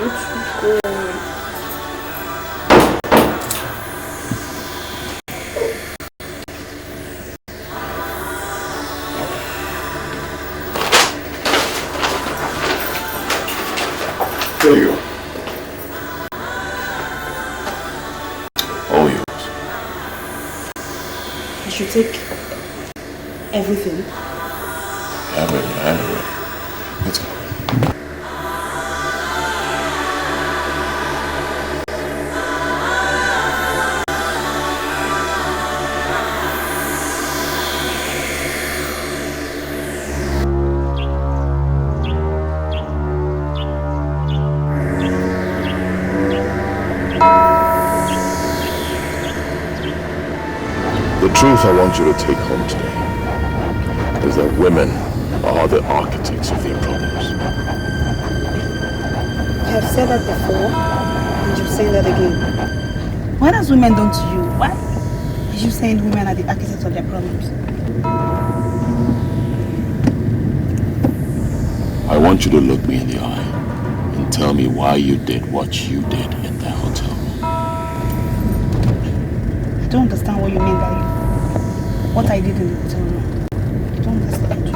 go. There you go. All yours. I should take everything. Everything. Let's go. The truth I want you to take home today is that women are the architects of their problems. You have said that before, and you're saying that again. What has women done to you? Why are you saying women are the architects of their problems? I want you to look me in the eye and tell me why you did what you did in that hotel room. I don't understand what you mean by what I did in the hotel room. I don't understand you.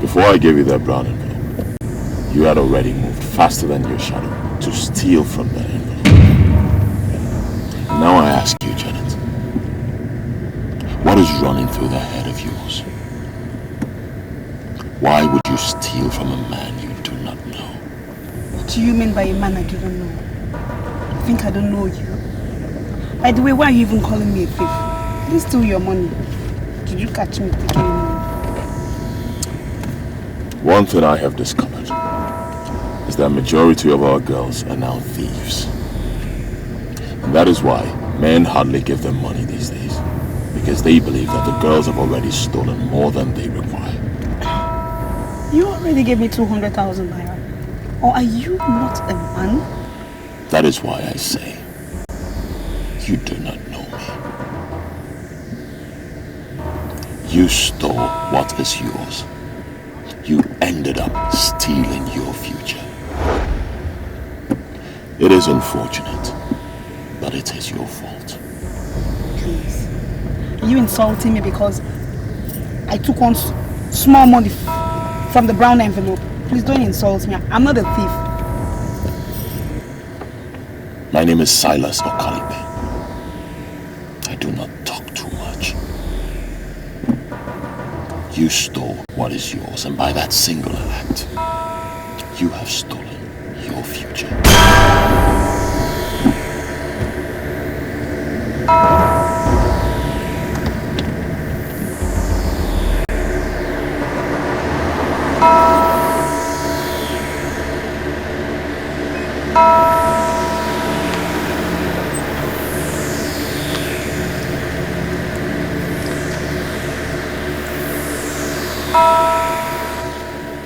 Before I gave you that brown envelope, you had already moved faster than your shadow to steal from that envelope. And now I ask you, Janet, what is running through that head of yours? Why would you steal from a man you do not know? What do you mean by a man I do not know? I think I don't know you. By the way, why are you even calling me a thief? I didn't steal your money. Did you catch me taking your money? One thing I have discovered is that majority of our girls are now thieves. And that is why men hardly give them money these days. Because they believe that the girls have already stolen more than they require. You already gave me 200,000 naira. Or are you not a man? That is why I say, you do not know me. You stole what is yours. You ended up stealing your future. It is unfortunate, but it is your fault. Please. Are you insulting me because I took one small money from the brown envelope? Please don't insult me. I'm not a thief. My name is Silas Okalibe. I do not talk too much. You stole what is yours, and by that singular act, you have stolen your future.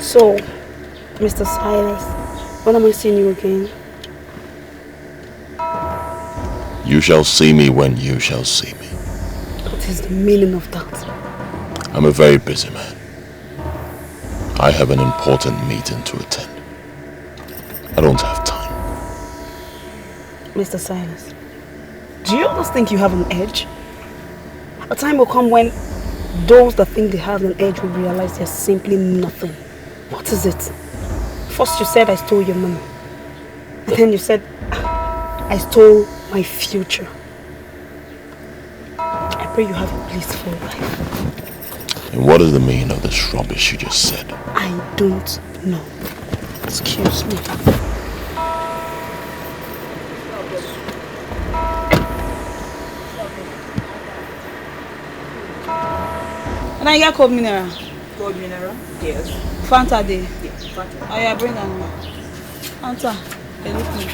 So, Mr. Silas, when am I seeing you again? You shall see me when you shall see me. What is the meaning of that? I'm a very busy man. I have an important meeting to attend. I don't have time. Mr. Silas, do you always think you have an edge? A time will come when those that think they have an edge will realize they're simply nothing. What is it? First you said I stole your money. And then you said I stole my future. I pray you have a blissful life. And what is the meaning of this rubbish you just said? I don't know. Excuse me. And I get cold mineral. Cold mineral? Yes. Fanta day. Yes, Fanta. Oh yeah, bring them. Fanta. They look me.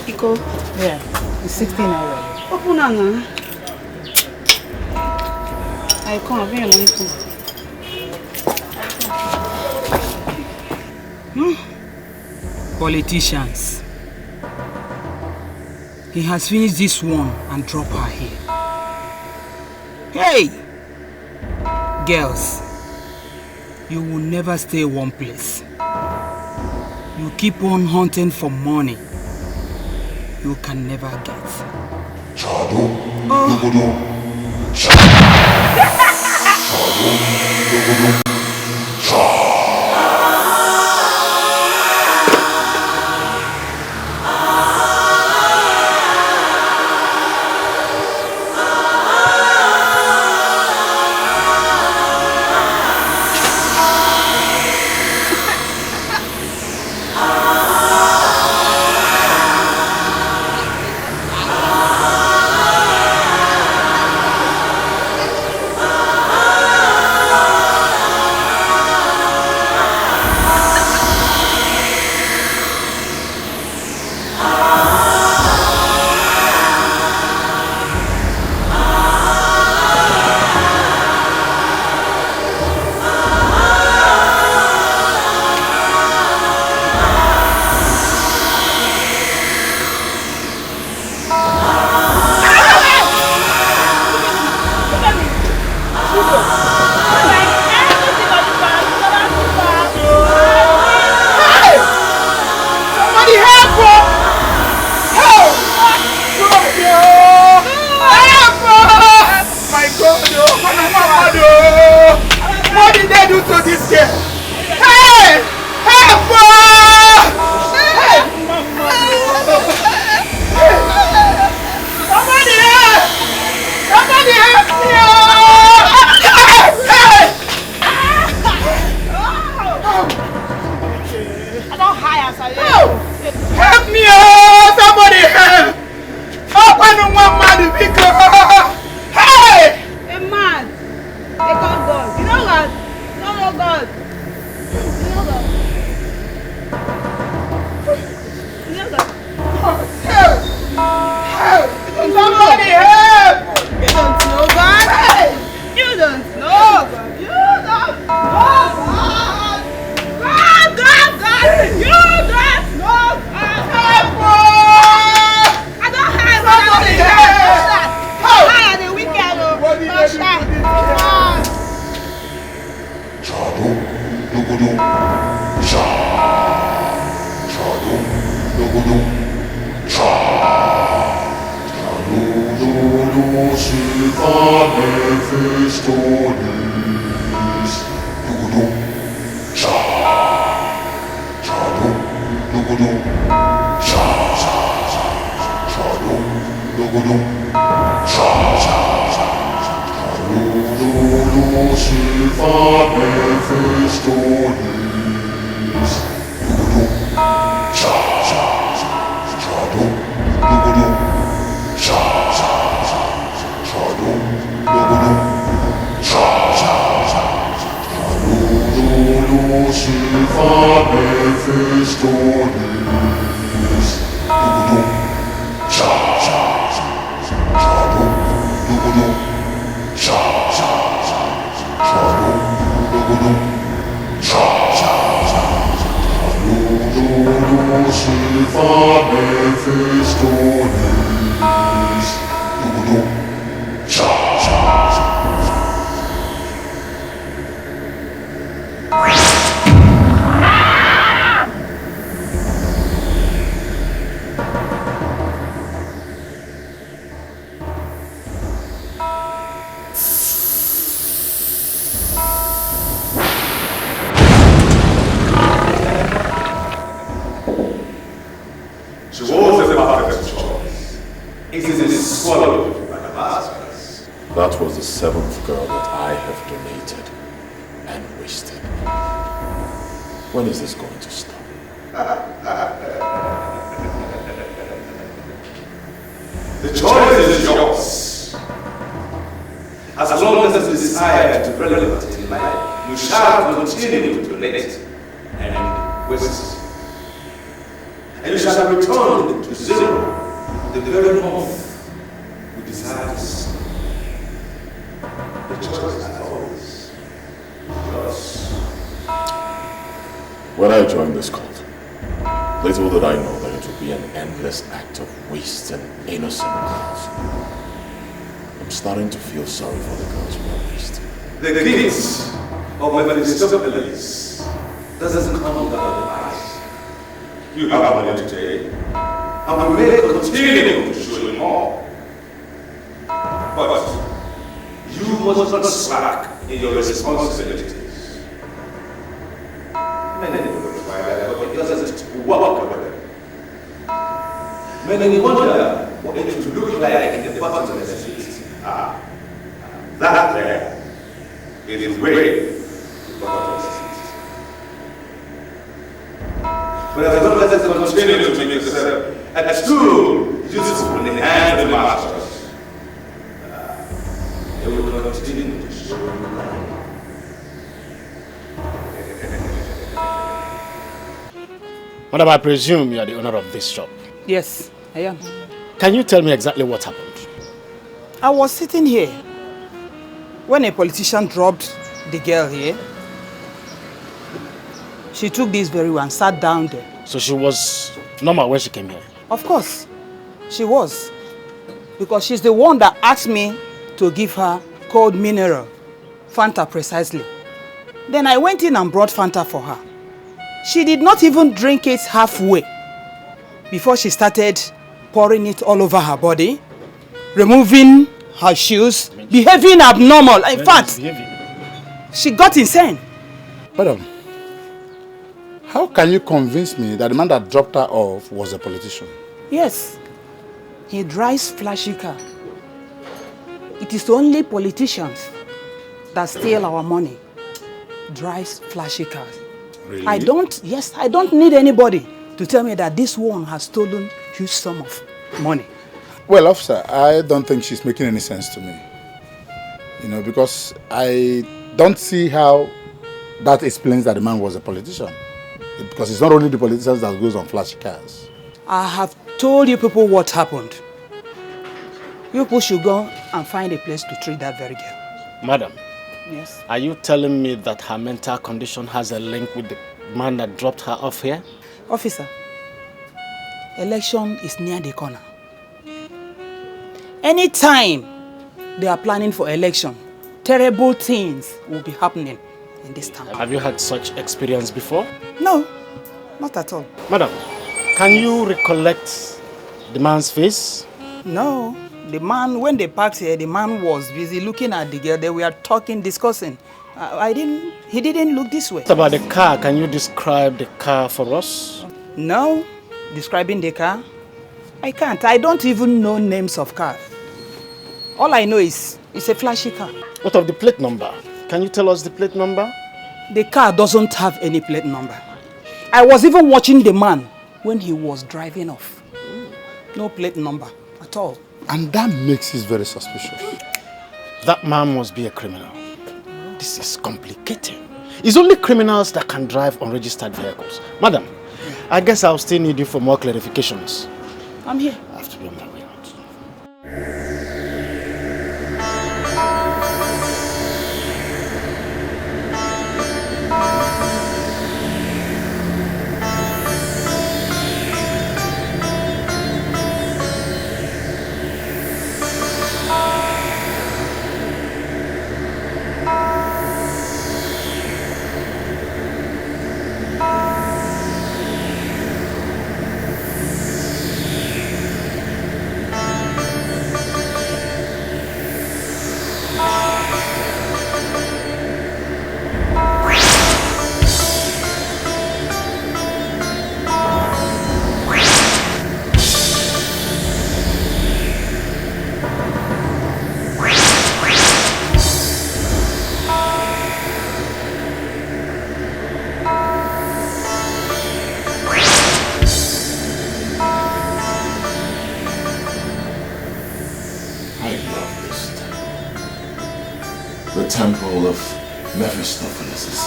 Iko? Yeah, it's 16 already. Open now. I can't bring your money too. Politicians. He has finished this one and dropped her here. Hey! Girls, you will never stay one place. You keep on hunting for money you can never get. That was the seventh girl that I have donated and wasted. When is this going to stop? The choice is yours. As long as you desire to be relevant in life, you shall continue to donate and waste. And you shall return to zero the very moment you desire to see. The choice is always yours. When I joined this cult, Little did I know that it would be an endless act of wasting innocent girls. I'm starting to feel sorry for the girls we have raised. The gifts of Mephistopheles doesn't come without the price. You have money today, and we may continue to show you more. But you must not slack in your responsibilities. Many people try that, but it doesn't work with them. Many wonder what it would look like in the bottomless pit. That there is the way to the bottomless pit. But as long as it continues to make yourself a tool useful in the hands of the masters, they will continue to show you light. Madam, I presume you are the owner of this shop. Yes, I am. Can you tell me exactly what happened? I was sitting here when a politician dropped the girl here. She took this very one, sat down there. So she was normal when she came here? Of course, she was. Because she's the one that asked me to give her cold mineral, Fanta precisely. Then I went in and brought Fanta for her. She did not even drink it halfway before she started pouring it all over her body, removing her shoes, behaving abnormal. In fact, she got insane. Madam, how can you convince me that the man that dropped her off was a politician? Yes, he drives flashy car. It is only politicians that steal our money. Drives flashy cars. Really? I don't need anybody to tell me that this one has stolen huge sum of money. Well, officer, I don't think she's making any sense to me. You know, because I don't see how that explains that the man was a politician. Because it's not only the politicians that goes on flashy cars. I have told you people what happened. You people should go and find a place to treat that very girl. Madam, Yes. are you telling me that her mental condition has a link with the man that dropped her off here? Officer, election is near the corner. Anytime they are planning for election, terrible things will be happening in this town. Have you had such experience before? No, not at all. Madam, can you recollect the man's face? No, the man, when they parked here, the man was busy looking at the girl. They were talking, discussing. He didn't look this way. What about the car? Can you describe the car for us? No, describing the car, I can't. I don't even know names of cars. All I know is it's a flashy car. What of the plate number? Can you tell us the plate number? The car doesn't have any plate number. I was even watching the man when he was driving off. No plate number at all. And that makes it very suspicious. That man must be a criminal. This is complicated. It's only criminals that can drive unregistered vehicles. Madam, I guess I'll still need you for more clarifications. I'm here. I have to be on my way out. The temple of Mephistopheles is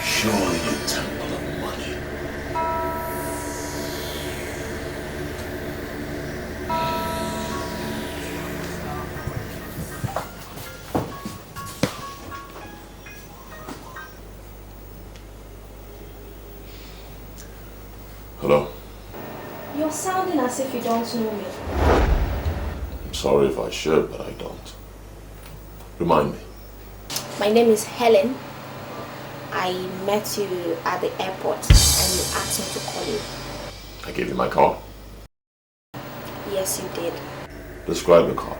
surely a temple of money. Hello? You're sounding as if you don't know me. I'm sorry if I should, but I don't. Remind me. My name is Helen. I met you at the airport and you asked me to call you. I gave you my car. Yes, you did. Describe the car.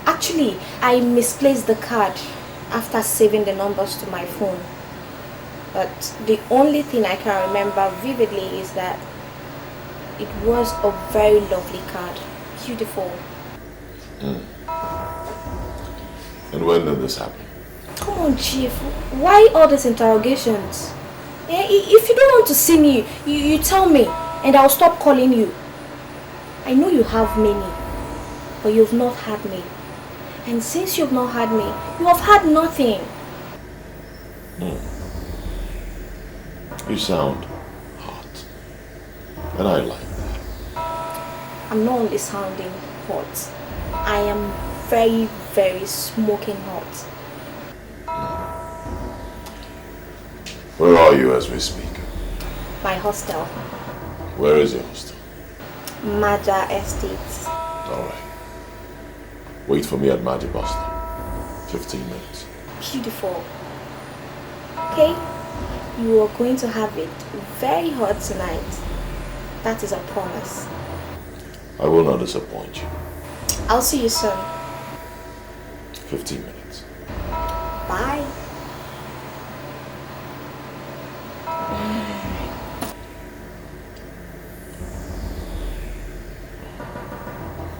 Actually, I misplaced the card after saving the numbers to my phone. But the only thing I can remember vividly is that it was a very lovely card. Beautiful. And when did this happen? Come on, Chief. Why all these interrogations? If you don't want to see me, you tell me and I'll stop calling you. I know you have many, but you've not had me. And since you've not had me, you have had nothing. You sound hot. And I like that. I'm not only sounding hot. I am very, very smoking hot. Where are you as we speak? My hostel, Where is your hostel? Maja Estates. Alright. Wait for me at Magic Bus Stop. 15 minutes. Beautiful. Okay? You are going to have it very hot tonight. That is a promise. I will not disappoint you. I'll see you soon. 15 minutes. Bye.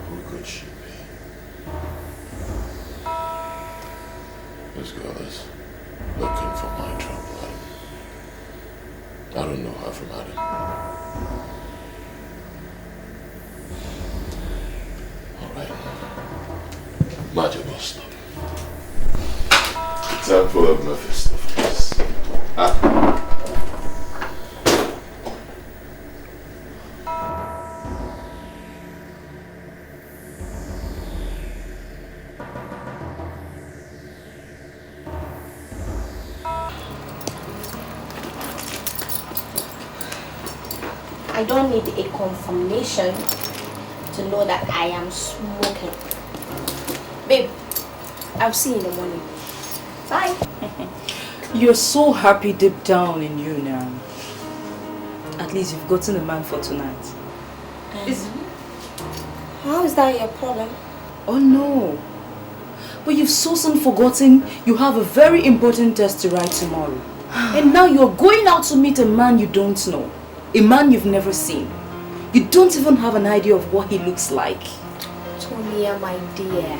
Who could she be? This girl is looking for my trouble. I don't know her from Adam. Alright. Magic Bus Stop. Temple of Mephistopheles. I don't need a confirmation to know that I am smoking. Babe, I'll see you in the morning. Bye. You're so happy deep down in you now. At least you've gotten a man for tonight. How is that your problem? Oh no. But you've so soon forgotten you have a very important test to write tomorrow. And now you're going out to meet a man you don't know. A man you've never seen. You don't even have an idea of what he looks like. Tonia, my dear.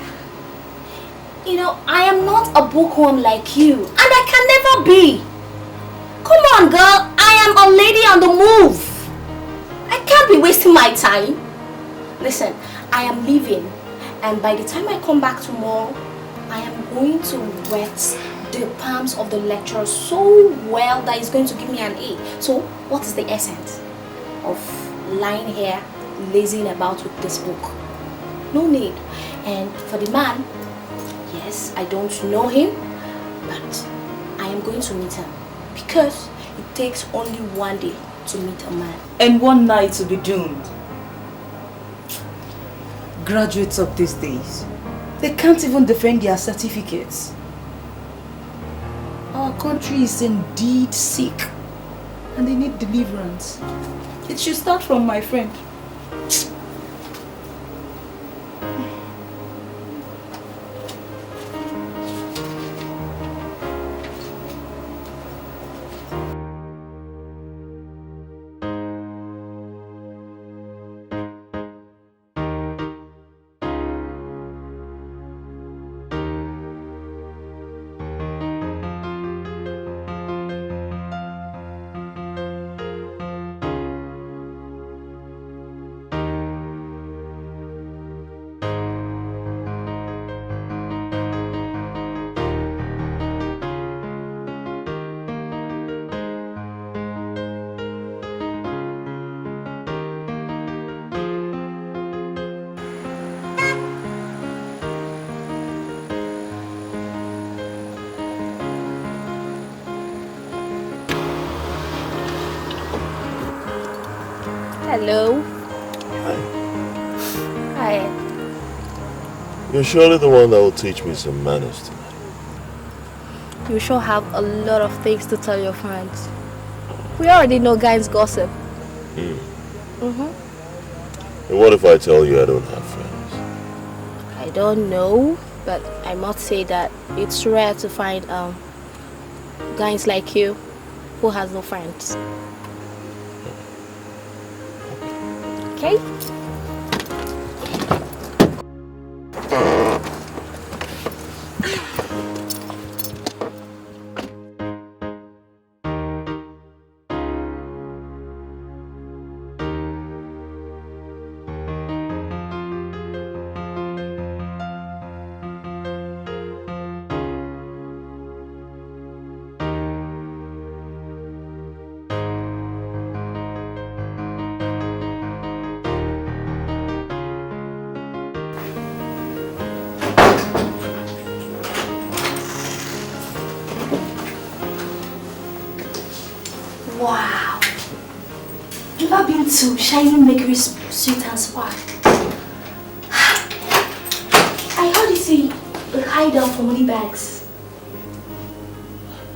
You know, I am not a bookworm like you. And I can never be. Come on, girl. I am a lady on the move. I can't be wasting my time. Listen, I am leaving. And by the time I come back tomorrow, I am going to wet the palms of the lecturer so well that it's going to give me an A. So, what is the essence of lying here, lazing about with this book? No need. And for the man, yes, I don't know him, but I am going to meet him because it takes only one day to meet a man. And one night to be doomed. Graduates of these days, they can't even defend their certificates. Our country is indeed sick and they need deliverance. It should start from my friend. Hello. Hi. Hi. You're surely the one that will teach me some manners tonight. You sure have a lot of things to tell your friends. We already know guys gossip. And what if I tell you I don't have friends? I don't know, but I must say that it's rare to find guys like you who has no friends. Okay? Wow! Never been to Shining Makery's Sweet and Spark. I heard it's a hideout for money bags.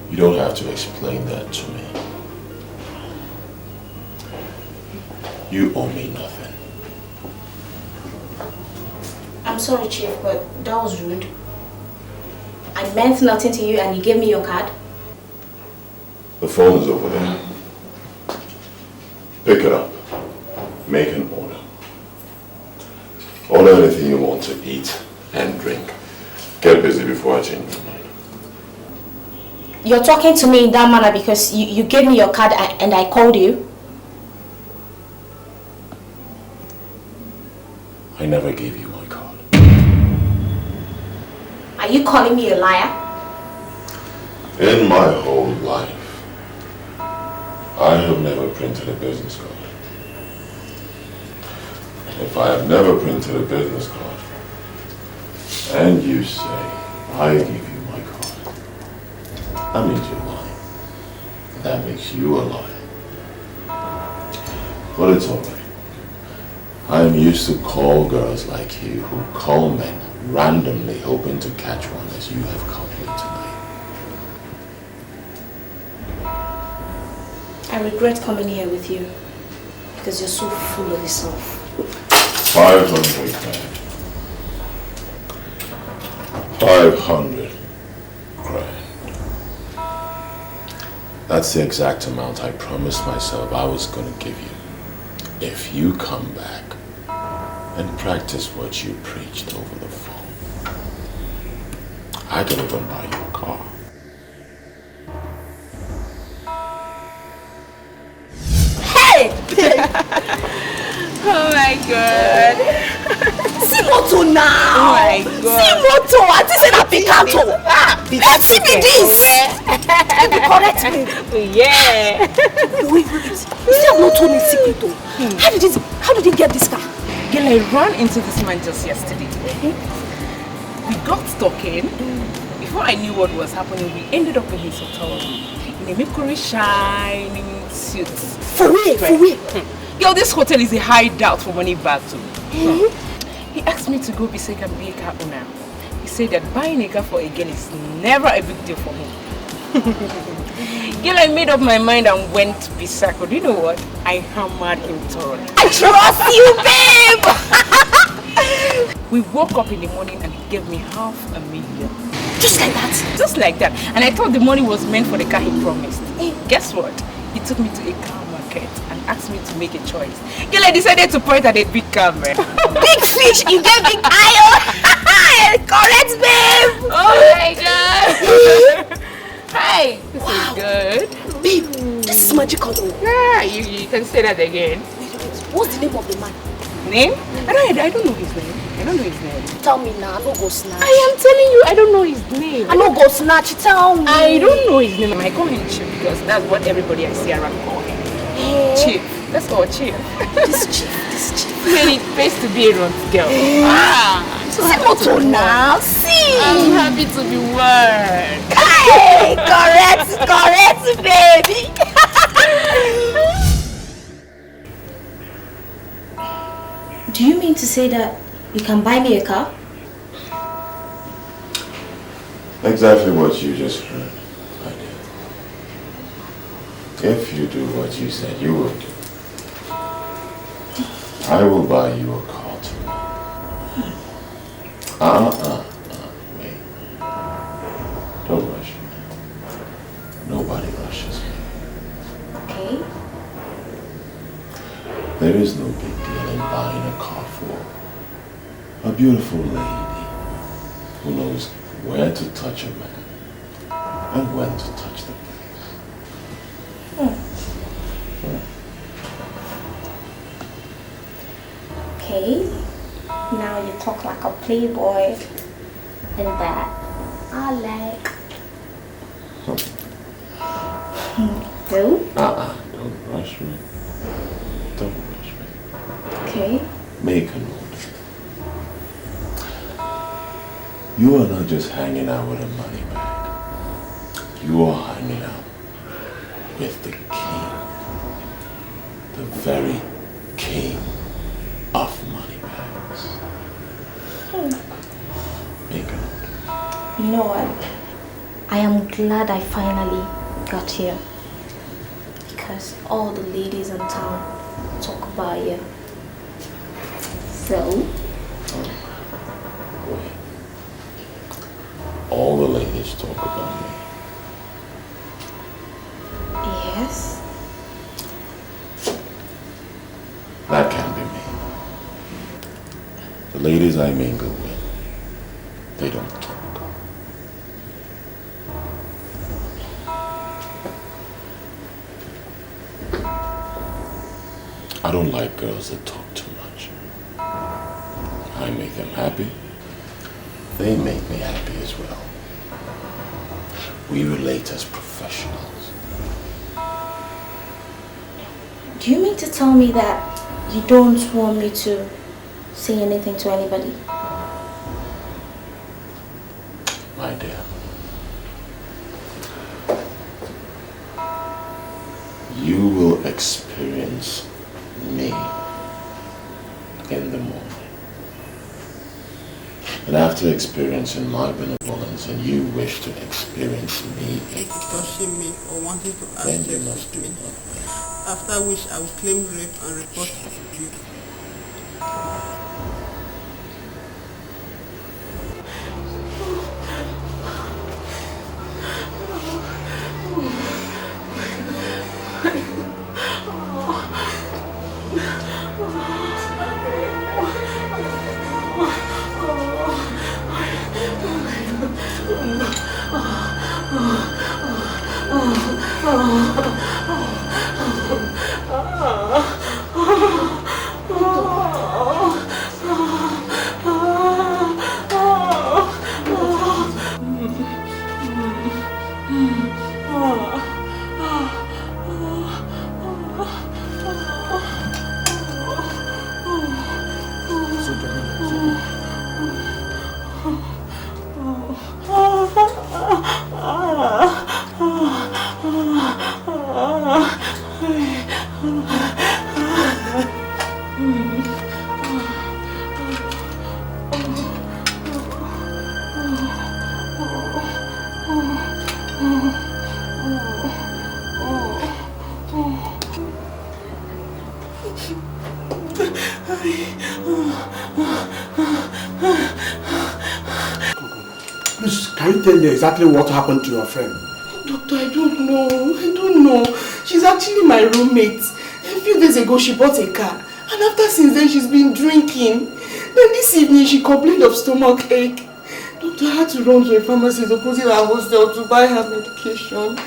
You don't have to explain that to me. You owe me nothing. I'm sorry, Chief, but that was rude. I meant nothing to you and you gave me your card. The phone is over there. Pick it up. Make an order. Order anything you want to eat and drink. Get busy before I change my mind. You're talking to me in that manner because you gave me your card and I called you. I never gave you my card. Are you calling me a liar? In my whole life, I have never printed a business card. And if I have never printed a business card, and you say I give you my card, that means you're lying. That makes you a liar. But it's alright. I am used to call girls like you who call men randomly hoping to catch one as you have caught me tonight. I regret coming here with you because you're so full of yourself. 500 grand. 500 grand. That's the exact amount I promised myself I was going to give you if you come back and practice what you preached over the phone. I can even buy you a car. Hey! Oh my god. See moto now! Oh my god. See moto! I just said that Picasso! Let's see me this! You correct me! Yeah. Wait. You still have not told me secret though. How did he get this car? Girl, I ran into this man just yesterday. We got talking. Before I knew what was happening, we ended up in his hotel room. In a Mercury shining suit. For real? Yo, this hotel is a hideout for money bags too. He asked me to go beside and be a car owner. He said that buying a car for a girl is never a big deal for him. Girl, I made up my mind and went to Bisako. Do you know what? I hammered him thoroughly. I trust you, babe! We woke up in the morning and he gave me $500,000. Just like that? Just like that. And I thought the money was meant for the car he promised. Guess what? He took me to a car market and asked me to make a choice. Girl, I decided to point at a big camera. Big fish, you get big iron! Correct, babe! Oh my god! Hi! This is good. Babe, this is magical though. Yeah, you can say that again. What's the name of the man? Name? I don't know his name. I don't know his name. Tell me now, I no go snatch. I am telling you, I don't know his name. I no go snatch, tell me. I don't know his name. I call him Chief because that's what everybody I see around call him. Hey. Chief. That's our Chief. This chief. When it pays to be a runt girl. See moto now, see. I'm happy to be one. Hey, correct, baby. to say that you can buy me a car? Exactly what you just heard, my dear. If you do what you said you would do, I will buy you a car tomorrow. Wait. Don't rush me. Nobody rushes me. Okay. There is no big deal in buying a car for a beautiful lady who knows where to touch a man and when to touch the place. Okay. Now you talk like a playboy. And that I like. Do? Don't rush me. Don't rush me. Okay. Make a note. You are not just hanging out with a money bag. You are hanging out with the king. The very king of money bags. Make a note. You know what? I am glad I finally got here. Because all the ladies in town talk about you. So? Wait. All the ladies talk about me. Yes. That can't be me. The ladies I mingle with, they don't talk. I don't like girls that talk too much. I make them happy. They make me happy as well. We relate as professionals. Do you mean to tell me that you don't want me to say anything to anybody? My dear, you will experience me in the morning. And after experiencing my benevolence and you wish to experience me again, touching me or wanting to ask then you you must do me. nothing. After which I will claim rape and report you. Please, can you tell me exactly what happened to your friend? Doctor, I don't know. She's actually my roommate. A few days ago, she bought a car. And since then, she's been drinking. Then this evening, she complained of stomach ache. Doctor, I had to run to a pharmacy opposite our hostel to buy her medication.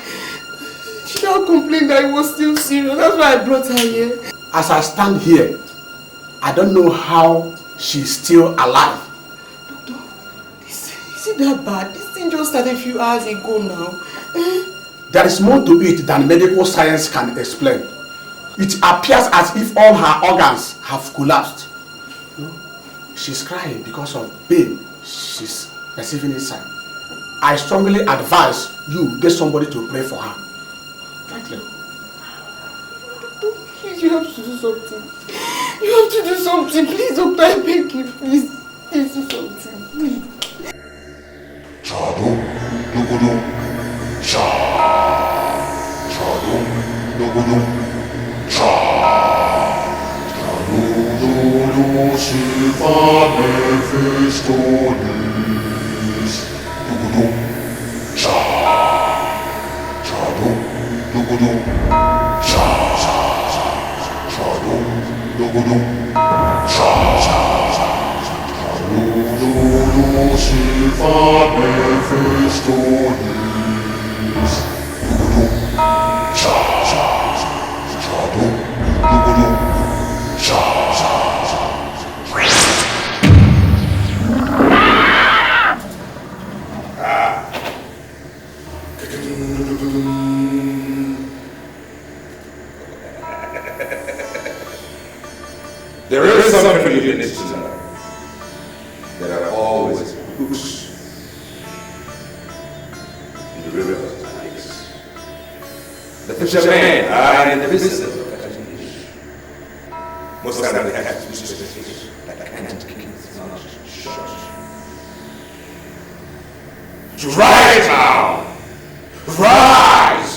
She now complained that it was still serious. That's why I brought her here. As I stand here, I don't know how she's still alive. Doctor, is it that bad? This thing just started a few hours ago now. There is more to it than medical science can explain. It appears as if all her organs have collapsed. She's crying because of pain she's receiving inside. I strongly advise you get somebody to pray for her. Thank you. Please, you have to do something. You have to do something. Please, doctor, I beg you. Please. Please do something. Please. Chadum, dugudum, cha. Chadum, dugudum, cha. Chadum, silva nefistonis. Dugudum, cha. Chadum, dugudum, cha. Chadum, dugudum, cha. Lulu silva nefistonis. Dugudum, cha, cha, chadum, dugudum, cha, cha, There is something you need to know. There are always hooks in the river of lakes. The fishermen are in the business of catching fish. Most of them have useless fish that can't keep its mouth shut. Rise now! Rise!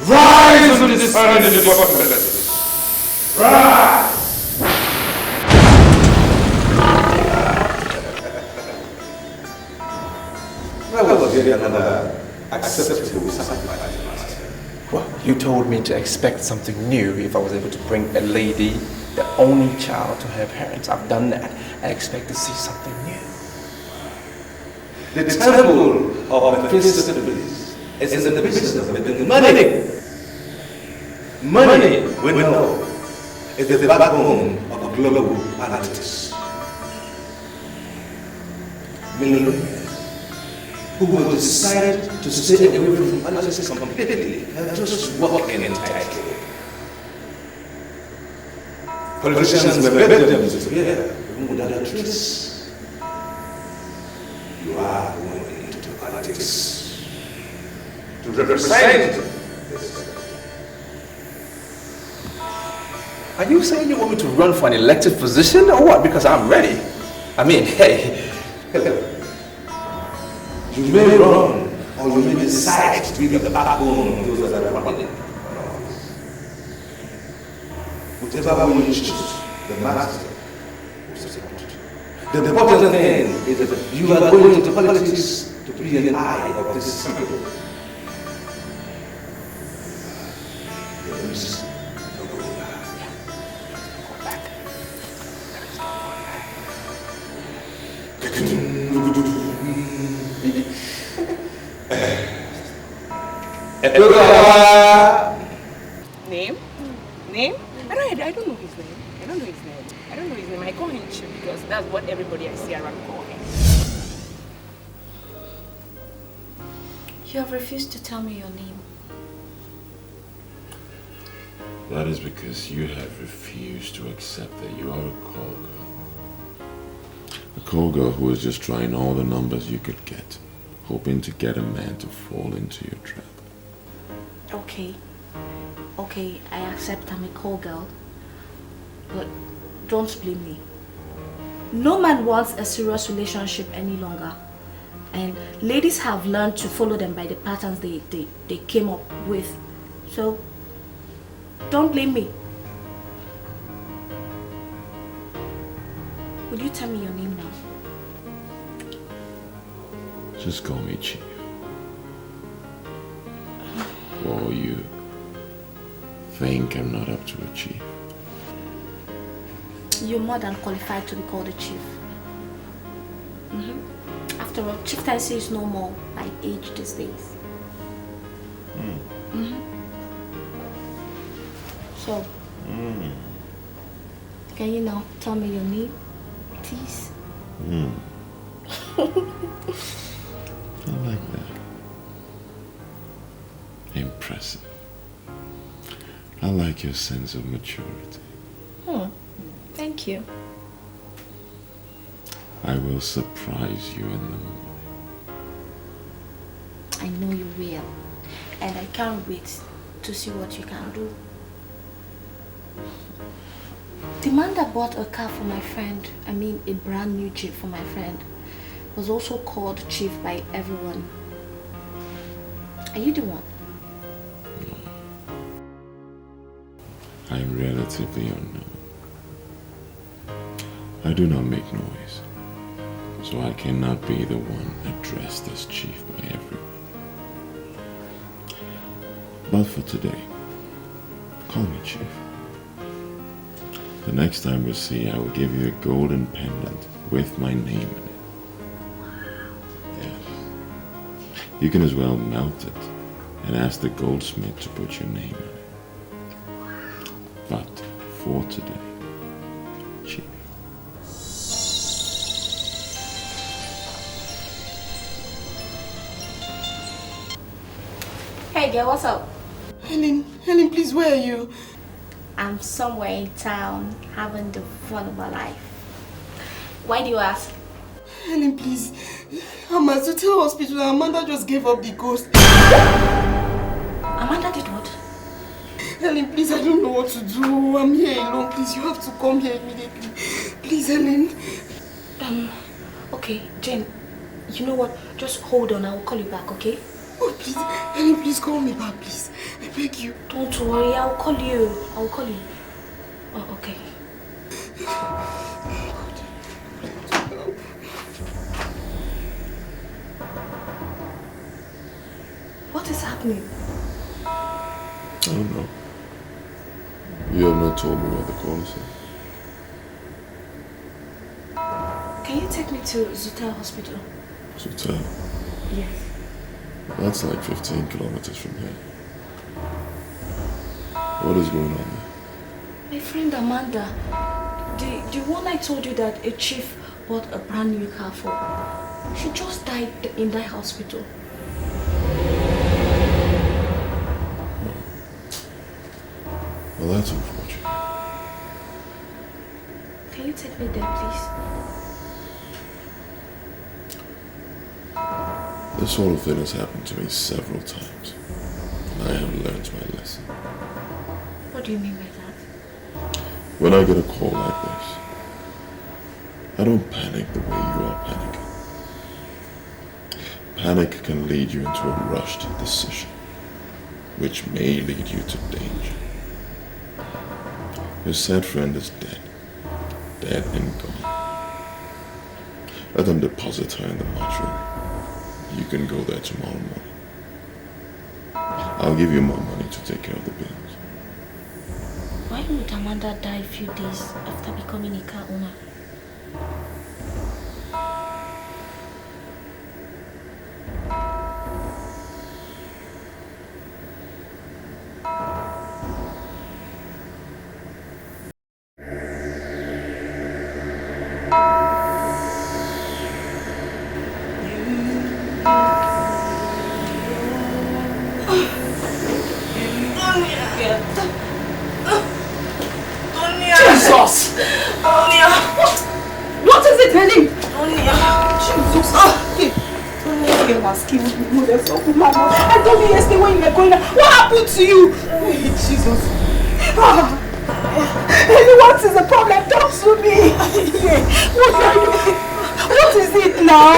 Rise to discern the possibilities! Rise! Another acceptable sacrifice. Well, you told me to expect something new if I was able to bring a lady, the only child, to her parents. I've done that. I expect to see something new. The temple of Mephistopheles is in the business of making money. Money, we know, is the backbone of global politics. Millionaires who will decide to stay away from politics completely and just walk in tightly. Politicians will beg them to disappear even without a trace. You are going into politics to represent this. Are you saying you want me to run for an elected position or what? Because I'm ready. I mean, hey. You may run, or you may decide to be the backbone of those that are running. Whichever way you choose, the master will support you. The important thing is that you are going into politics to be an eye of this people. There is no going back. Name? Name? I don't know his name. I don't know his name. I don't know his name. I call him Chief because that's what everybody I see around call him. You have refused to tell me your name. That is because you have refused to accept that you are a call girl. A call girl who is just trying all the numbers you could get, hoping to get a man to fall into your trap. Okay, I accept I'm a call girl, but don't blame me. No man wants a serious relationship any longer, and ladies have learned to follow them by the patterns they came up with, so don't blame me. Would you tell me your name now? Just call me Chief. Or you think I'm not up to a chief? You're more than qualified to be called a chief. After all, chieftaincy is no more by age these days. So, can you now tell me your name, please? I like that. Impressive. I like your sense of maturity. Thank you. I will surprise you in the morning. I know you will. And I can't wait to see what you can do. The man that bought a car for my friend, I mean a brand new Jeep for my friend, was also called Chief by everyone. Are you the one? I am relatively unknown. I do not make noise, so I cannot be the one addressed as chief by everyone. But for today, call me chief. The next time we see, I will give you a golden pendant with my name in it. Yes. You can as well melt it and ask the goldsmith to put your name in it. But for today, chief. Hey girl, what's up? Helen, please, where are you? I'm somewhere in town having the fun of my life. Why do you ask? Helen, please. I'm at the hospital and Amanda just gave up the ghost. Amanda did what? Helen, please, I don't know what to do. I'm here alone. Please, you have to come here immediately. Please, Helen. Okay, Jane, you know what? Just hold on, I will call you back, okay? Oh, please, Helen, please call me back, please. I beg you. Don't worry, I'll call you. I'll call you. Oh, okay. What is happening? I don't know. You have not told me what the call is. Can you take me to Zutel Hospital? Zutel? Yes. That's like 15 kilometers from here. What is going on there? My friend Amanda, the one I told you that a chief bought a brand new car for, she just died in that hospital. Well, that's unfortunate. Can you take me there, please? This sort of thing has happened to me several times, and I have learned my lesson. What do you mean by that? When I get a call like this, I don't panic the way you are panicking. Panic can lead you into a rushed decision, which may lead you to danger. Your sad friend is dead. Dead and gone. Let them deposit her in the mortuary. You can go there tomorrow morning. I'll give you more money to take care of the bills. Why would Amanda die a few days after becoming a car owner? Jesus! What is it, Helen? Jesus! Girl has killed me. I told you yesterday when you were going out. What happened to you? Jesus! Helen, what is the problem? Talk to me! What are you doing? What is it now?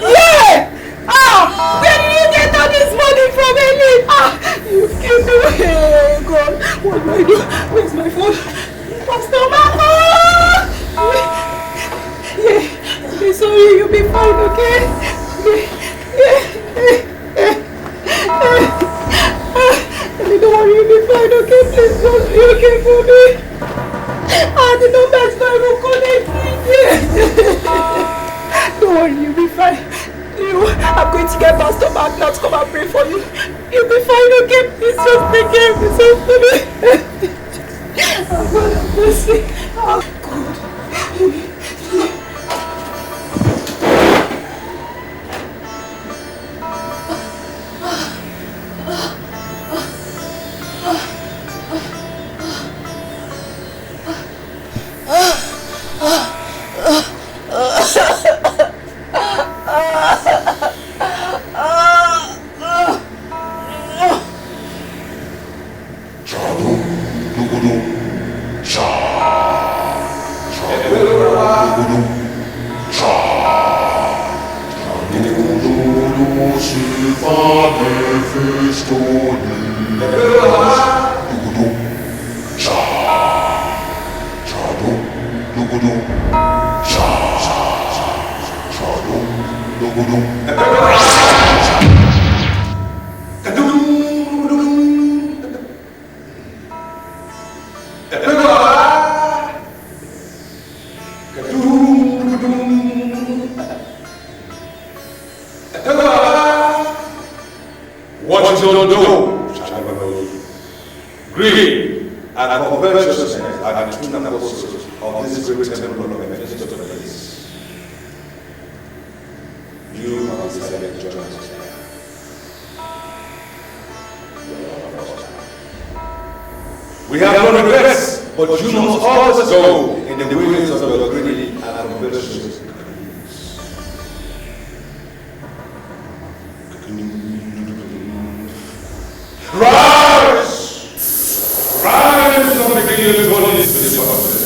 Yeah! Where did you get all this money from, Helen? You killed me. Hey, God. What do I do? Where's my phone? Pastor Mama! Yeah. I'm sorry, you'll be fine, okay? Don't worry, you'll be fine, okay? Please just be okay for me. The number is not even connected. Don't worry, you'll be fine. I'm going to get Pastor Mark now to come and pray for you. You'll be fine, okay? Please just take care of yourself for me. Oh God, have mercy. Oh God. What you don't know shall never know you. Greed and covetousness are the two forces of this great temple of Immerse. You have decided to join us here. We have no regrets, but you must always go in the ways of your greed and covetousness. Rise! Rise from the beginning of this to the purpose.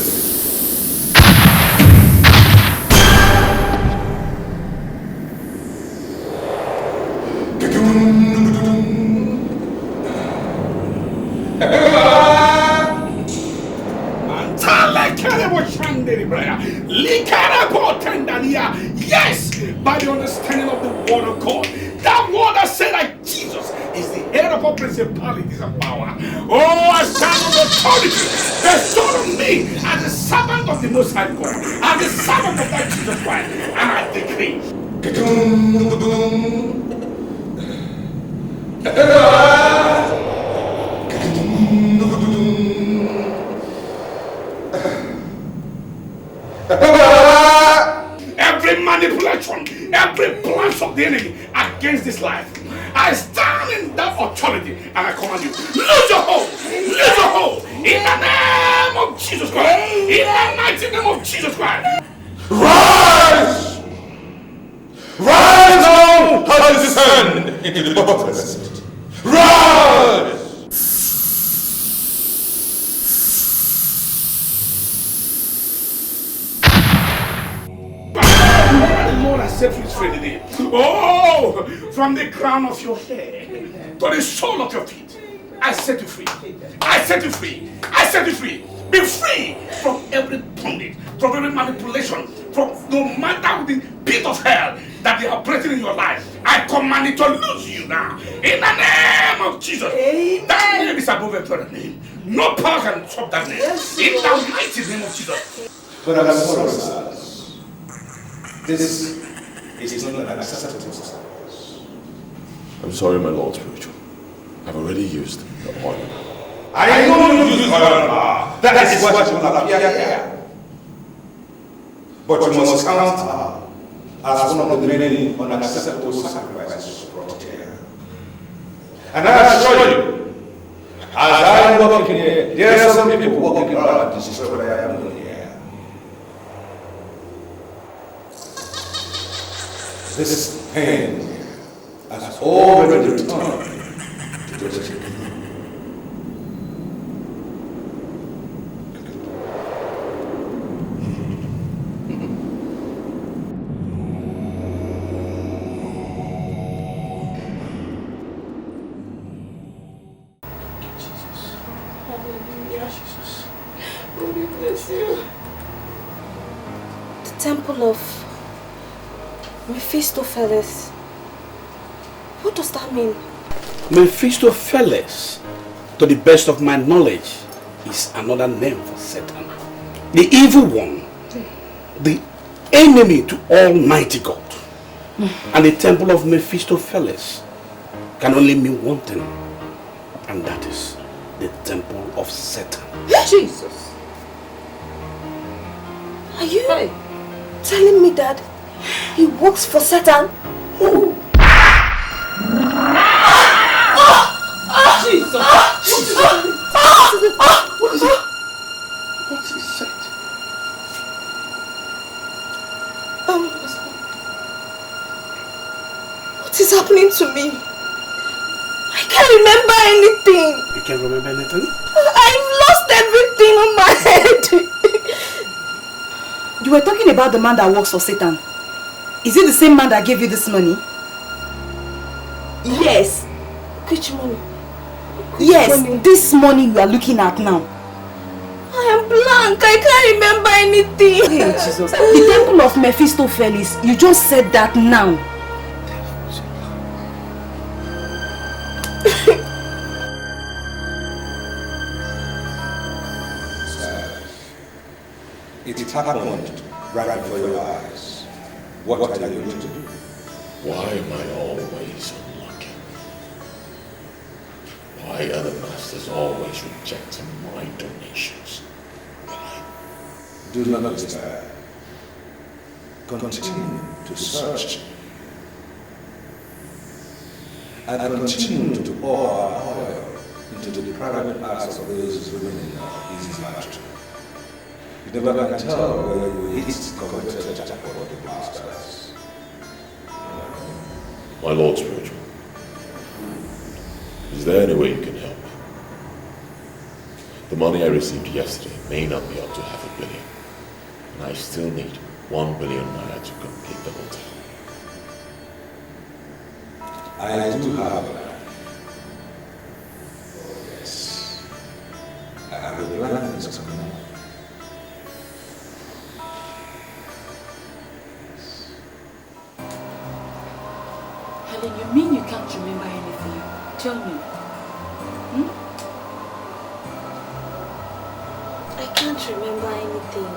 Yes, by the understanding of the word of God. That word that said that Jesus is the head of all principalities and power. Oh, I stand on the authority bestowed on me as the servant of the Most High God, as the servant of that Jesus Christ, and I decree. Every manipulation, every plan of the enemy against this life, I stand in that authority and I command you, lose your hold, lose your hold, in the name of Jesus Christ, in the mighty name of Jesus Christ. Rise! Rise now and descend into the purpose. Rise! The Lord has set you free today. Oh, from the crown of your head to the sole of your feet, I set you free. I set you free. I set you free. Be free from every bondage, from every manipulation, from no matter the pit of hell that they are breathing in your life. I command it to lose you now. In the name of Jesus. Amen. That name is above every other name. No power can stop that name. Yes, in the mighty name of Jesus. But I'm sorry, this is not an acceptable sacrifice. I'm sorry, my Lord Spiritual. I've already used the oil. I know you use oil. That is what you will appear here. But you must count her as one of the many unacceptable sacrifices brought here. And I assure you, as I walk in here, there are some people walking around to destroy what I am doing here. This pain has already returned to the The temple of Mephistopheles. What does that mean? Mephistopheles, to the best of my knowledge, is another name for Satan. The evil one, the enemy to Almighty God. And the temple of Mephistopheles can only mean one thing, and that is the temple of Satan. Jesus! Are you telling me that he works for Satan? Who? Jesus! What is it? What is it? What is happening to me? I can't remember anything. You can't remember anything? I've lost lost everything on my head. You were talking about the man that works for Satan. Is it the same man that gave you this money? Yes. Which money? Yes, this money you are looking at now. I am blank. I can't remember anything. Hey, Jesus. The temple of Mephistopheles. You just said that now. It happened right before your eyes. What are you going to do? Why am I always unlucky? Why are the masters always rejecting my donations? Why? Do not despair. Continue to search. And continue to pour our oil into the private parts of those women in our easy master. You never can tell whether you hit the coveted jackpot of the masters. My Lord Spiritual, is there any way you can help me? The money I received yesterday may not be up to $500 million, and I still need 1 billion naira to complete the hotel. I do have a plan. Oh yes. I have a plan that's coming up. Helen, you mean you can't remember anything? Tell me. I can't remember anything.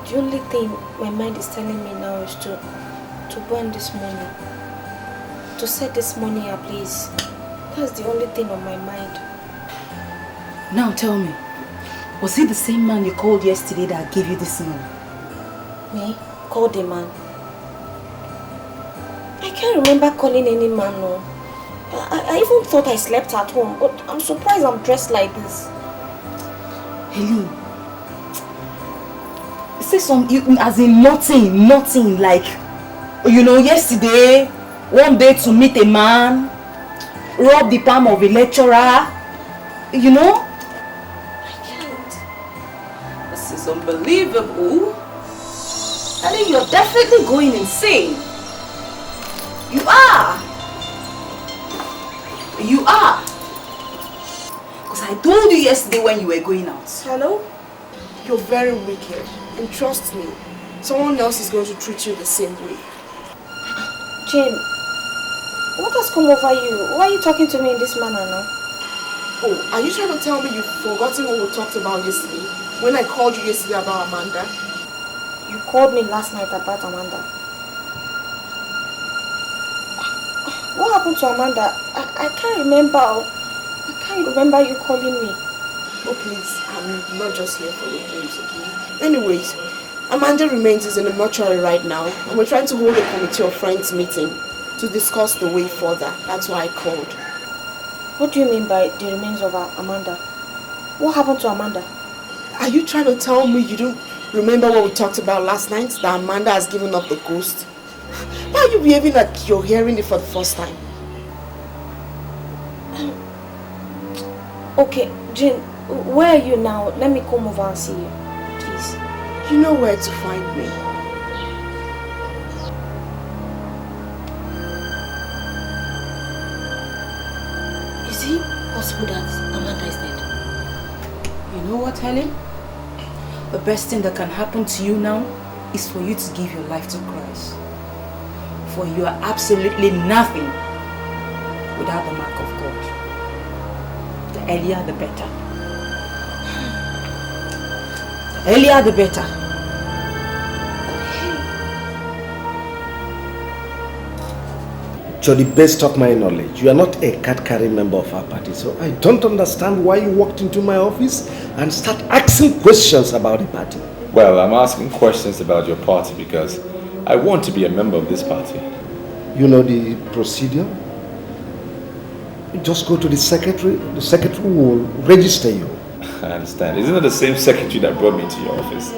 The only thing my mind is telling me now is to burn this money. To set this money ablaze. That's the only thing on my mind. Now tell me, was it the same man you called yesterday that gave you this money? Me? Call the man? I can't remember calling any man, no. I even thought I slept at home, but I'm surprised I'm dressed like this. Helene, say something as in nothing like, you know, yesterday, one day to meet a man, rob the palm of a lecturer, you know? I can't. This is unbelievable. I think you're definitely going insane. You are. You are. Because I told you yesterday when you were going out. Hello? You're very wicked. And trust me, someone else is going to treat you the same way. Jane, what has come over you? Why are you talking to me in this manner now? Oh, are you trying to tell me you've forgotten what we talked about yesterday? When I called you yesterday about Amanda? You called me last night about Amanda. What happened to Amanda? I can't remember. I can't remember you calling me. Oh please, I'm not just here for the games, okay? Anyways, Amanda remains in the mortuary right now, and we're trying to hold a committee of friends meeting to discuss the way further. That's why I called. What do you mean by the remains of Amanda? What happened to Amanda? Are you trying to tell me you don't remember what we talked about last night? That Amanda has given up the ghost? Why are you behaving like you're hearing it for the first time? Okay, Jane, where are you now? Let me come over and see you, please. You know where to find me. Is it possible that Amanda is dead? You know what, Helen? The best thing that can happen to you now is for you to give your life to Christ. For you are absolutely nothing without the mark of God. The earlier the better. The earlier the better. To the best of my knowledge, you are not a card-carrying member of our party, so I don't understand why you walked into my office and start asking questions about the party. Well, I'm asking questions about your party because I want to be a member of this party. You know the procedure? You just go to the secretary will register you. I understand. Isn't it the same secretary that brought me into your office?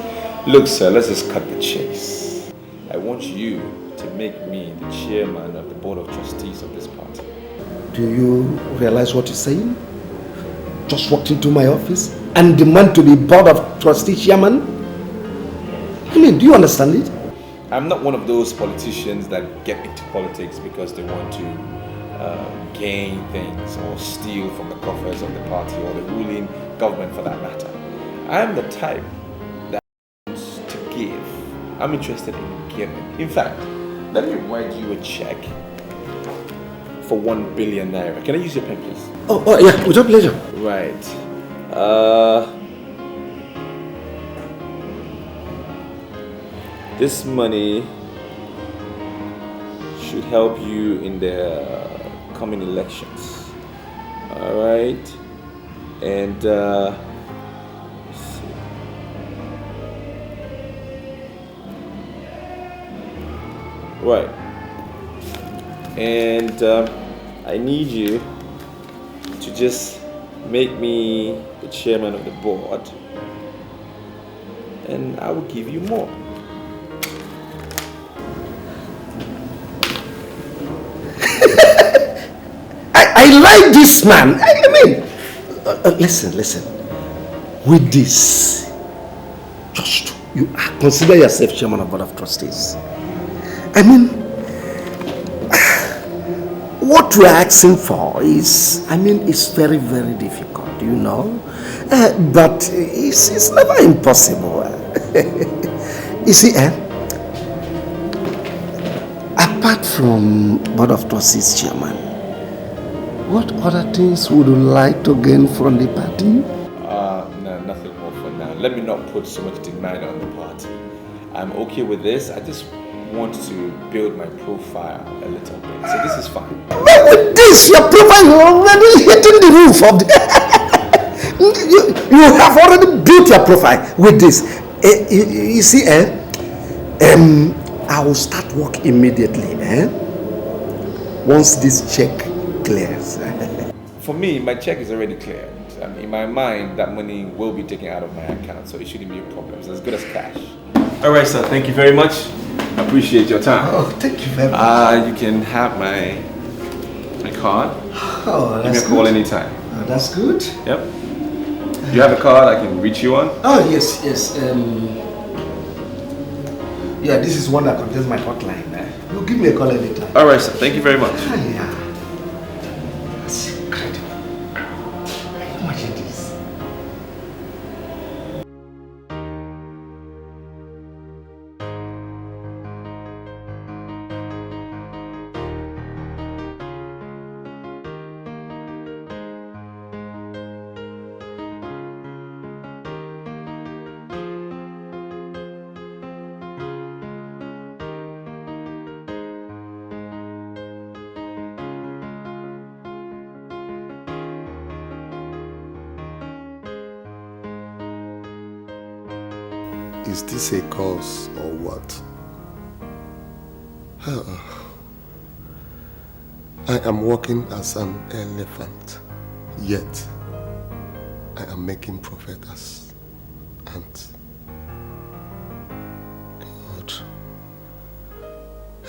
Look, sir, let's just cut the chase. I want you to make me the chairman of the board of trustees of this party. Do you realize what you're saying? Just walked into my office and demand to be board of trustee chairman? I mean, do you understand it? I'm not one of those politicians that get into politics because they want to gain things or steal from the coffers of the party or the ruling government for that matter. I'm the type that wants to give. I'm interested in giving. In fact, let me write you a check for 1 billion naira. Can I use your pen, please? Oh yeah, with your pleasure. Right. This money should help you in the coming elections. All right. And let's see. Right. And I need you to just make me the chairman of the board, and I will give you more. I like this man. I mean, listen. With this, just you consider yourself chairman of board of trustees. I mean, what we're asking for is, it's very, very difficult, you know. But it's never impossible. You see, apart from board of trustees chairman, what other things would you like to gain from the party? No, nothing more for now. Let me not put so much demand on the party. I'm okay with this. I just want to build my profile a little bit. So this is fine. But with this, your profile is already hitting the roof of the... you have already built your profile with this. You see, I will start work immediately. Once this check clears. For me, my check is already cleared. In my mind, that money will be taken out of my account, so it shouldn't be a problem. It's as good as cash. All right, sir. Thank you very much. I appreciate your time. Oh, thank you very much. You can have my card. Oh, that's Give me a call good. anytime. Oh, that's good. Yep. Do you have a card I can reach you on? Oh, yes. Yeah, this is one that contains my hotline. You give me a call anytime. All right, sir. Thank you very much. Yeah. That's incredible. Imagine this. Is this a cause or what? I am walking as an elephant, yet I am making profit as ants. God,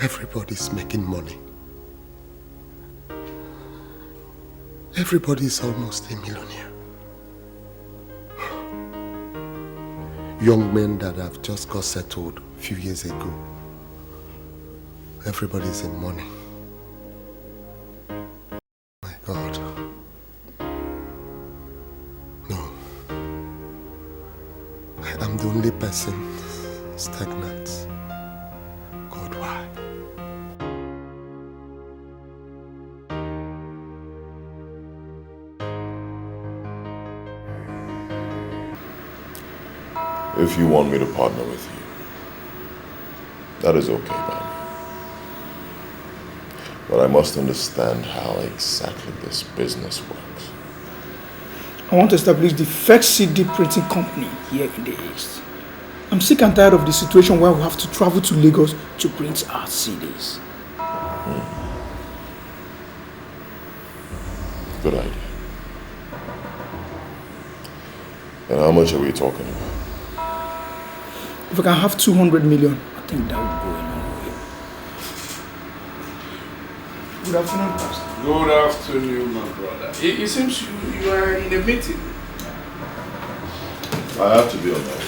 everybody's making money. Everybody's almost a millionaire. Young men that have just got settled a few years ago. Everybody's in money. My God. No. I am the only person stagnant. God, why? If you want me to partner with you, that is okay, man. But I must understand how exactly this business works. I want to establish the first CD printing company here in the East. I'm sick and tired of the situation where we have to travel to Lagos to print our CDs. Good idea. And how much are we talking about? If I can have 200 million, I think that would go a long way. Good afternoon, Pastor. Good afternoon, my brother. It seems you are in a meeting. I have to be on my way.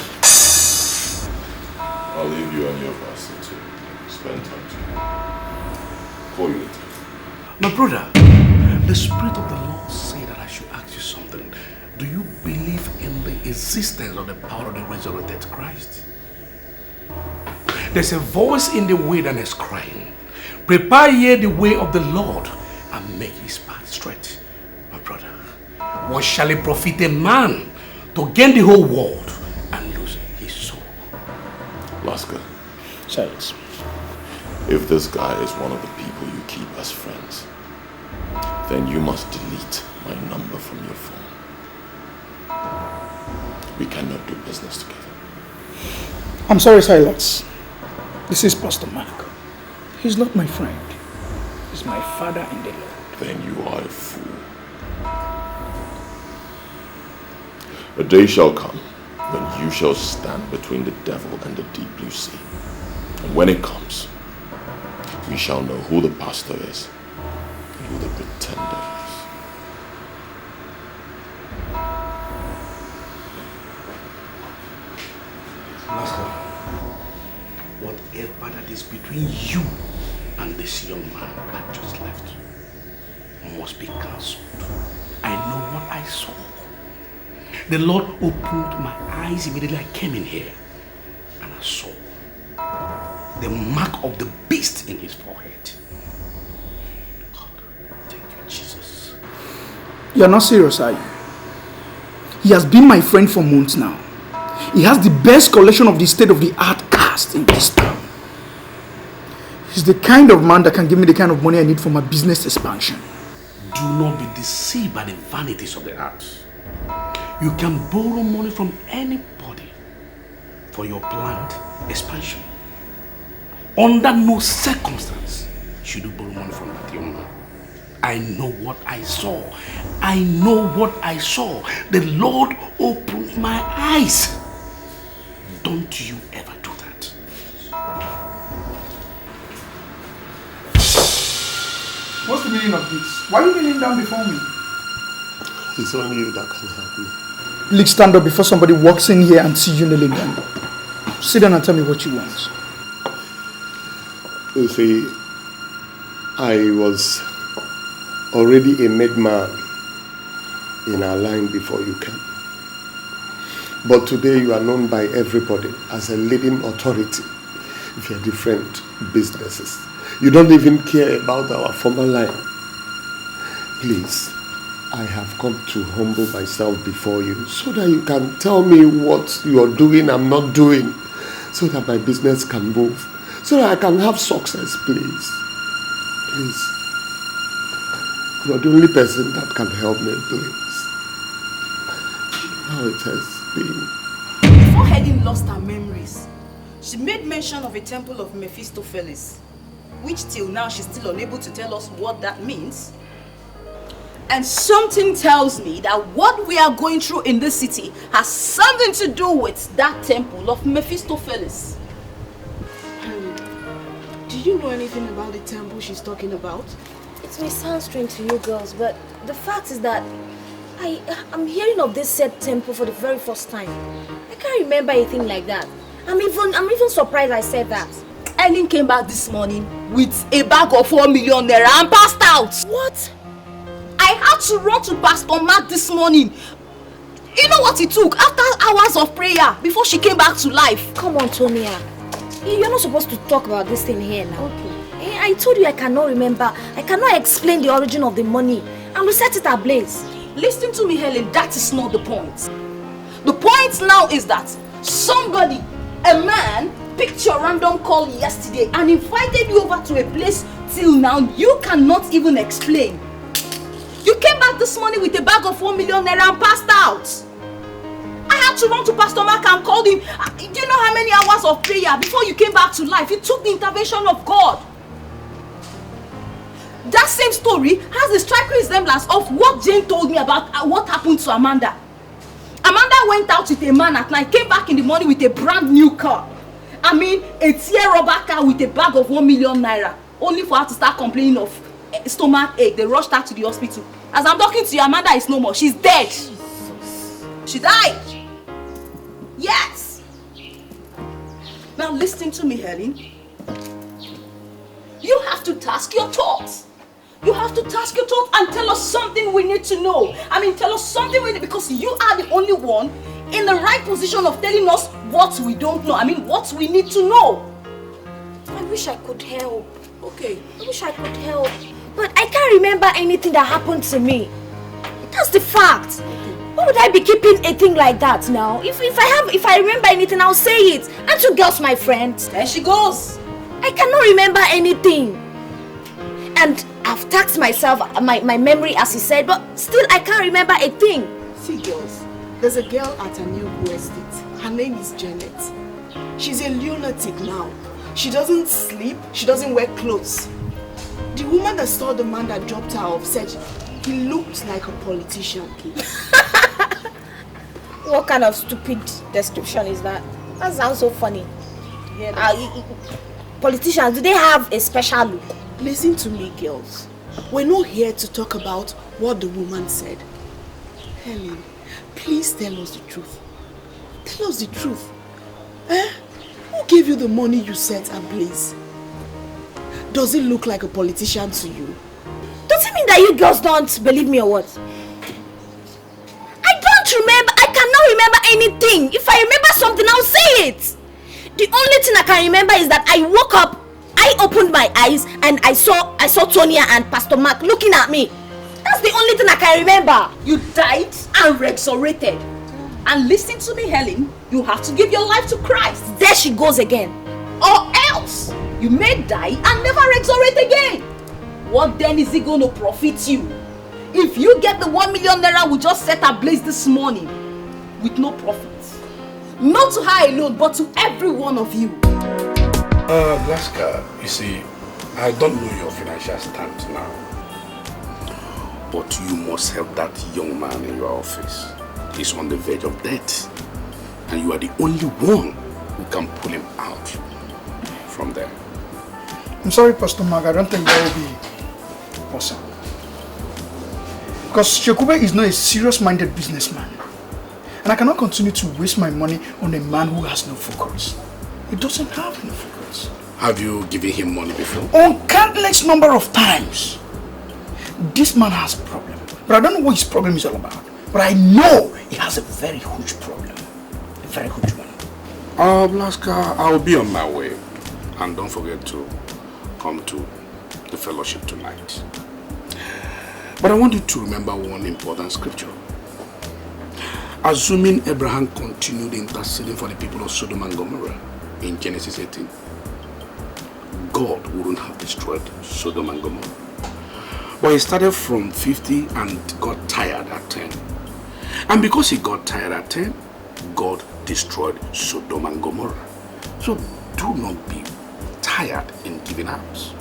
I'll leave you and your pastor to spend time together. Call you later. My brother, the Spirit of the Lord said that I should ask you something. Do you believe in the existence of the power of the resurrected Christ? There's a voice in the wilderness crying, prepare ye the way of the Lord and make his path straight. My brother, what shall it profit a man to gain the whole world and lose his soul? Laska. Silence. If this guy is one of the people you keep as friends, then you must delete my number from your phone. We cannot do business together. I'm sorry, Silas. This is Pastor Mark. He's not my friend. He's my father in the Lord. Then you are a fool. A day shall come when you shall stand between the devil and the deep blue sea. And when it comes, we shall know who the pastor is and who the pretender is. Master, whatever that is between you and this young man that just left must be cancelled. I know what I saw. The Lord opened my eyes immediately I came in here, and I saw the mark of the beast in his forehead. God, thank you, Jesus. You're not serious, are you? He has been my friend for months now. He has the best collection of the state-of-the-art cast in this town. He's the kind of man that can give me the kind of money I need for my business expansion. Do not be deceived by the vanities of the earth. You can borrow money from anybody for your planned expansion. Under no circumstance should you borrow money from that young man. I know what I saw. I know what I saw. The Lord opened my eyes. Don't you ever do that. What's the meaning of this? Why are you kneeling down before me? It's only you that can help me. Please stand up before somebody walks in here and see you kneeling down. Sit down and tell me what you want. You see, I was already a made man in our line before you came. But today you are known by everybody as a leading authority with your different businesses. You don't even care about our former line. Please, I have come to humble myself before you so that you can tell me what you are doing I'm not doing, so that my business can move, so that I can have success, please. Please. You are the only person that can help me, please. How it has been. Before Helen lost her memories, she made mention of a temple of Mephistopheles, which till now she's still unable to tell us what that means. And something tells me that what we are going through in this city has something to do with that temple of Mephistopheles. Do you know anything about the temple she's talking about? It may sound strange to you girls, but the fact is that I'm hearing of this said temple for the very first time. I can't remember anything like that. I'm even surprised I said that. Ellen came back this morning with a bag of 4 million naira and passed out. What? I had to run to Pastor Mark this morning. You know what it took? After hours of prayer, before she came back to life. Come on, Tonia. You're not supposed to talk about this thing here now. Okay. I told you I cannot remember. I cannot explain the origin of the money. And we set it ablaze. Listen to me, Helen. That is not the point. The point now is that somebody, a man, picked your random call yesterday and invited you over to a place till now you cannot even explain. You came back this morning with a bag of 4 million naira and passed out. I had to run to Pastor Mark and called him. Do you know how many hours of prayer before you came back to life? It took the intervention of God. That same story has the striking resemblance of what Jane told me about what happened to Amanda. Amanda went out with a man at night, came back in the morning with a brand new car. I mean, a tear rubber car with a bag of 1 million naira. Only for her to start complaining of stomach ache. They rushed her to the hospital. As I'm talking to you, Amanda is no more. She's dead. Jesus. She died. Yes! Now listen to me, Helen. You have to task your thoughts. You have to task your thoughts and tell us something we need to know. I mean, tell us something we need, because you are the only one in the right position of telling us what we don't know. I mean, what we need to know. I wish I could help. Okay. I wish I could help. But I can't remember anything that happened to me. That's the fact. Why would I be keeping a thing like that now? If I remember anything, I'll say it. Aren't you girls my friends? There she goes. I cannot remember anything. And I've taxed myself, my memory as he said, but still I can't remember a thing. See girls, there's a girl at a new estate. Her name is Janet. She's a lunatic now. She doesn't sleep, she doesn't wear clothes. The woman that saw the man that dropped her off said he looked like a politician. What kind of stupid description is that? That sounds so funny. Yeah, politicians, do they have a special look? Listen to me, girls. We're not here to talk about what the woman said. Helen, please tell us the truth. Tell us the truth. Who gave you the money you set ablaze? Does it look like a politician to you? Does it mean that you girls don't believe me or what? I don't remember. I cannot remember anything. If I remember something, I'll say it. The only thing I can remember is that I woke up, I opened my eyes, and I saw Tonya and Pastor Mark looking at me. That's the only thing I can remember. You died and resurrected. And listen to me, Helen. You have to give your life to Christ. There she goes again. Or else, you may die and never resurrect again. What then is it going to profit you? If you get the 1 million naira we just set ablaze this morning with no profit. Not to her alone, but to every one of you. Blaska, you see, I don't know your financial stance now. But you must help that young man in your office. He's on the verge of death. And you are the only one who can pull him out from there. I'm sorry, Pastor Mark, I don't think that will be possible. Because Shekube is not a serious-minded businessman. And I cannot continue to waste my money on a man who has no focus. He doesn't have no focus. Have you given him money before? On countless number of times. This man has a problem. But I don't know what his problem is all about. But I know he has a very huge problem. A very huge one. Blaska, I'll be on my way. And don't forget to come to the fellowship tonight. But I want you to remember one important scripture. Assuming Abraham continued interceding for the people of Sodom and Gomorrah in Genesis 18, God wouldn't have destroyed Sodom and Gomorrah. But he started from 50 and got tired at 10. And because he got tired at 10, God destroyed Sodom and Gomorrah. So do not be tired in giving out.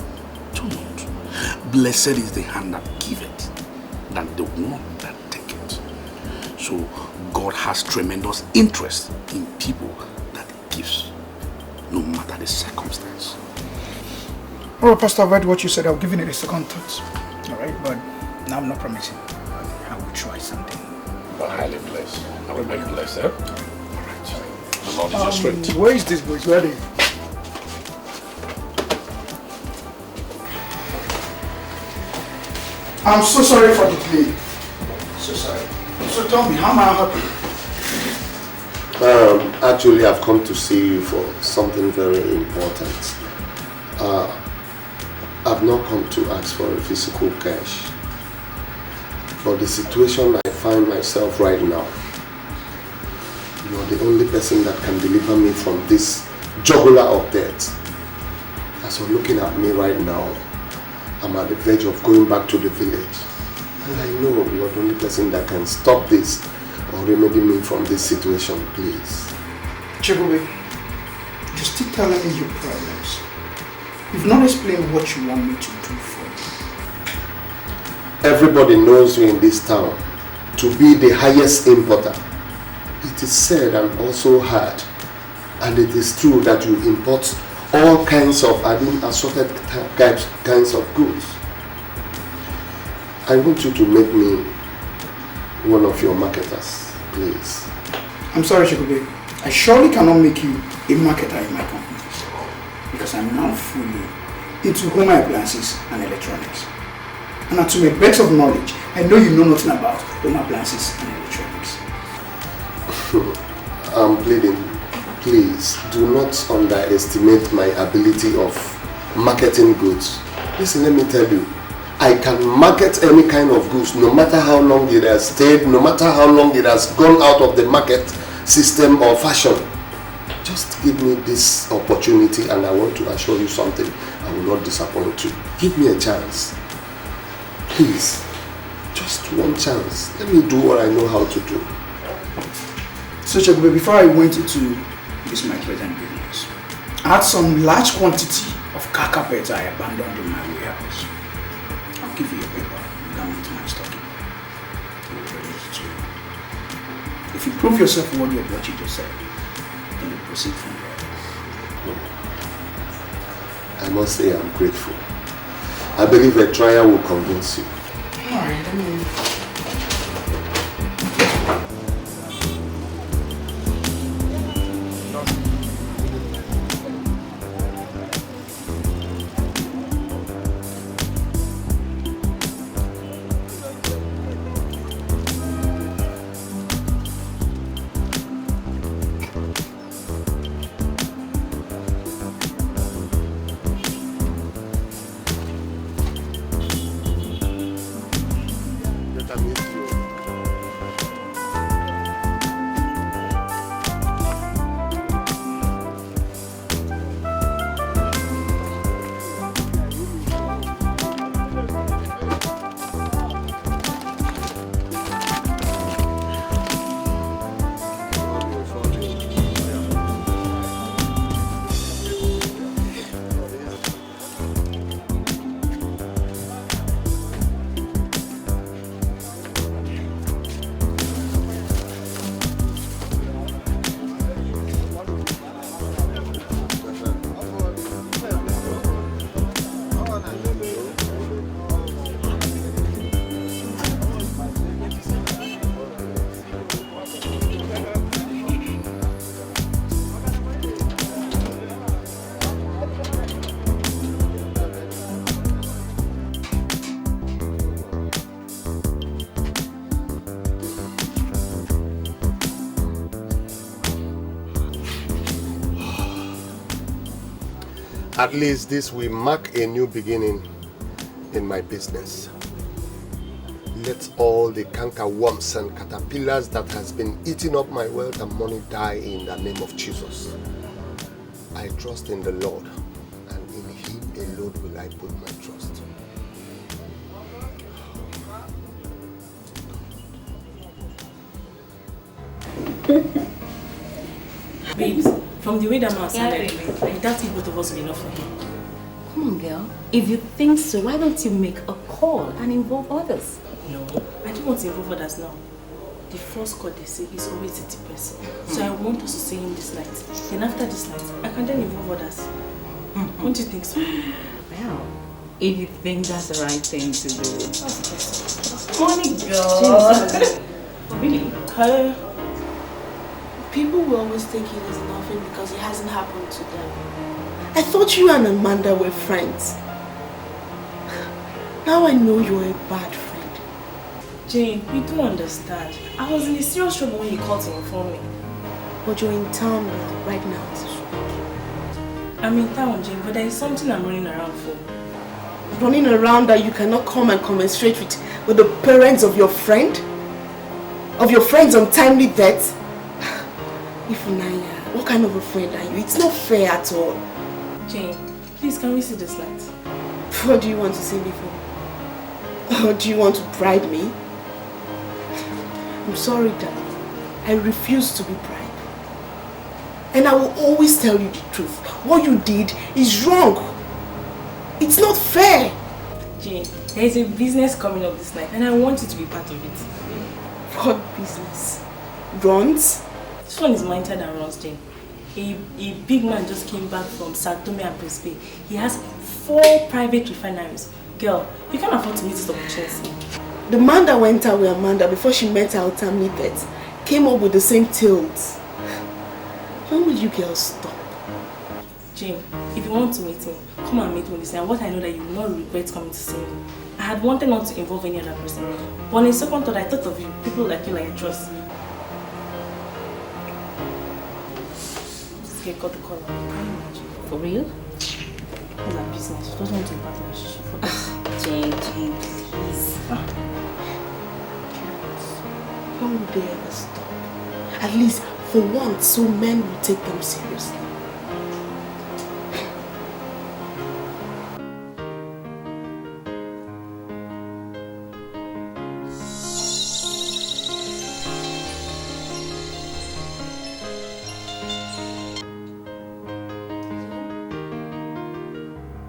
Do not. Blessed is the hand that giveth, than the one that taketh. So God has tremendous interest in people that gives, no matter the circumstance. All right, Pastor, I've heard what you said. I'll give it a second thought. All right, but now I'm not promising. I will try something. But highly blessed. I will make blessed, eh? All right. The Lord is your strength. Where is this boy? Where are they? I'm so sorry for the delay. So sorry. So tell me, how may I help you? Actually, I've come to see you for something very important. I've not come to ask for a physical cash. But the situation I find myself right now, you're the only person that can deliver me from this jugular of death. As you're looking at me right now, I'm at the verge of going back to the village. And I know you're the only person that can stop this or remedy me from this situation, please. Chegube, you're still telling me your problems. You've not explained what you want me to do for you. Everybody knows you in this town to be the highest importer. It is said and also heard, and it is true that you import all kinds of assorted kinds of goods. I want you to make me one of your marketers, please. I'm sorry, Chegube. I surely cannot make you a marketer in my company because I'm now fully into home appliances and electronics. And to my best of knowledge, I know you know nothing about home appliances and electronics. I'm pleading, please do not underestimate my ability of marketing goods. Listen, let me tell you, I can market any kind of goods, no matter how long it has stayed, no matter how long it has gone out of the market system or fashion. Just give me this opportunity and I want to assure you something. I will not disappoint you. Give me a chance. Please, just one chance. Let me do what I know how to do. So Chekube, before I went into this my present business, I had some large quantity of car carpets I abandoned in my warehouse. I'll give you a paper. You can meet my stocking. If you prove yourself worthy of what you just said, then we'll proceed from there. I must say I'm grateful. I believe a trial will convince you. Alright, I mean... At least this will mark a new beginning in my business. Let all the cankerworms and caterpillars that has been eating up my wealth and money die in the name of Jesus. I trust in the Lord, and in Him alone will I put my trust. Babes, from the way that man sounded, I doubt if both of us will be enough for him. Come on, girl. If you think so, why don't you make a call and involve others? No, I don't want to involve others now. The first call they say is always a person. So I want us to see him this night. Then after this night, I can then involve others. Don't you think so? Well, if you think that's the right thing to do. Money girl. Really? People will always take it as nothing because it hasn't happened to them. I thought you and Amanda were friends. Now I know you're a bad friend. Jane, you don't understand. I was in a serious trouble when you called to inform me. But you're in town now, right now. I'm in town, Jane, but there is something I'm running around for. Running around that you cannot come and commensurate with the parents of your friend? Of your friend's untimely death? Ifunanya, what kind of a friend are you? It's not fair at all. Jane, please can we see this light? What do you want to see me for? Or do you want to bribe me? I'm sorry, darling. I refuse to be bribed. And I will always tell you the truth. What you did is wrong. It's not fair. Jane, there is a business coming up this night and I want you to be part of it. What business? Runs? This one is mightier than runs, Jane. A big man just came back from Sao Tome and Principe. He has 4 private refineries. Girl, you can't afford to miss this opportunity. The man that went out with Amanda before she met her untimely death came up with the same tales. When will you girls stop? Jane, if you want to meet me, come and meet me this time. What I know that you will not regret coming to see me. I had wanted not to involve any other person. But in second thought, I thought of you. People like you, like I trust me. This girl got the call. Can you imagine? For real? It's a business. She doesn't want to impact the relationship. Jane, please. When will they ever stop? At least for once, so men will take them seriously.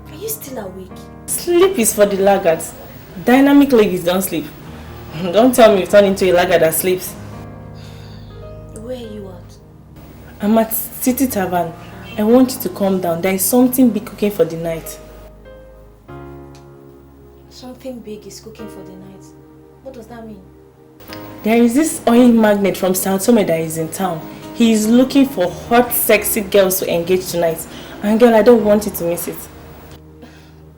Are you still awake? Sleep is for the laggards. Dynamic ladies don't sleep. Don't tell me you've turned into a laggard that sleeps. Where are you at? I'm at City Tavern. I want you to calm down. There is something big cooking for the night. Something big is cooking for the night. What does that mean? There is this oil magnate from Sao Tome that is in town. He is looking for hot, sexy girls to engage tonight. And girl, I don't want you to miss it.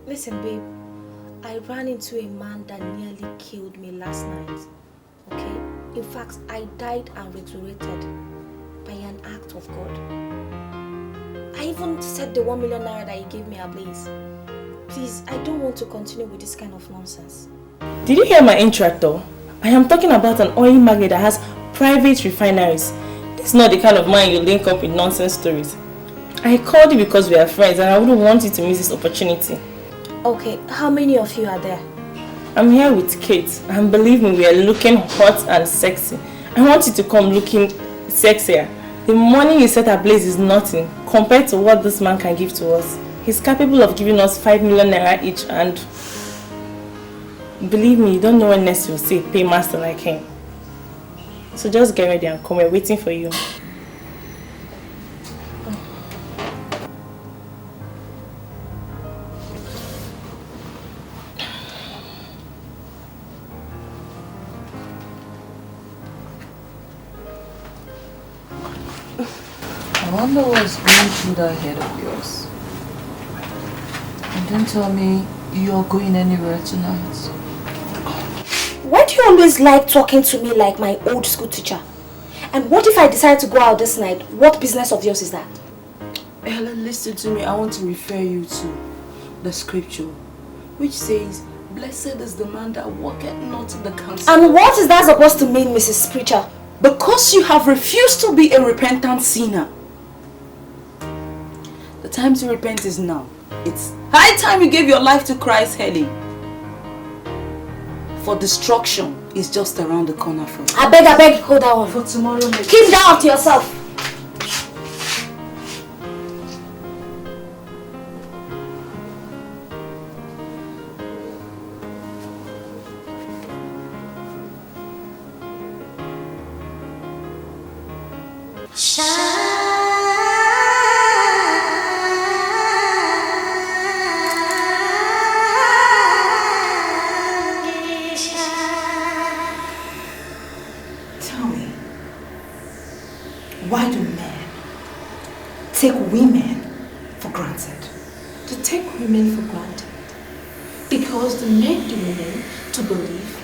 Listen, babe. I ran into a man that nearly killed me last night. Okay? In fact, I died and resurrected by an act of God. I even set the 1 million naira that he gave me ablaze. Please, I don't want to continue with this kind of nonsense. Did you hear my intro though? I am talking about an oil magnate that has private refineries. This is not the kind of man you link up with nonsense stories. I called you because we are friends and I wouldn't want you to miss this opportunity. Okay, how many of you are there? I'm here with Kate, and believe me, we are looking hot and sexy. I want you to come looking sexier. The money you set ablaze is nothing compared to what this man can give to us. He's capable of giving us 5 million naira each, and believe me, you don't know when next you'll see a paymaster like him. So just get ready and come, we're waiting for you. I wonder what's going through that head of yours. And don't tell me you're going anywhere tonight. Why do you always like talking to me like my old school teacher? And what if I decide to go out this night? What business of yours is that? Helen, listen to me. I want to refer you to the scripture, which says, "Blessed is the man that walketh not in the counsel." And what is that supposed to mean, Mrs. Preacher? Because you have refused to be a repentant sinner. The time to repent is now. It's high time you gave your life to Christ, Helen. For destruction is just around the corner for you. I beg, hold that one. For tomorrow. Keep that to yourself. Tell me, why do men take women for granted? To take women for granted. Because the men to women to believe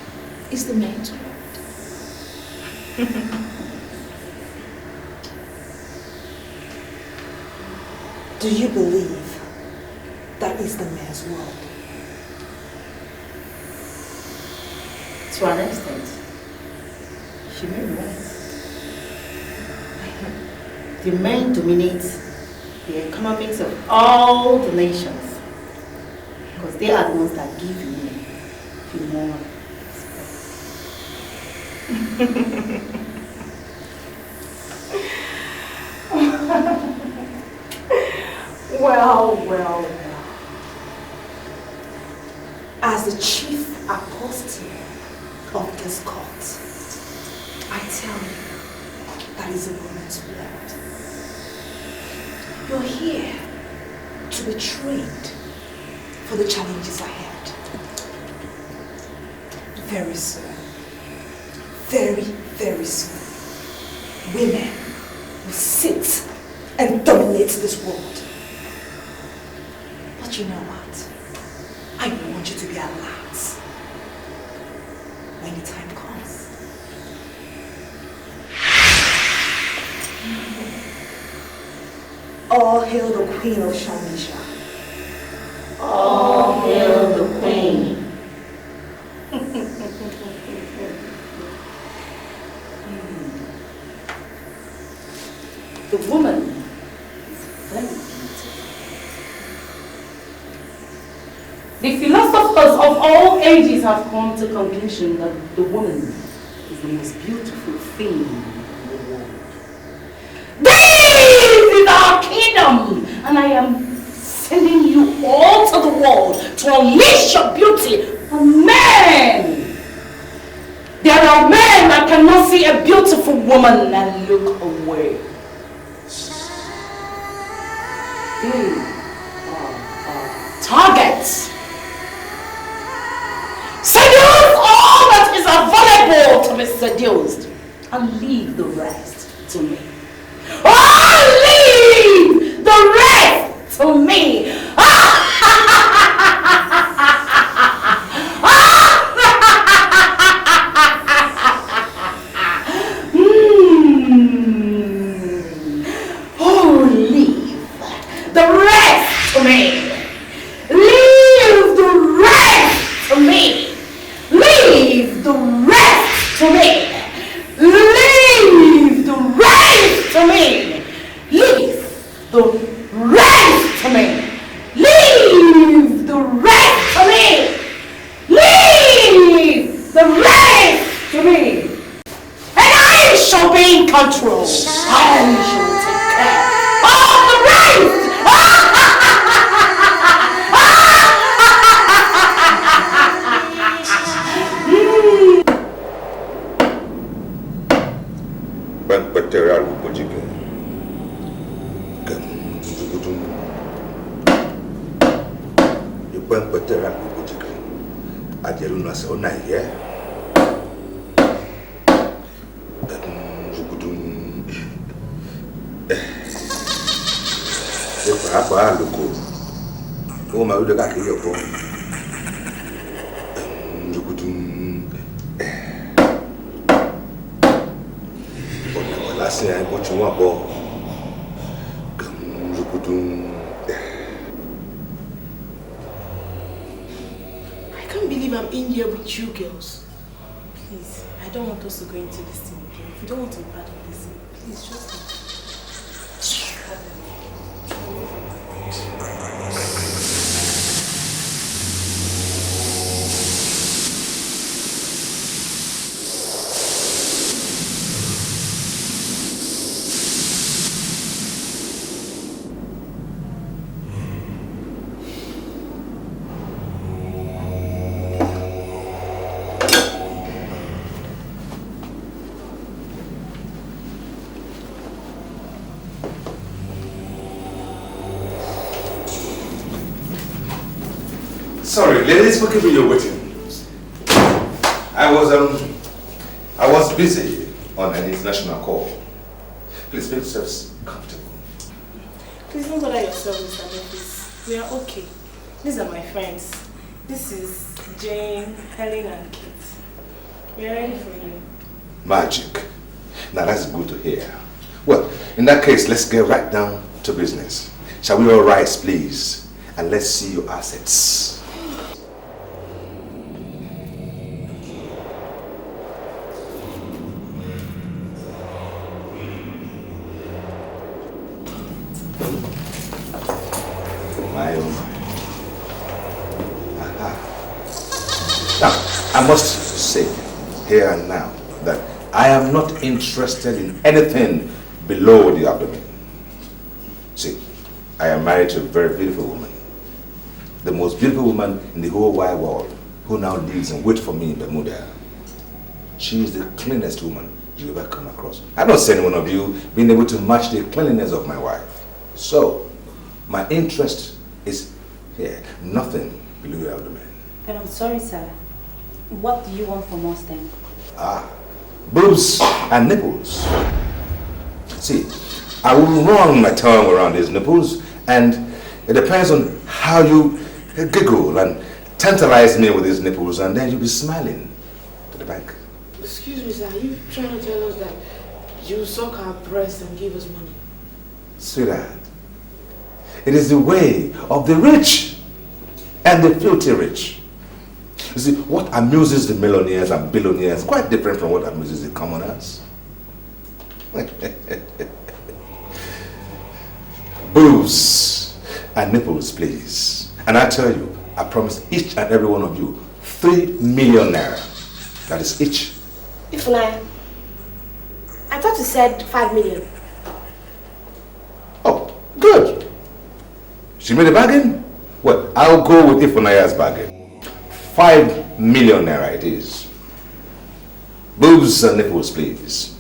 is the man to want. Do you believe that is the man's world? To an extent, she may be right. The men dominate the economics of all the nations because they are the ones that give women the more Well. As the chief apostle of this cult, I tell you, that is a woman's world. You're here to be trained for the challenges ahead. Very soon, very soon, women will sit and dominate this world. But you know what? I want you to be alert when the time comes. All hail the Queen of Shamisha. All hail the Queen. The woman is very beautiful. The philosophers of all ages have come to the conclusion that the woman is the most beautiful thing in the world. This is our kingdom, and I am sending you all to the world to unleash your beauty on men. There are men that cannot see a beautiful woman and look away. They are targets. Seduce all that is available to be seduced and leave the rest to me. Oh, leave the rest to me. Oh, leave the rest to me. Leave the rest to me. Leave the rest to me. Leave the rest to me. Leave the rest to me. Leave the rest to me. Leave the rest to me. And I shall be in control. I shall take care of the rest. Material Bujike. You went Material Bujike. Ajeluna se ona ye. Apa loko. O ma ude ka kiyo po. I put you up all. I can't believe I'm in here with you girls. Please, I don't want us to go into this thing again. If you don't want to be part of this thing, please just leave. Sorry, ladies, for keeping you waiting. I was busy on an international call. Please make yourselves comfortable. Please don't bother yourself, Mr. Memphis. We are okay. These are my friends. This is Jane, Helen, and Kate. We are ready for you. Magic. Now that's good to hear. Well, in that case, let's get right down to business. Shall we all rise, please? And let's see your assets. I must say here and now that I am not interested in anything below the abdomen. See, I am married to a very beautiful woman. The most beautiful woman in the whole wide world, who now lives and waits for me in Bermuda. She is the cleanest woman you ever come across. I don't see any one of you being able to match the cleanliness of my wife. So, my interest is here, nothing below your abdomen. But I'm sorry, sir. What do you want from us then? Boobs and nipples. See, I will run my tongue around his nipples, and it depends on how you giggle and tantalize me with his nipples, and then you'll be smiling to the bank. Excuse me, sir. Are you trying to tell us that you suck our breasts and give us money? Sweetheart, it is the way of the rich and the filthy rich. You see, what amuses the millionaires and billionaires is quite different from what amuses the commoners. Boobs and nipples, please. And I tell you, I promise each and every one of you 3 million naira. That is each. If I thought you said 5 million. Oh, good. She made a bargain? Well, I'll go with Ifunaya's bargain. 5 million naira it is. Boobs and nipples, please.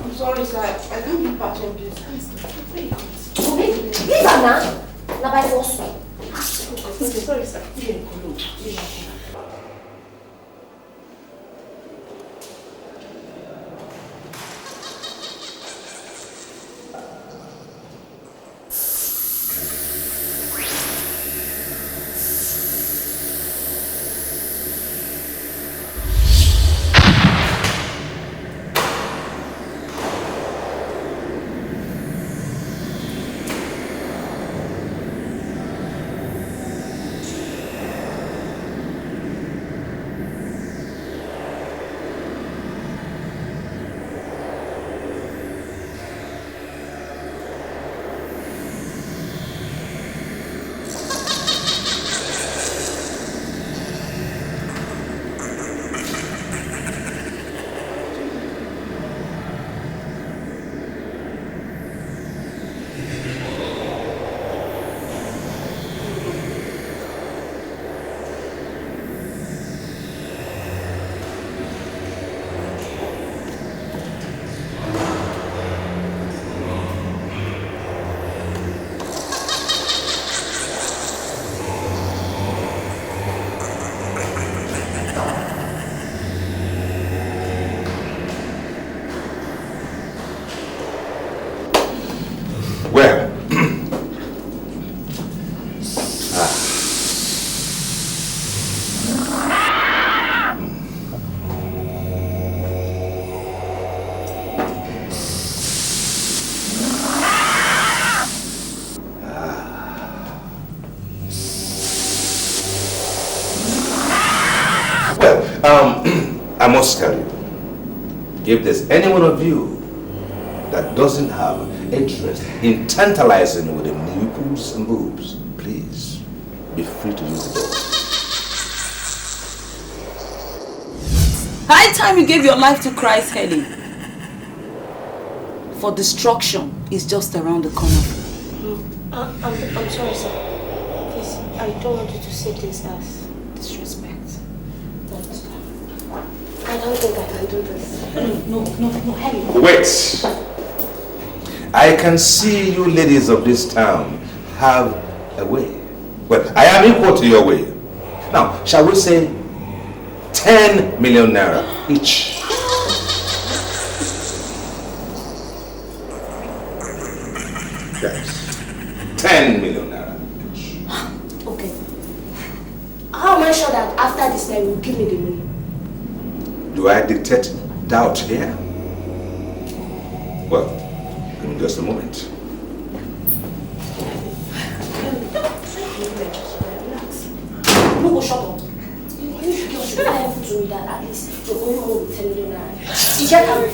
I'm sorry, sir. I can't be patient, please. Leave her now. Now by force. Okay, sorry, sir. Well, I must tell you, if there's any one of you that doesn't have interest in tantalizing with the nipples and boobs, please be free to use the door. High time you gave your life to Christ, Helen. For destruction is just around the corner. I'm sorry, sir. Please, I don't want you to see this as disrespect. I don't think I can do this. No, Helen. Wait! I can see you ladies of this town have a way. Well, I am equal to your way. Now, shall we say 10 million naira each? Yes. 10 million naira each. Okay. How am I sure that after this night you will give me the money? Do I detect doubt here? Well, in just a moment. No, shut up. You should be careful to me that at least you're going home with 10 million naira. You check out.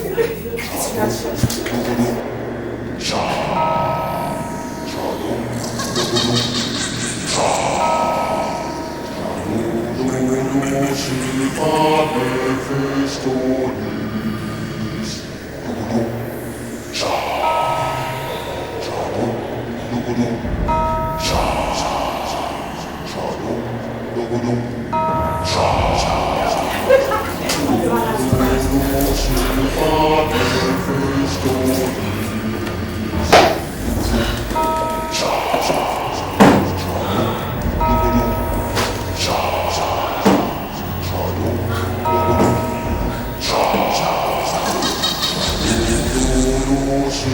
Have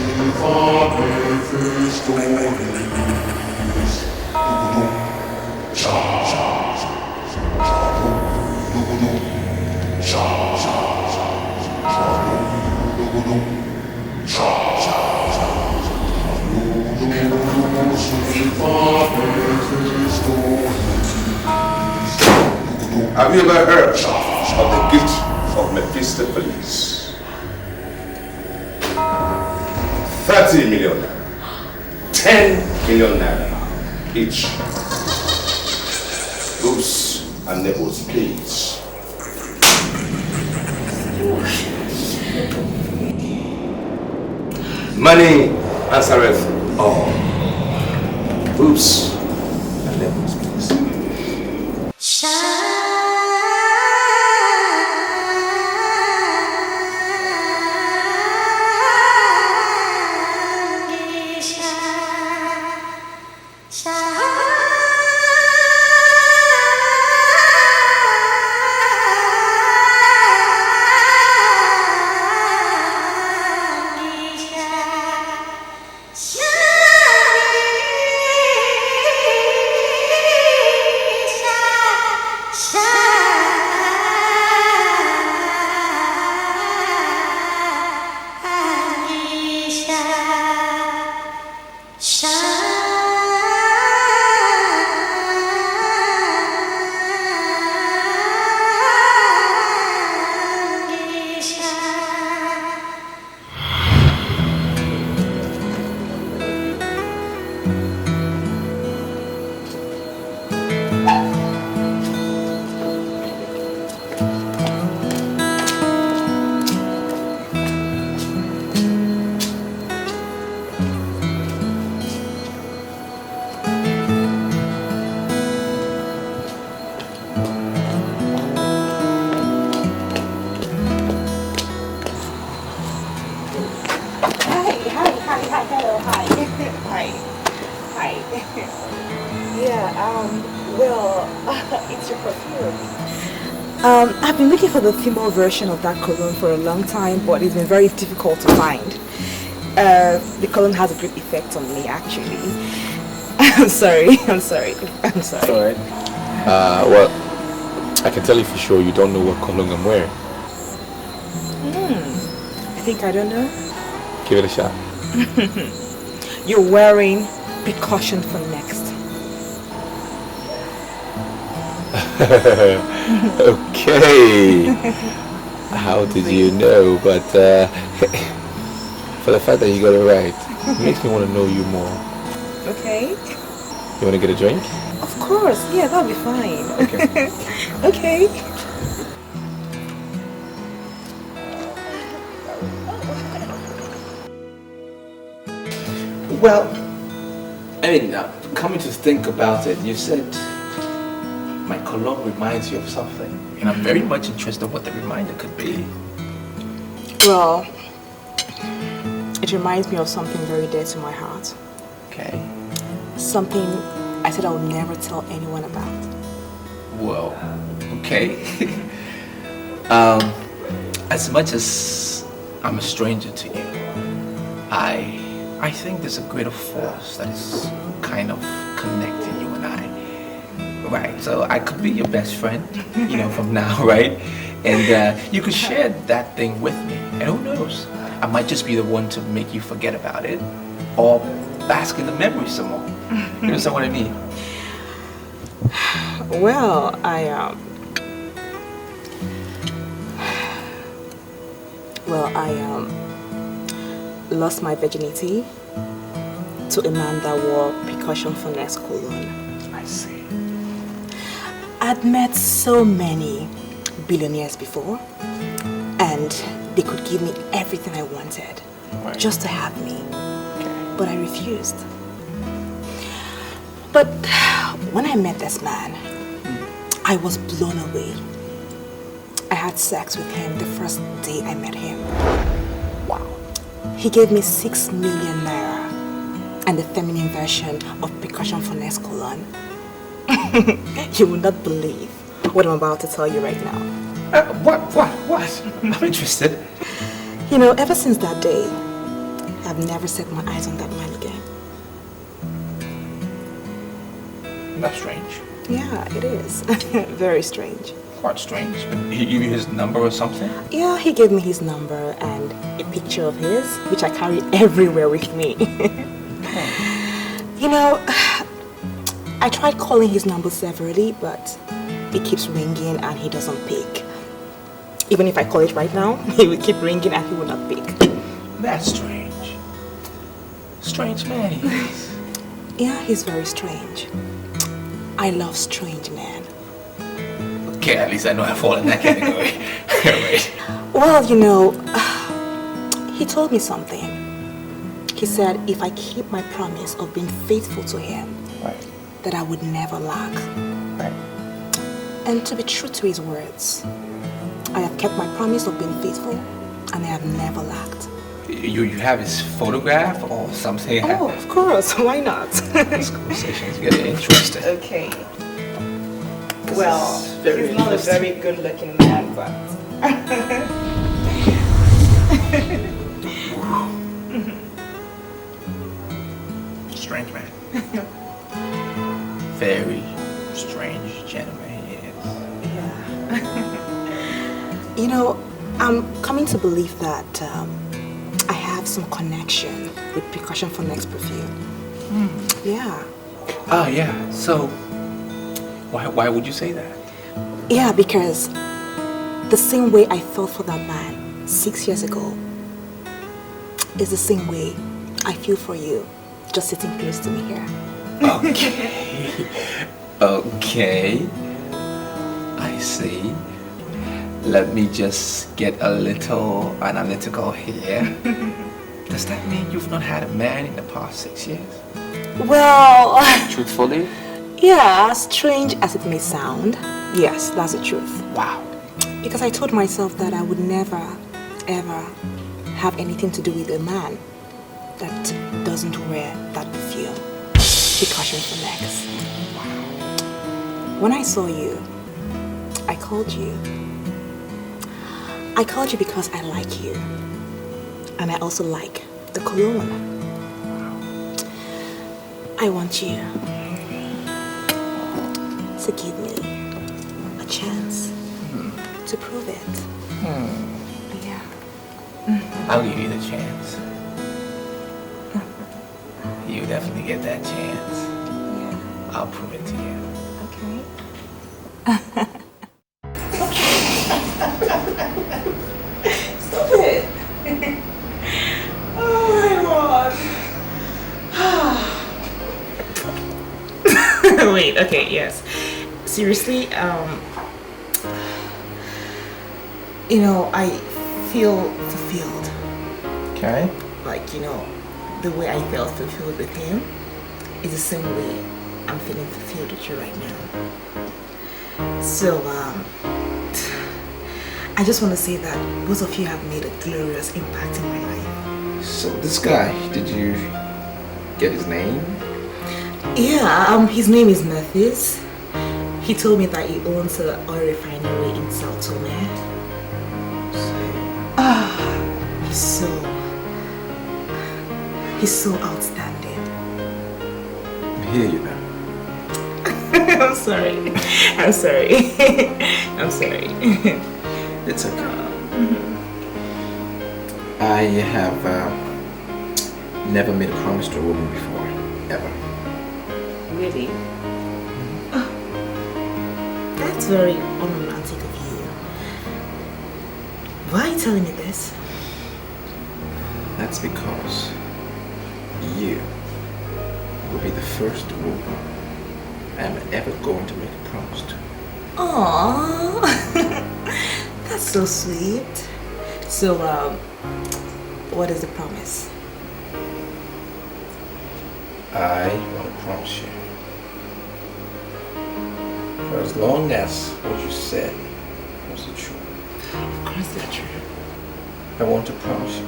you ever heard of the gift of Mephistopheles? 30 million naira, 10 million naira each. Boobs and nipples, please. Money answereth all. Boobs and nipples, please. I've been looking for the female version of that cologne for a long time, but it's been very difficult to find. The cologne has a great effect on me, actually. I'm sorry. Alright. Well, I can tell you for sure you don't know what cologne I'm wearing. I think I don't know. Give it a shot. You're wearing precaution for next. Okay. How did you know? But for the fact that you got it right, it makes me want to know you more. Okay. You want to get a drink? Of course. Yeah, that'll be fine. Okay. Okay. Well, I mean, coming to think about it, you said my cologne reminds you of something, and I'm very much interested in what the reminder could be. Well, it reminds me of something very dear to my heart. Okay. Something I said I would never tell anyone about. Well, okay. As much as I'm a stranger to you, I think there's a greater force that is kind of connecting you and I. Right, so I could be your best friend, you know, from now, right? And you could share that thing with me. And who knows? I might just be the one to make you forget about it or bask in the memory some more. You understand what I mean? Well, I lost my virginity to a man that wore precaution for next cologne. I see. I'd met so many billionaires before, and they could give me everything I wanted, just to have me. But I refused. But when I met this man, I was blown away. I had sex with him the first day I met him. Wow. He gave me 6 million naira and the feminine version of precaution for next cologne. You will not believe what I'm about to tell you right now. What? I'm interested. You know, ever since that day, I've never set my eyes on that man again. That's strange. Yeah, it is. Very strange. Quite strange. But he gave you his number or something? Yeah, he gave me his number and a picture of his, which I carry everywhere with me. You know, I tried calling his number severally, but it keeps ringing and he doesn't pick. Even if I call it right now, he will keep ringing and he will not pick. That's strange. Strange man he is. Yeah, he's very strange. I love strange men. Okay, at least I know I fall in that category. Right. Well, you know, he told me something. He said if I keep my promise of being faithful to him, that I would never lack. And to be true to his words, I have kept my promise of being faithful and I have never lacked. You have his photograph or something? Oh, of course. Why not? This conversation is getting interesting. Okay. Well, he's not a very good-looking man, but... Strange man. Very strange gentleman he is. Yeah. You know, I'm coming to believe that I have some connection with Precaution for Next Perfume. Yeah. Oh, yeah. So, why would you say that? Yeah, because the same way I felt for that man 6 years ago is the same way I feel for you just sitting close to me here. Okay. Okay. I see. Let me just get a little analytical here. Does that mean you've not had a man in the past 6 years? Well... Truthfully? Yeah, strange as it may sound, yes, that's the truth. Wow. Because I told myself that I would never, ever have anything to do with a man that doesn't wear that perfume. Precaution for Next. When I saw you, I called you. I called you because I like you. And I also like the cologne. I want you to give me a chance to prove it. Yeah. I'll give you the chance. You definitely get that chance. Yeah. I'll prove it to you. Okay. Stop it. Oh my God. Wait, okay, yes. Seriously, you know, I feel fulfilled. Okay. Like, you know, the way I felt fulfilled with him is the same way I'm feeling fulfilled with you right now. So, I just want to say that both of you have made a glorious impact in my life. So this guy, did you get his name? Yeah, his name is Memphis. He told me that he owns an oil refinery in Sao Tome. He's so outstanding. I hear you now. I'm sorry. I'm sorry. I'm sorry. It's okay. I have never made a promise to a woman before, ever. Really? Oh, that's very unromantic of you. Why are you telling me this? That's because you will be the first woman I'm ever going to make a promise to. Aww, that's so sweet. So, what is the promise? I want to promise you, for as long as what you said was the truth. Of course they're true. I want to promise you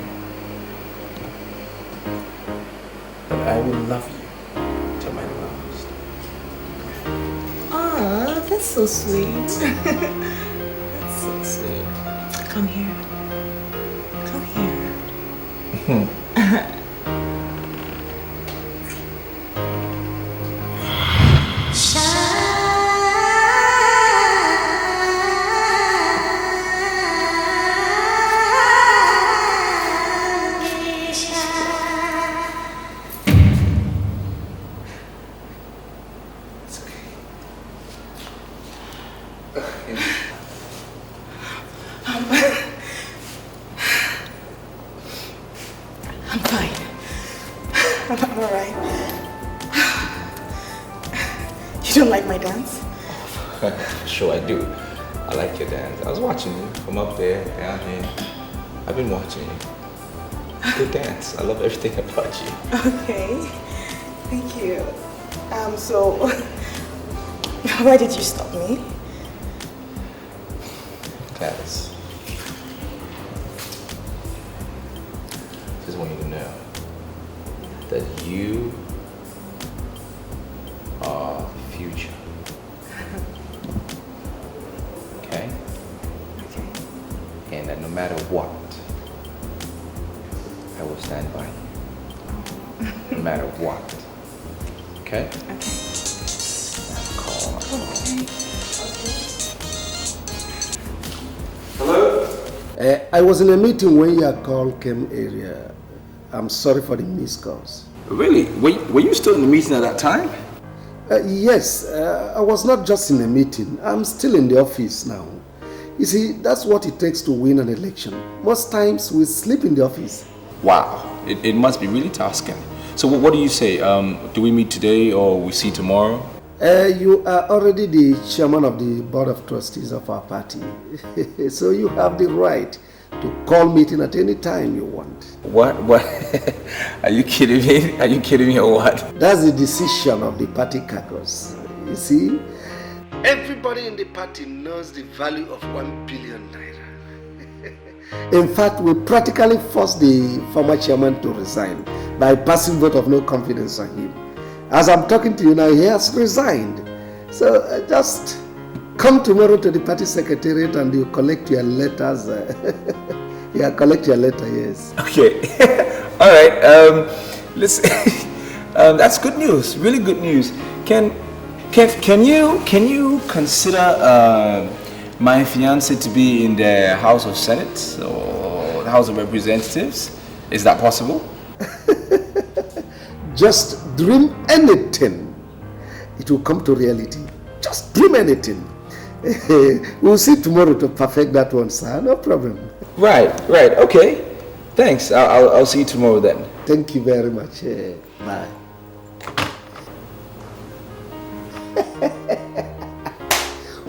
that I will love you till my last. Aw, that's so sweet. That's so sweet. Come here. Come here. I'm fine. I'm alright. You don't like my dance? Sure I do. I like your dance. I was watching you from up there, down here. I've been watching you. Good dance. I love everything about you. Okay. Thank you. So why did you stop me? Gladys. Just want you to know that you are the future. Okay? Okay. And that no matter what, I will stand by you. No matter what. Okay? Okay. Call. Hello? I was in a meeting when your call came earlier. I'm sorry for the missed calls. Really? Were you still in the meeting at that time? Yes, I was not just in a meeting. I'm still in the office now. You see, that's what it takes to win an election. Most times we sleep in the office. Wow. It must be really tasking. So what do you say? Do we meet today or we see tomorrow? You are already the chairman of the board of trustees of our party. So you have the right to call meeting at any time you want. What? Are you kidding me? Are you kidding me or what? That's the decision of the party caucus. You see, everybody in the party knows the value of 1 billion naira. In fact, we practically forced the former chairman to resign by passing vote of no confidence on him. As I'm talking to you now, he has resigned. So just come tomorrow to the party secretariat and you collect your letters. Yeah, collect your letter, yes. Okay. All right. Listen. That's good news. Really good news. Can you consider my fiance to be in the House of Senate or the House of Representatives? Is that possible? Just dream anything. It will come to reality. Just dream anything. We'll see tomorrow to perfect that one, sir. No problem. Right. Okay. Thanks. I'll see you tomorrow then. Thank you very much. Bye.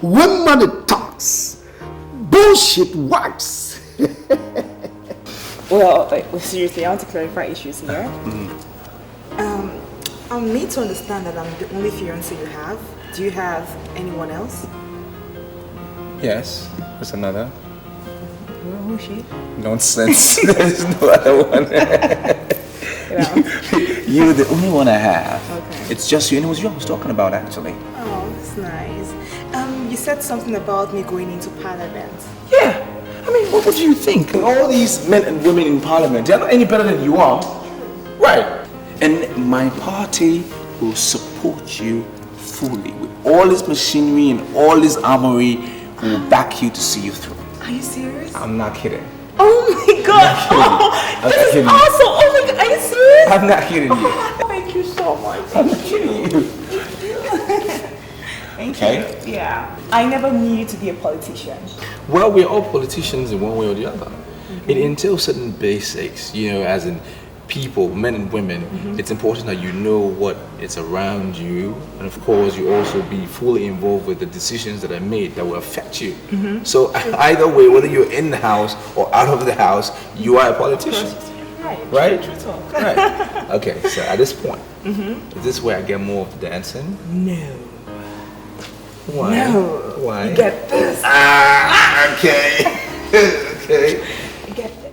When money talks, bullshit works. Well, seriously, I want to clarify issues here. I'm made to understand that I'm the only fiancé you have. Do you have anyone else? Yes. There's another. Who is she? Nonsense. There's no other one. You're the only one I have. Okay. It's just you, and it was you I was talking about actually. Oh, that's nice. You said something about me going into parliament. Yeah. I mean, what do you think? All these men and women in parliament, they're not any better than you are. Right. And my party will support you fully with all this machinery and all this armory. Will back you to see you through. Are you serious? I'm not kidding. Oh my god! This is awesome! Oh my god, are you serious? I'm not kidding you. Thank you so much. I'm not kidding you. Thank Okay. you. Yeah. I never knew you to be a politician. Well, we're all politicians in one way or the other. It entails certain basics, as in people, men and women. It's important that you know what is around you, and of course you also be fully involved with the decisions that are made that will affect you. So either way, whether you're in the house or out of the house, you are a politician. Right? True talk. Right. Okay, so at this point, is this where I get more of the dancing? No. Why? No. Why? You get this. Okay. Okay. You get this.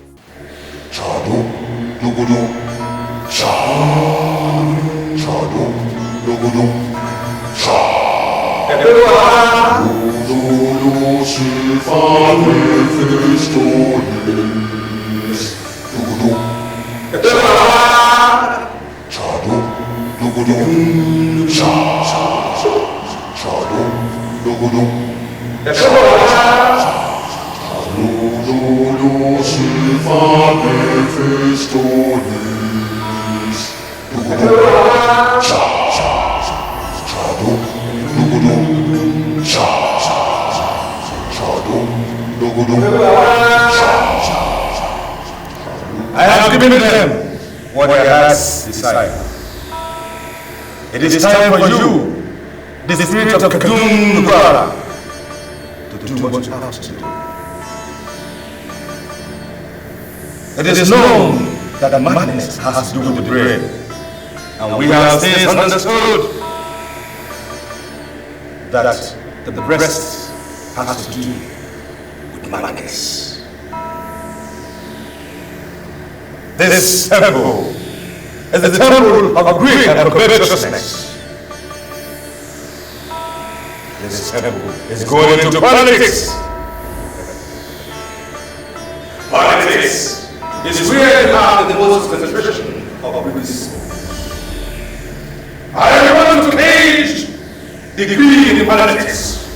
I have given them what their hearts desire. It is time for you, the spirit of Kadum Nubara, to do what you have to do. It is known that the madness has to do with the brain, and we have since understood that the breast has to do with madness. This temple is the temple of greed and covetousness. This temple is going into politics. Politics is where you have the most concentration of greed. I want to cage the greed in politics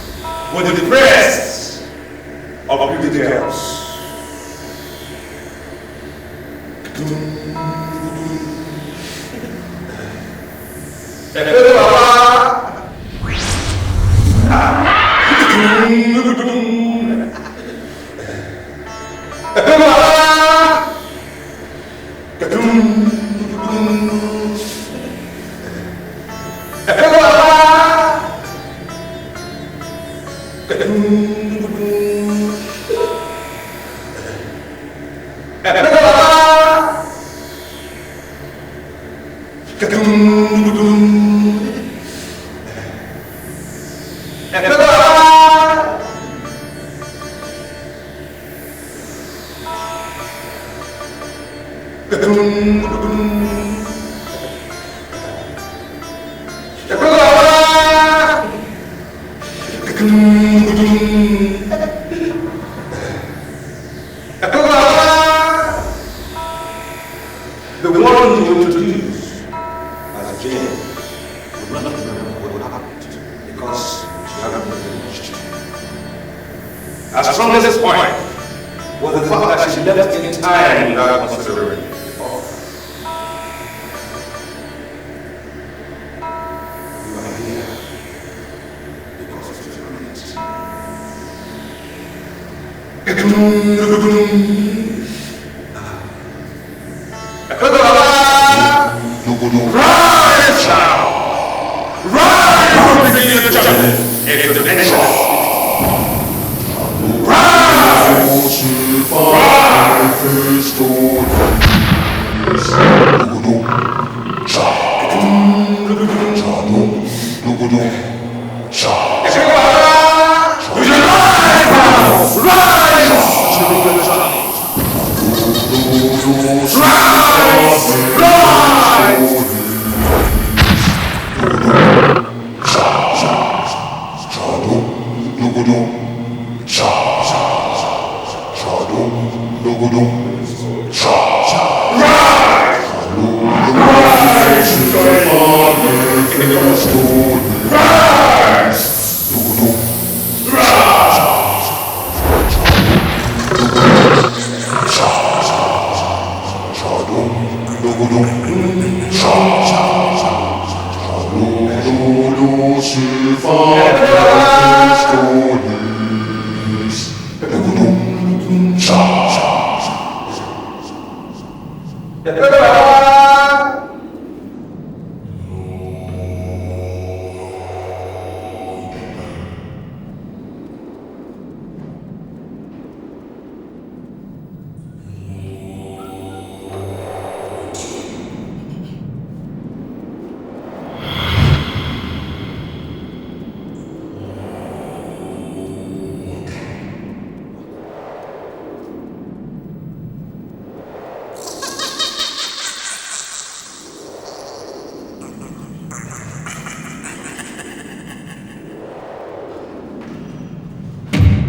with the breasts of greedy girls. The one you introduce as Jane will not remember what happened because she hadn't been watched. As from this point was the fact that she left entirely without considering. You are here because of your rise now! Rise from the jungle into the nation! Rise!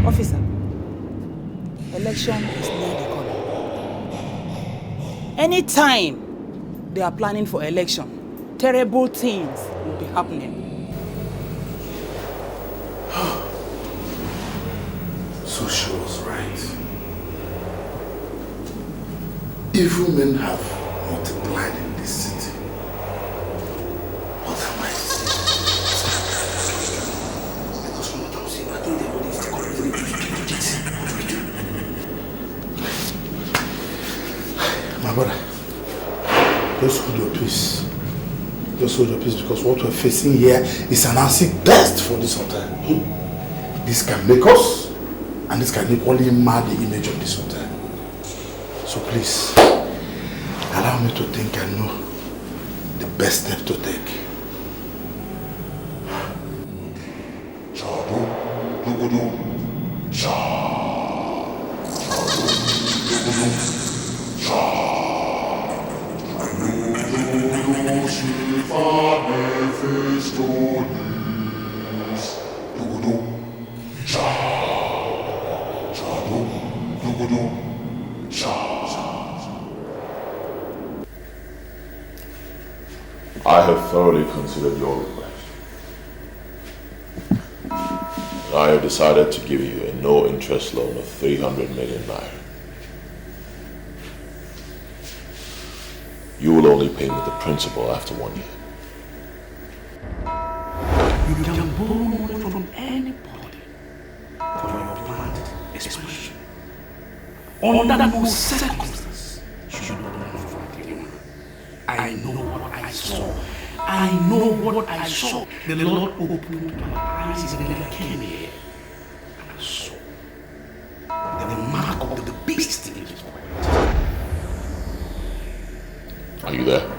Officer, election is near the corner. Anytime they are planning for election, terrible things will be happening. So she was right. Evil men have multiplied in this city. What am I saying? Because from what I'm saying, I think the body is the correct way to do this. What do we do? Just hold your peace. Just hold your peace, because what we're facing here is an acid test for this hotel. This can make us, and this can equally mar the image of this hotel. So please, allow me to think and know the best step to take. I have thoroughly considered your request. And I have decided to give you a no-interest loan of 300 million naira. You will only pay me the principal after 1 year. You can borrow money from anybody for your planned expansion. Under no circumstance should you borrow from anyone. I know what I saw. I know what I saw. The Lord opened my eyes and I came here. And I saw the mark of the beast in his word. Are you there?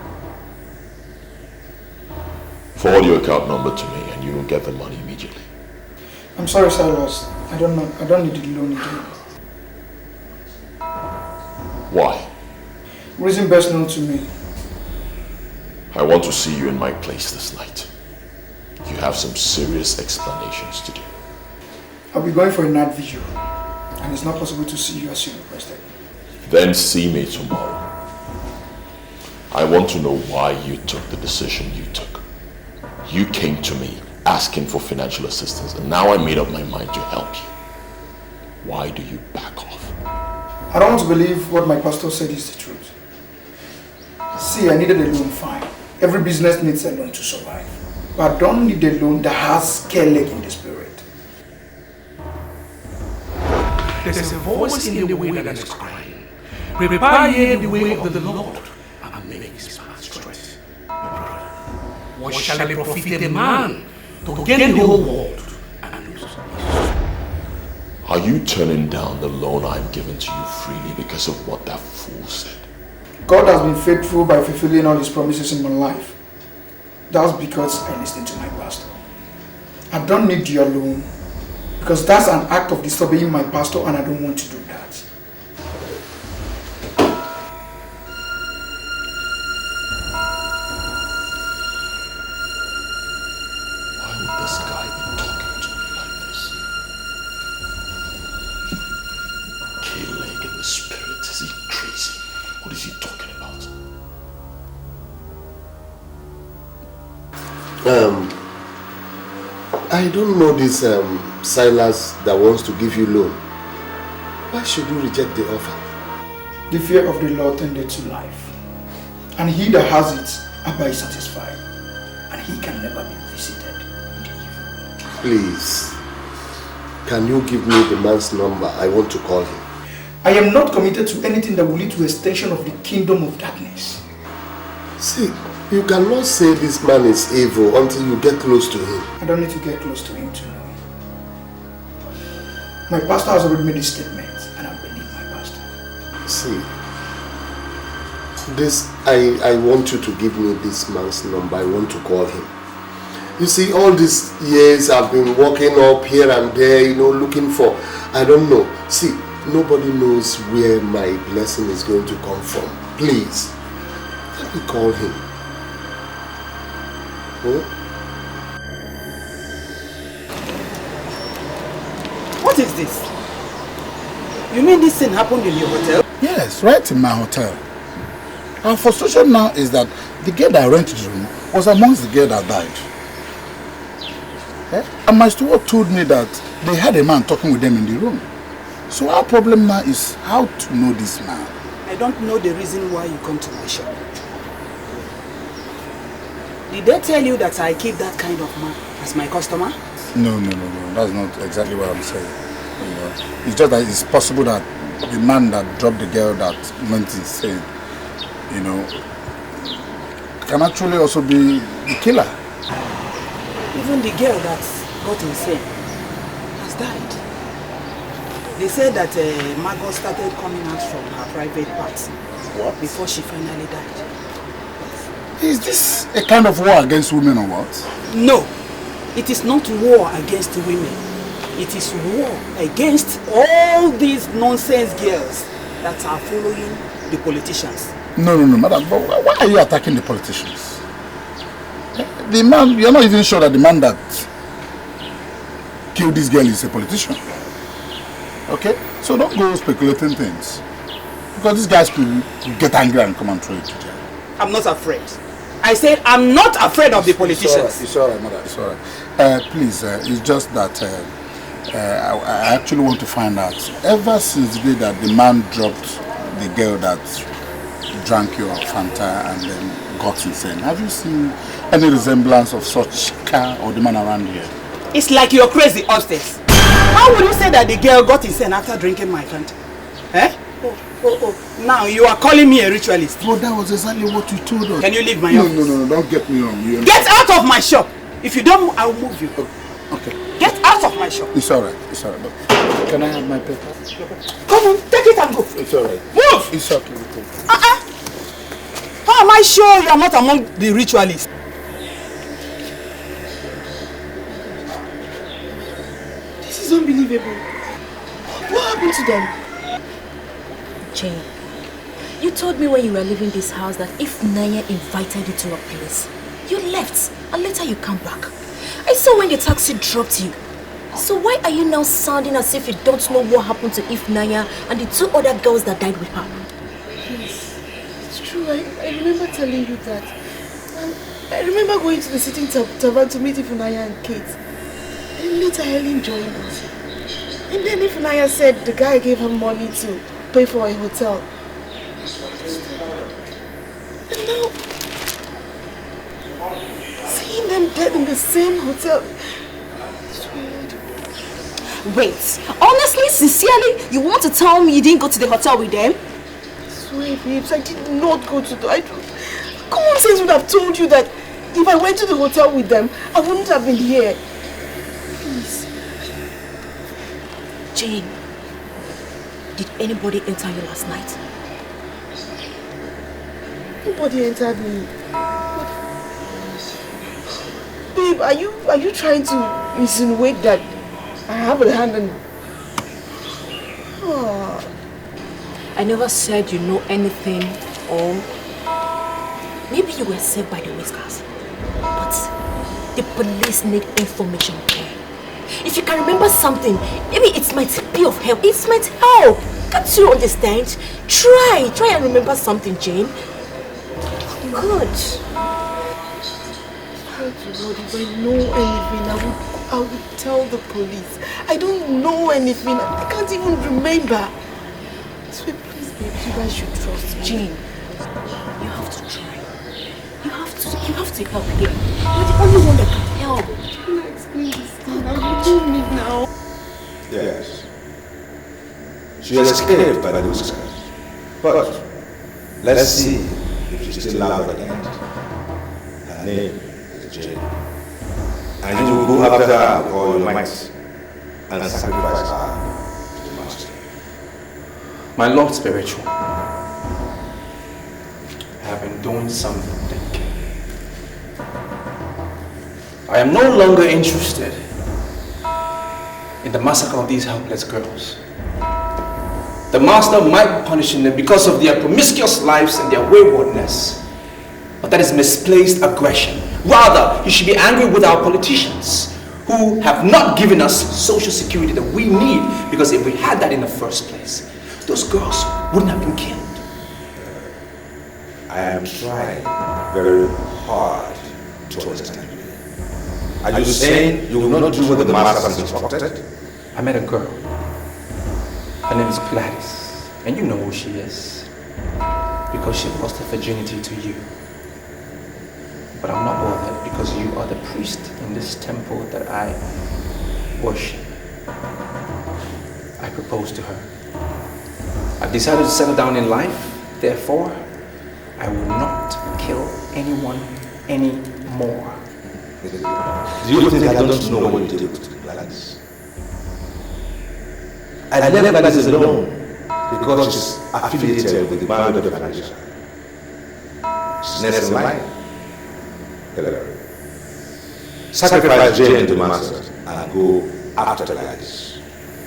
Forward your account number to me and you will get the money immediately. I'm sorry, Silas. I don't need the loan again. Why? Reason best known to me. I want to see you in my place this night. You have some serious explanations to do. I'll be going for a night vigil, and it's not possible to see you as you requested. Then see me tomorrow. I want to know why you took the decision you took. You came to me asking for financial assistance, and now I made up my mind to help you. Why do you back off? I don't want to believe what my pastor said is the truth. See, I needed a loan, fine. Every business needs a loan to survive. But I don't need a loan that has scare leg in the spirit. There's a voice in the wilderness crying, prepare ye the way of the Lord, and make his path straight. What shall it profit a man to gain the whole world and lose his soul? Are you turning down the loan I'm giving to you freely because of what that fool said? God has been faithful by fulfilling all his promises in my life. That's because I listened to my pastor. I don't need your loan because that's an act of disobeying my pastor and I don't want to do that. Why would this guy be talking to me like this? K-leg in the spirit, is he crazy? What is he talking about? I don't know this Silas that wants to give you loan. Why should you reject the offer? The fear of the Lord tended to life. And he that has it abide satisfied. And he can never be visited with evil. Please, can you give me the man's number? I want to call him. I am not committed to anything that will lead to extension of the kingdom of darkness. See, you cannot say this man is evil until you get close to him. I don't need to get close to him to know him. My pastor has already made a statement and I believe my pastor. See, this, I want you to give me this man's number. I want to call him. You see, all these years I've been walking up here and there, looking for, I don't know. See, nobody knows where my blessing is going to come from. Please, let me call him. What is this? You mean this thing happened in your hotel? Yes, right in my hotel. Our frustration now is that the girl that rented the room was amongst the girl that died. And my steward told me that they had a man talking with them in the room. So our problem now is how to know this man. I don't know the reason why you come to my shop. Did they tell you that I keep that kind of man as my customer? No. That's not exactly what I'm saying. It's just that it's possible that the man that dropped the girl that went insane, can actually also be the killer. Even the girl that got insane has died. They said that Margot started coming out from her private parts before she finally died. Is this a kind of war against women or what? No, it is not war against women. It is war against all these nonsense girls that are following the politicians. No, madam, but why are you attacking the politicians? The man, you're not even sure that the man that killed this girl is a politician. Okay? So don't go speculating things. Because these guys could get angry and come and throw it to jail. I'm not afraid. I said I'm not afraid of the politicians. It's alright, madam, it's alright. Please, it's just that I actually want to find out, ever since the day that the man dropped the girl that drank your Fanta and then got insane, have you seen any resemblance of such car or the man around here? It's like you're crazy upstairs. How would you say that the girl got insane after drinking my Fanta? Eh? Oh. Now you are calling me a ritualist. Well, that was exactly what you told us. Can you leave my office? No, don't get me wrong. Get out of my shop! If you don't, I will move you. Okay. Get out of my shop. It's alright, but can I have my paper? Come on, take it and go. It's alright. Move! It's okay. How am I sure you are not among the ritualists? This is unbelievable. What happened to them? Jane, you told me when you were leaving this house that if Naya invited you to a place, you left and later you come back. I saw when the taxi dropped you. So why are you now sounding as if you don't know what happened to Naya and the two other girls that died with her? Yes, it's true. I remember telling you that. And I remember going to the sitting tavern to meet Naya and Kate. And later Helen joined us. And then Naya said the guy gave her money to pay for a hotel. And now, seeing them dead in the same hotel. It's weird. Wait, honestly, sincerely, you want to tell me you didn't go to the hotel with them? I swear, babes, I did not go to the... Common sense would have told you that if I went to the hotel with them, I wouldn't have been here. Please. Jane, did anybody enter you last night? Nobody entered me. Babe, are you trying to insinuate that I have a hand in... Oh. I never said you know anything, or maybe you were saved by the whiskers. But the police need information here. If you can remember something, maybe it might be of help. It might help. Can't you understand? Try and remember something, Jane. Good. Lord, if I know anything, I would tell the police. I don't know anything. I can't even remember. So please, babe, you guys should trust me. Jane, you have to try. You have to help here. You're the only one that can help. Can I explain this thing? I don't need now. Yes. She has escaped by the whiskers. But let's see if she's still alive at the end. Her name is Jane. And you will go after her with all your might and sacrifice her to the master. My Lord Spiritual, I have been doing some thinking. I am no longer interested in the massacre of these helpless girls. The master might be punishing them because of their promiscuous lives and their waywardness. But that is misplaced aggression. Rather, you should be angry with our politicians who have not given us social security that we need, because if we had that in the first place, those girls wouldn't have been killed. I am trying very hard to understand you. Are you saying you will not do what the master has instructed? I met a girl. Her name is Gladys, and you know who she is, because she lost her virginity to you. But I'm not bothered, because you are the priest in this temple that I worship. I proposed to her. I've decided to settle down in life, therefore, I will not kill anyone anymore. Do you think I don't know what you did with Gladys? I left Gladys alone because she's affiliated with the band of the financial. She's next in line. Hillary. Sacrifice Jane to masters and go after Gladys.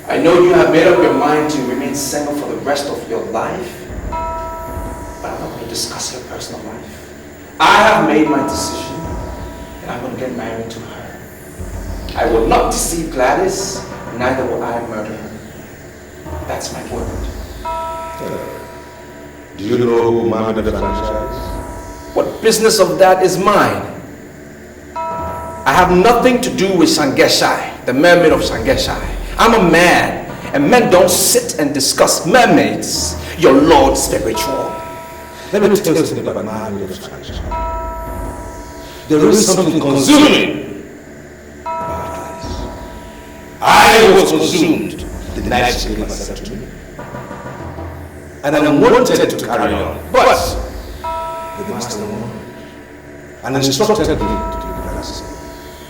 I know you have made up your mind to remain single for the rest of your life, but I'm not going to discuss your personal life. I have made my decision, and I'm going to get married to her. I will not deceive Gladys, neither will I murder her. That's my word. Do you know who Mohammed the franchise is? What business of that is mine? I have nothing to do with Sangeshai, the mermaid of Sangeshai. I'm a man, and men don't sit and discuss mermaids, your Lord spiritual. Let me tell you something about Mohammed of Sangeshai. There is something consuming about Gladys. I was consumed the night she gave herself to me. And I wanted to carry on, but the master warned and instructed me to leave Gladys.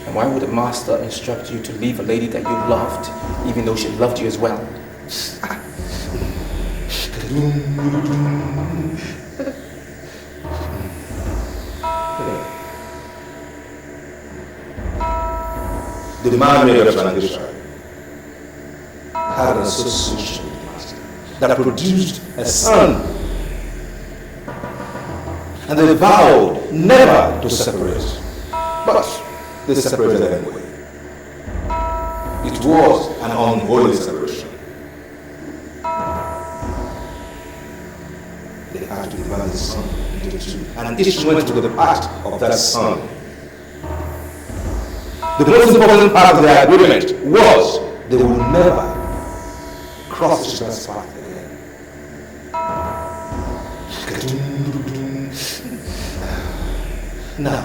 And why would the master instruct you to leave a lady that you loved, even though she loved you as well? The mermaid of Sangeshai had an association with the master that produced a son. And they vowed never to separate. But they separated anyway. It was an unholy separation. They had to divide the son into two, and each went to the part of that son. The most important part of the agreement was they would never cross each other's path again. Now,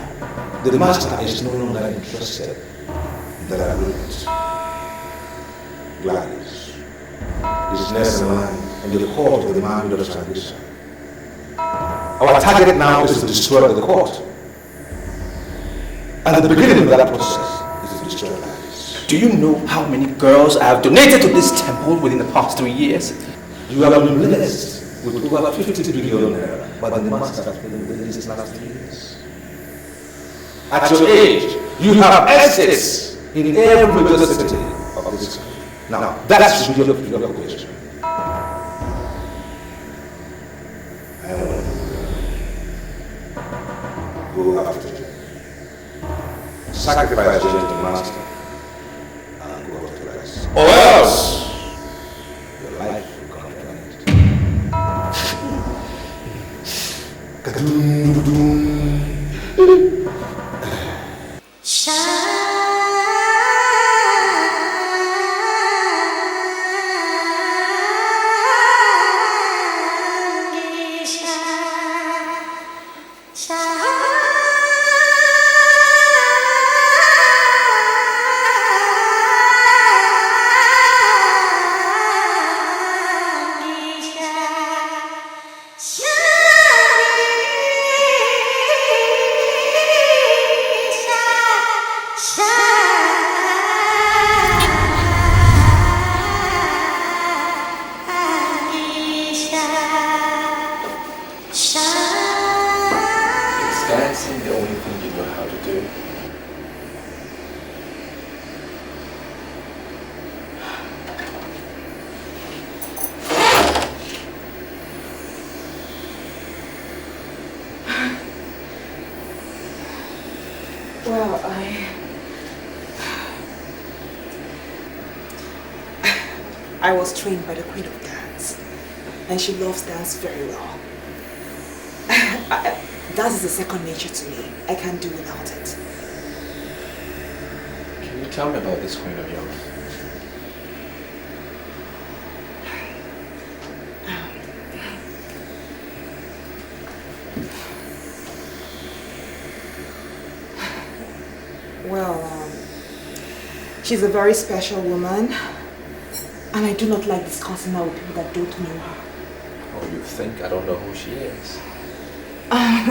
the master is no longer interested in that agreement. Gladys is next in line and the court of the man of Sangeshai. Our target now is to destroy the court. And the beginning of that process is to destroy Gladys. Do you know how many girls I have donated to this temple within the past 3 years? You have been blessed with over 50 billion naira, but the master has been blessed these last 3 years. At your age, you have assets in every major city of this country. Now, that should be your preoccupation. I want to go after you. Sacrifice Jane to the master and go after Gladys. Or else, your life will come to an end. Well, I was trained by the Queen of Dance, and she loves dance very well. Dance is a second nature to me. I can't do without it. Can you tell me about this queen of yours? Well, she's a very special woman, and I do not like discussing her with people that don't know her. Oh, you think I don't know who she is?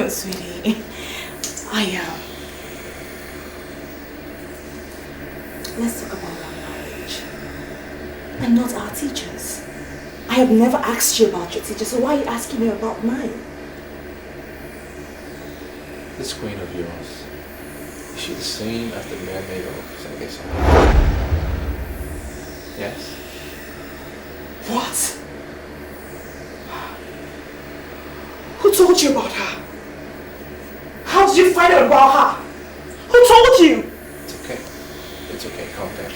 Sweetie, I am. Let's talk about our marriage. And not our teachers. I have never asked you about your teachers, so why are you asking me about mine? This queen of yours, is she the same as the mermaid of Seduction? Yes? What? Who told you about her? How did you find out about her? Who told you? It's okay. It's okay. Calm down.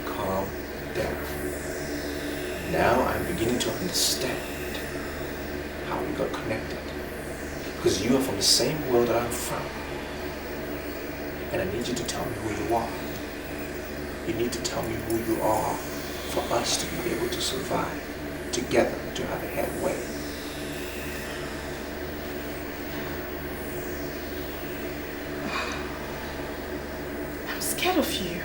Calm down. Now I'm beginning to understand how we got connected. Because you are from the same world that I'm from. And I need you to tell me who you are. You need to tell me who you are for us to be able to survive together, to have a headway. I'm scared of you.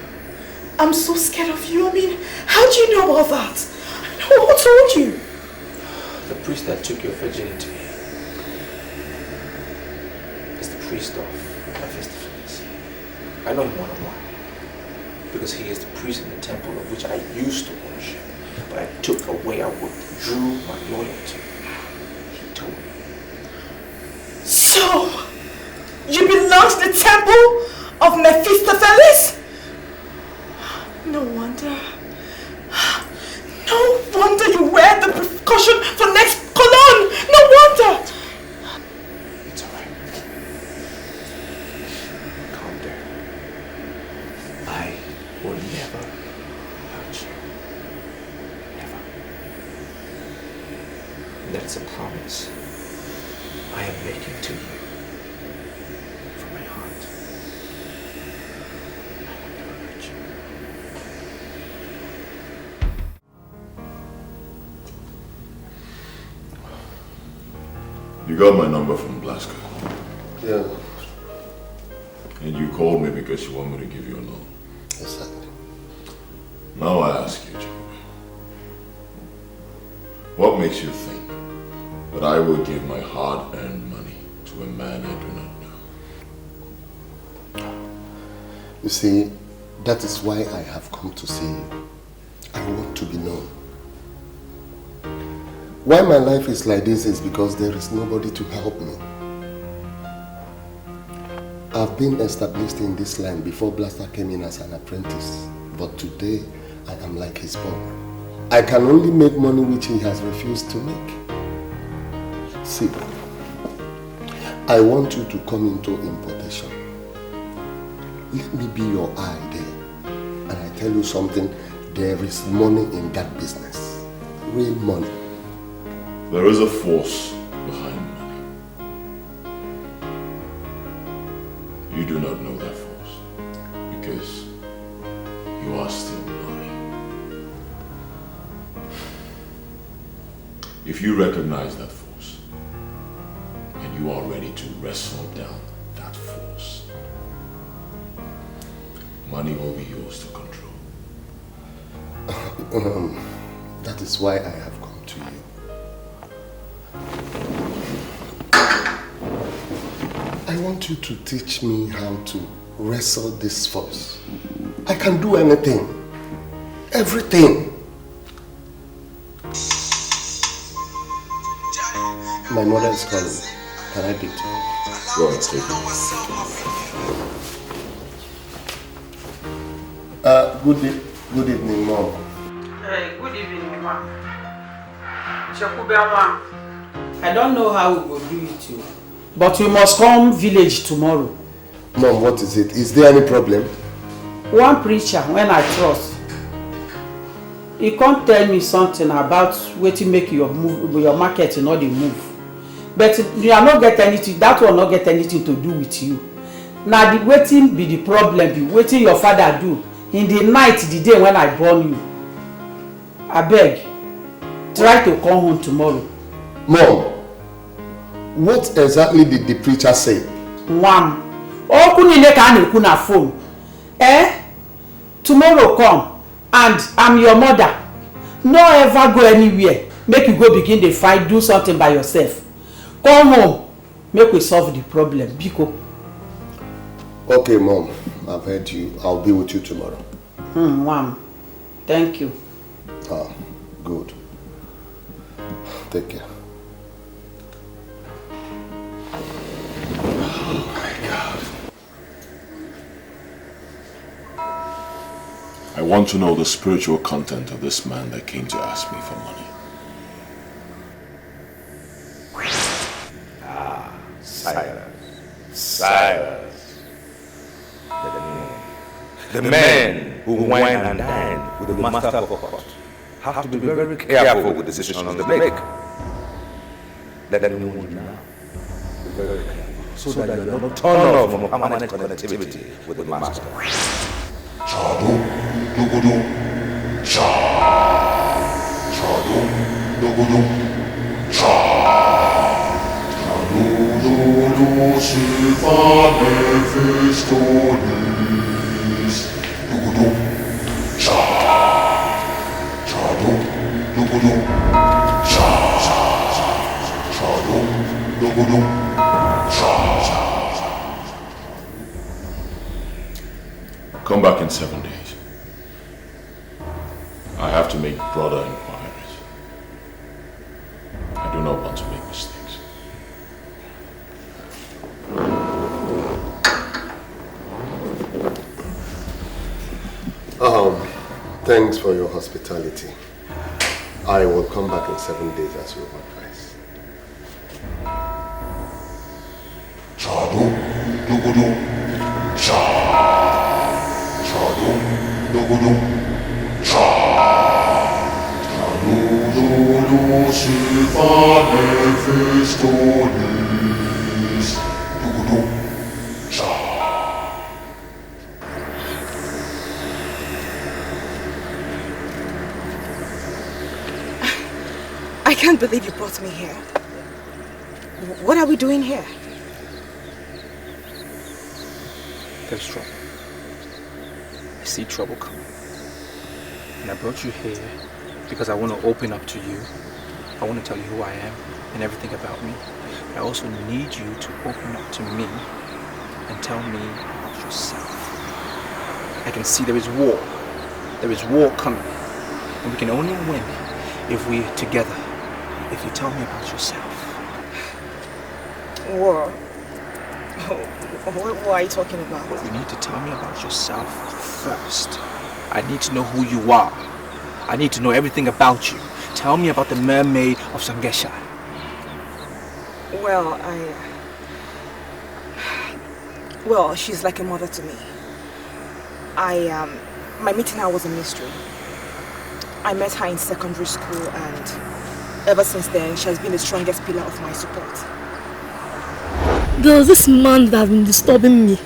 I'm so scared of you. I mean, how do you know about that? Who told you? The priest that took your virginity is the priest of Mephistopheles. I know him one-on-one because he is the priest in the temple of which I used to worship, but I took away, I withdrew my loyalty. He told me. So, you belong to the temple of Mephistopheles? No wonder. No wonder you wear the precaution for next cologne. No wonder. It's alright. Calm down. I will never hurt you. Never. And that's a promise I am making to you from my heart. I will never hurt you. You got my number from Blaska. Yeah. And you called me because you want me to give you a loan. Exactly. Now I ask you, Joe, what makes you think that I will give my hard-earned money to a man I do not know? You see, that is why I have come to see you. I want to be known. Why my life is like this is because there is nobody to help me. I've been established in this line before Blaster came in as an apprentice, but today I am like his boy. I can only make money which he has refused to make. See, I want you to come into importation. Let me be your eye there. And I tell you something, there is money in that business. Real money. There is a force behind money. You do not know that force because you are still money. If you recognize that force and you are ready to wrestle down that force, money will be yours to control. That is why I have come to you. I want you to teach me how to wrestle this force. I can do anything. Everything. My mother is calling. Can I pick you? Go ahead, take it. Good evening, Mom. Hey, good evening, Mama. Shakubema, I don't know how we will do it, too. But we must come village tomorrow. Mom, what is it? Is there any problem? One preacher, when I trust, he can't tell me something about where to make your market not the move. But you are not get anything, that will not get anything to do with you. Now the waiting be the problem, be waiting your father do in the night, the day when I born you. I beg, try to come home tomorrow. Mom, what exactly did the preacher say? One, oh, phone. Tomorrow come, and I'm your mother. No ever go anywhere. Make you go begin the fight, do something by yourself. Come home, Make we solve the problem, Biko. Okay, Mom. I've heard you. I'll be with you tomorrow. Mom. Thank you. Ah, good. Take care. Oh my God. I want to know the spiritual content of this man that came to ask me for money. Silence. The men who wine and dine with the master of court have to be very careful with the decisions they make. Let them know now. Be very careful so that you are not turned off from permanent connectivity with the master. Come back in 7 days. I have to make broader inquiries. I do not want to make mistakes. Thanks for your hospitality. I will come back in 7 days as you advise. I can't believe you brought me here. What are we doing here? There's trouble. I see trouble coming. And I brought you here because I want to open up to you. I want to tell you who I am and everything about me. I also need you to open up to me and tell me about yourself. I can see there is war. There is war coming. And we can only win if we're together. If you tell me about yourself. War? What are you talking about? You need to tell me about yourself first. I need to know who you are. I need to know everything about you. Tell me about the mermaid of Sangesha. Well, she's like a mother to me. My meeting her was a mystery. I met her in secondary school and ever since then, she has been the strongest pillar of my support. There's this man that has been disturbing me.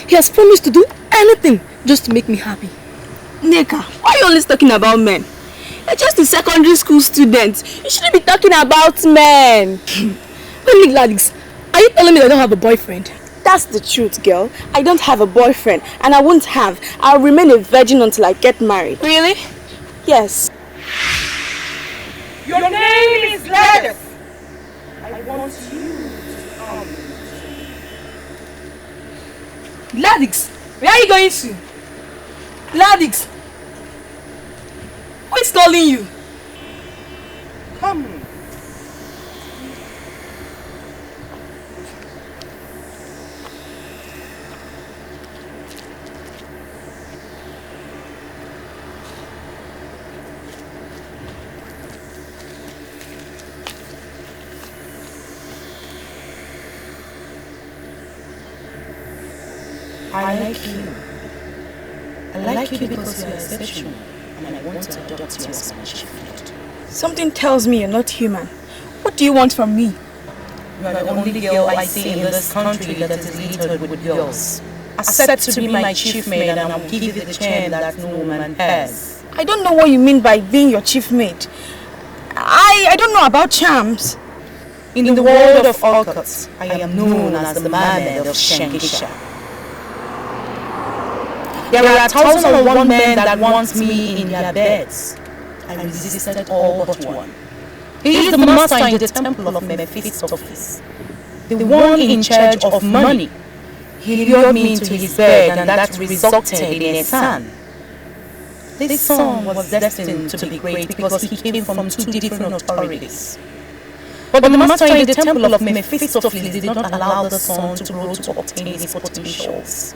He has promised to do anything just to make me happy. Neka, why are you always talking about men? You're just a secondary school student. You shouldn't be talking about men. Wait, Gladys, are you telling me that I don't have a boyfriend? That's the truth, girl. I don't have a boyfriend and I won't have. I'll remain a virgin until I get married. Really? Yes. Your name is Gladys. I want you to come. Gladys, where are you going to? Gladys, who is calling you? Come. I like you. I like you because you are exceptional, and I want to adopt you as my child. Something tells me you're not human. What do you want from me? You are the only girl I see in this country that is littered with girls. Accept to be my chief maid and I will give you the chain that no woman has. I don't know what you mean by being your chief maid. I don't know about charms. In the world of orchids, I am known as the mermaid of Shankisha. There are 1,001 men that want me in their beds. I resisted all but one. He is the master in the temple of Mephistopheles. the one in charge of money. He lured me into his bed and that resulted in a son. This son was destined to be great because he came from 2 different authorities. But the master in the temple of Mephistopheles did not allow the son to grow to obtain his potentials.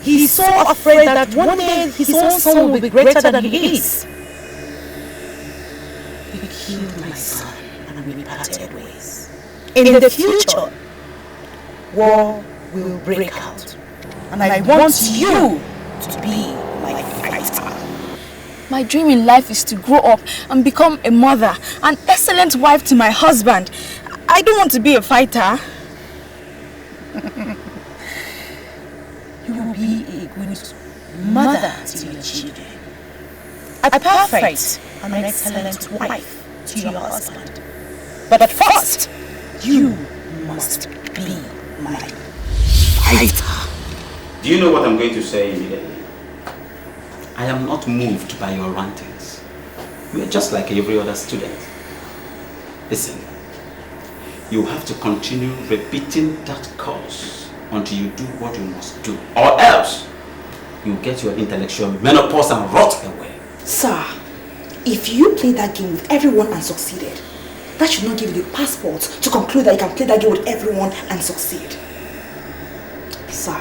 He is so afraid that one day his own son will be greater than he is. He killed my son and we parted ways. In the future, war will break out. And I want you to be my fighter. My dream in life is to grow up and become a mother, an excellent wife to my husband. I don't want to be a fighter. You will be a good mother to your children, a perfect and excellent wife to your husband. But first, you must be my fighter. Do you know what I'm going to say immediately? I am not moved by your rantings. You are just like every other student. Listen, you have to continue repeating that course until you do what you must do, or else you get your intellectual menopause and rot away. Sir, if you play that game with everyone and succeeded, that should not give you the passport to conclude that you can play that game with everyone and succeed. Sir,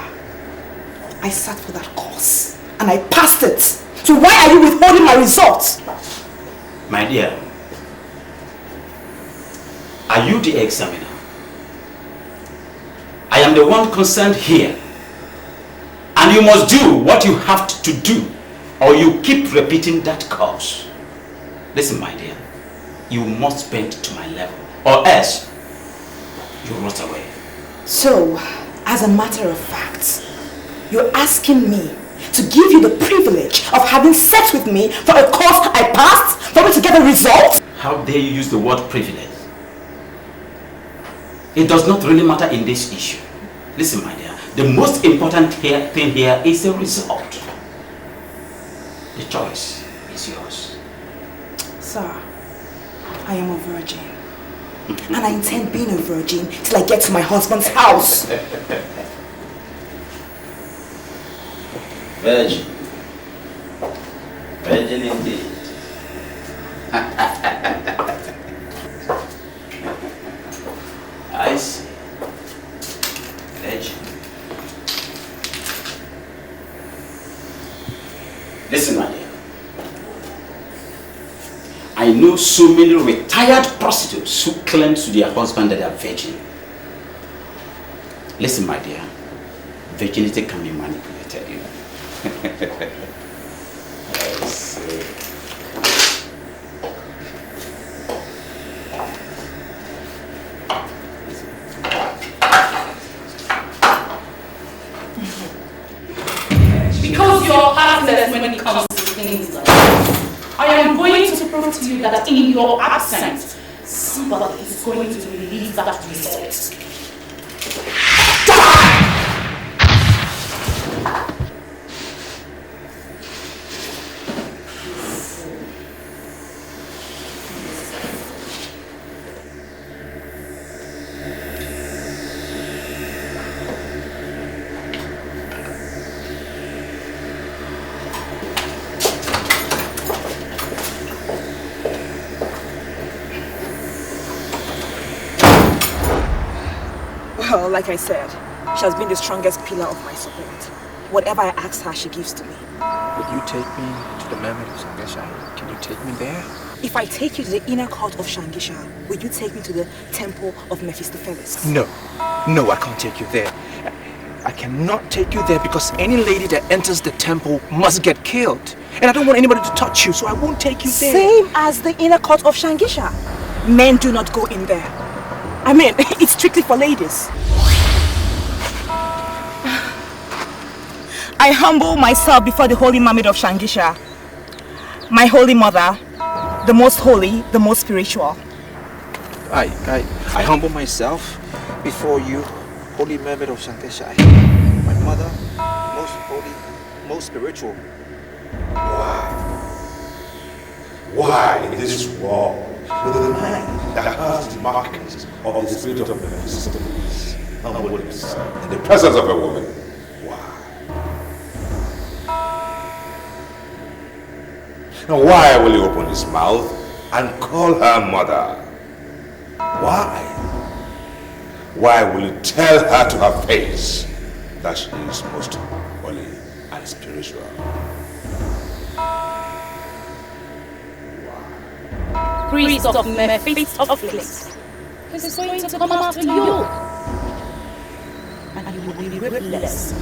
I sat for that course and I passed it. So why are you withholding my results? My dear, are you the examiner? I am the one concerned here. And you must do what you have to do, or you keep repeating that course. Listen, my dear, you must bend to my level, or else you rot away. So, as a matter of fact, you're asking me to give you the privilege of having sex with me for a course I passed, for me to get a result? How dare you use the word privilege? It does not really matter in this issue. Listen, my dear, the most important thing here is the result. The choice is yours. Sir, I am a virgin. And I intend being a virgin till I get to my husband's house. Virgin. Virgin indeed. I see. Virgin. Listen, my dear. I know so many retired prostitutes who claim to their husband that they are virgin. Listen, my dear. Virginity can be manipulated, you know. I see. Because you're heartless when it comes to things like that, I am going to prove to you that in your absence, somebody is going to release that result. Well, like I said, she has been the strongest pillar of my support. Whatever I ask her, she gives to me. Would you take me to the mermaid of Sangasha? Can you take me there? If I take you to the inner court of Shangisha, will you take me to the temple of Mephistopheles? No. No, I can't take you there. I cannot take you there because any lady that enters the temple must get killed. And I don't want anybody to touch you, so I won't take you there. Same as the inner court of Shangisha. Men do not go in there. I mean, it's strictly for ladies. I humble myself before the holy mermaid of Shangisha. My holy mother, the most holy, the most spiritual. I humble myself before you, holy mermaid of Shangasha. My mother, most holy, most spiritual. Why in this world with a mind that has the markings of the spirit of Mephistopheles, humble himself in the presence of a woman. Now why will he open his mouth and call her mother? Why? Why will he tell her to her face that she is most holy and spiritual? Priest of Mephistopheles, he's going to come after you. And you will be ruthless.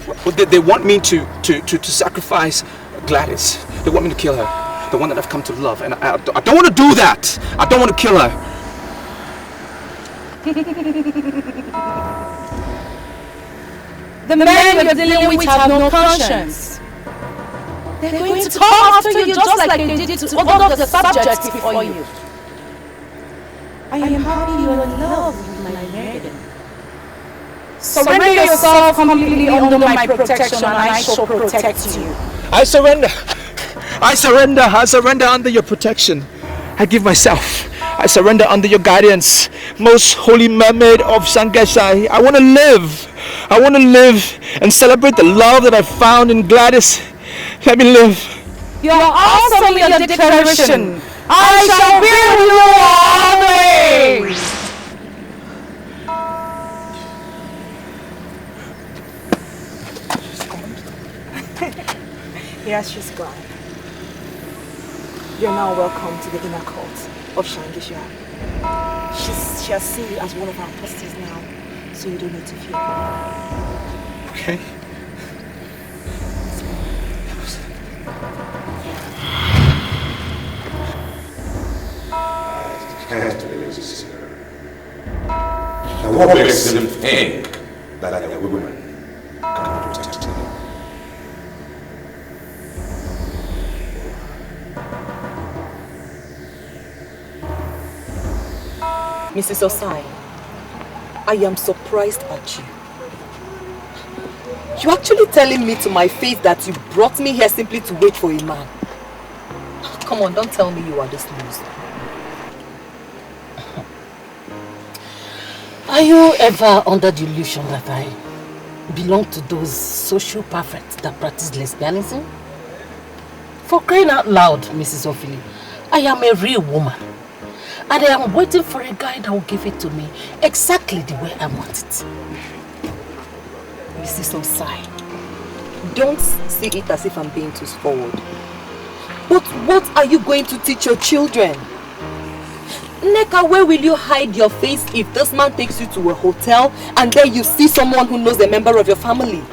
Well, they want me to sacrifice Gladys. They want me to kill her. The one that I've come to love. And I don't want to do that. I don't want to kill her. The men you're dealing with have no conscience. They're going to come after you just like they did to all of the subjects before you. I am happy you're in love with my maiden. Surrender yourself completely under my protection and I shall protect you. I surrender. I surrender under your protection. I give myself. I surrender under your guidance. Most holy mermaid of Sangesai. I want to live. I want to live and celebrate the love that I found in Gladys. Let me live. You are awesome in your declaration. I shall be with you always. Yes, she's gone. You're now welcome to the inner court of Shangisha. She has seen you as one of our apostles now, so you don't need to fear. Okay. I can't believe this here. Now what makes him think that a woman can protect him? Mrs. Osai, I am surprised at you. You're actually telling me to my face that you brought me here simply to wait for a man. Come on, don't tell me you are this loose. Are you ever under the illusion that I belong to those social perfects that practice lesbianism? For crying out loud, Mrs. Ophili, I am a real woman. And I am waiting for a guy that will give it to me exactly the way I want it. Mrs. Osai, don't see it as if I'm being too forward. But what are you going to teach your children? Neka, where will you hide your face if this man takes you to a hotel and then you see someone who knows a member of your family?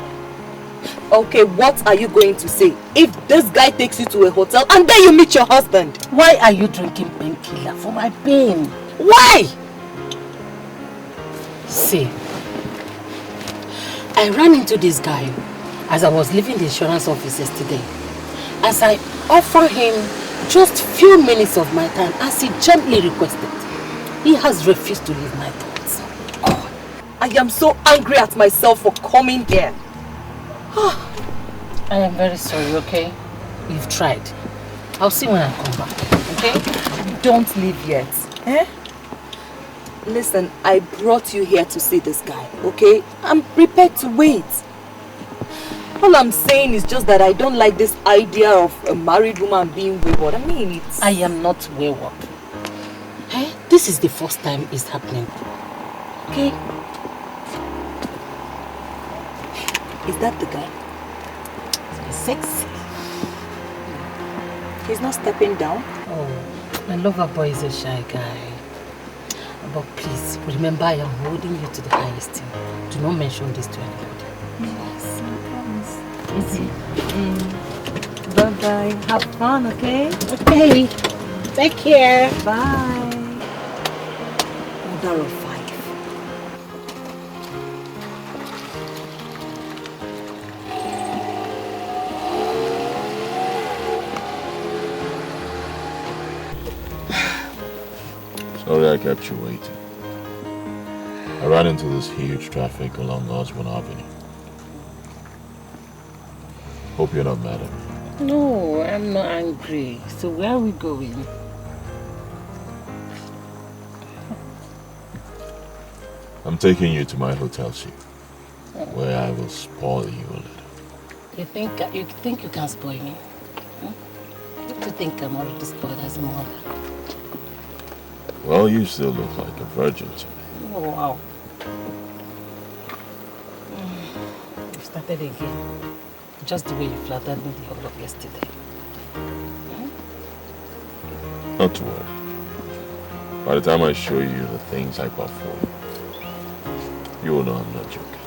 Okay, what are you going to say if this guy takes you to a hotel and then you meet your husband? Why are you drinking painkiller for my pain? Why? See, I ran into this guy as I was leaving the insurance office yesterday. As I offered him just few minutes of my time as he gently requested, he has refused to leave my thoughts. God, I am so angry at myself for coming here. I am very sorry, okay? You've tried. I'll see when I come back, okay? Don't leave yet. Eh? Listen, I brought you here to see this guy, okay? I'm prepared to wait. All I'm saying is just that I don't like this idea of a married woman being wayward. I mean, it's... I am not wayward. Eh? This is the first time it's happening. Okay? Is that the guy? He's sexy. He's not stepping down? Oh, my lover boy is a shy guy. But please, remember I am holding you to the highest esteem. Do not mention this to anybody. Yes, I promise. Easy. Bye-bye. Have fun, okay? Okay. Take care. Bye. Mother of 5. Sorry I kept you waiting. I ran into this huge traffic along Osborne Avenue. Hope you're not mad at me. No, I'm not angry. So where are we going? I'm taking you to my hotel suite, where I will spoil you a little. You think you can spoil me? Hmm? Don't you think I'm already spoiled as a mother? Well, you still look like a virgin to me. Oh, wow. You started again. Just the way you flattered me the whole of yesterday. Not to worry. By the time I show you the things I perform, you will know I'm not joking.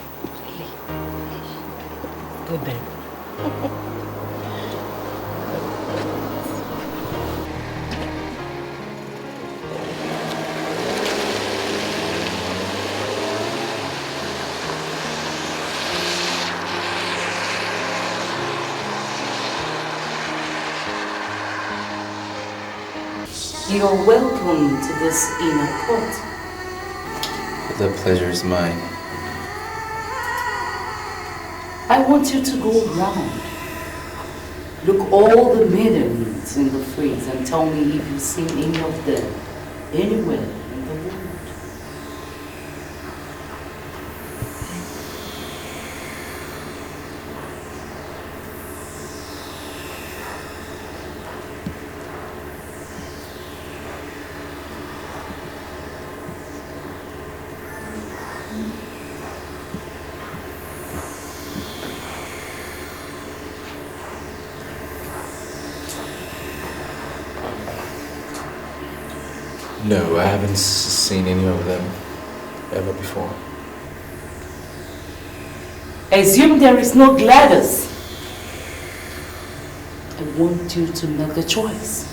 Good then. You're welcome to this inner court. The pleasure is mine. I want you to go around. Look all the maidens in the phrase and tell me if you've seen any of them anywhere in the world. No, I haven't seen any of them ever before. Assume there is no Gladys. I want you to make a choice.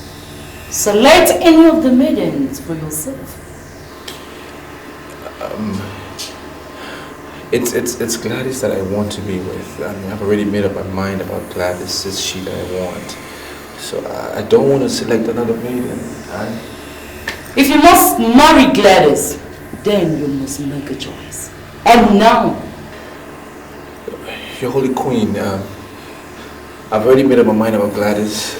Select any of the maidens for yourself. It's Gladys that I want to be with. I mean, I've already made up my mind about Gladys. It's she that I want. So I don't want to select another maiden. If you must marry Gladys, then you must make a choice. And now. Your Holy Queen, I've already made up my mind about Gladys.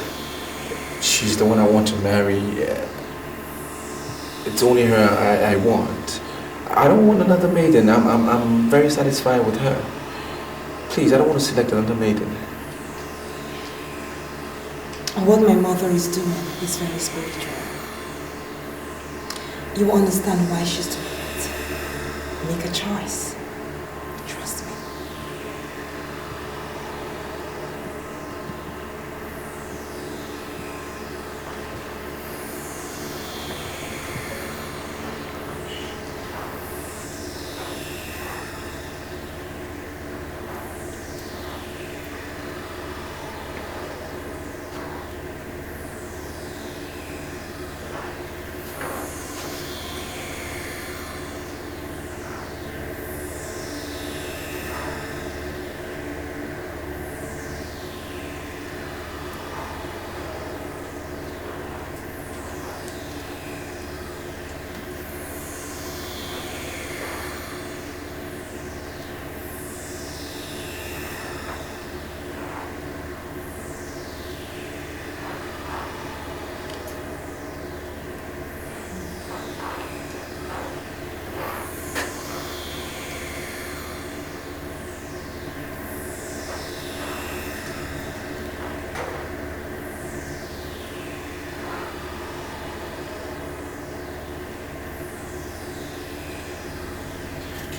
She's the one I want to marry. It's only her I want. I don't want another maiden. I'm very satisfied with her. Please, I don't want to select another maiden. What my mother is doing is very spiritual. You will understand why she's doing it. Make a choice. Trust me.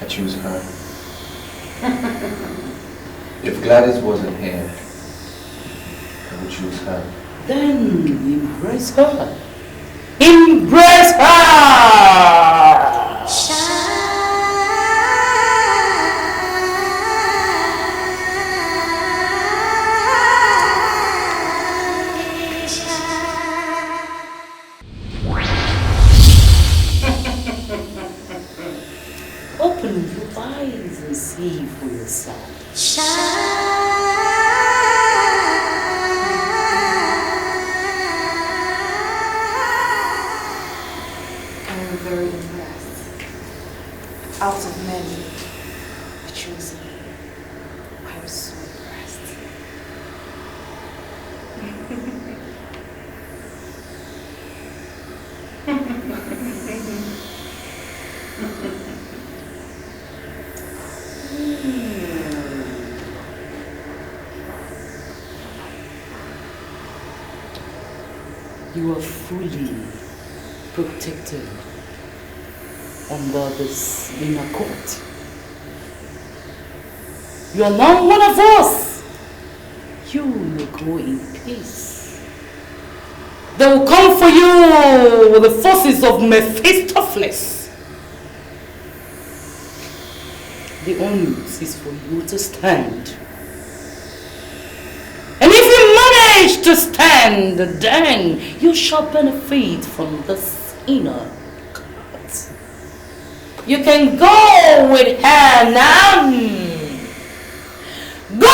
I choose her. If Gladys wasn't here, I would choose her. Then embrace her. Embrace her! Open your eyes and see for yourself. I'm very impressed. Out of many, I chose you. I'm so impressed. You are fully protected under this inner court. You are now one of us. You may go in peace. They will come for you with the forces of Mephistopheles. The onus is for you to stand. And if you manage to stand, then you shall benefit from this inner court. You can go with her now. Go!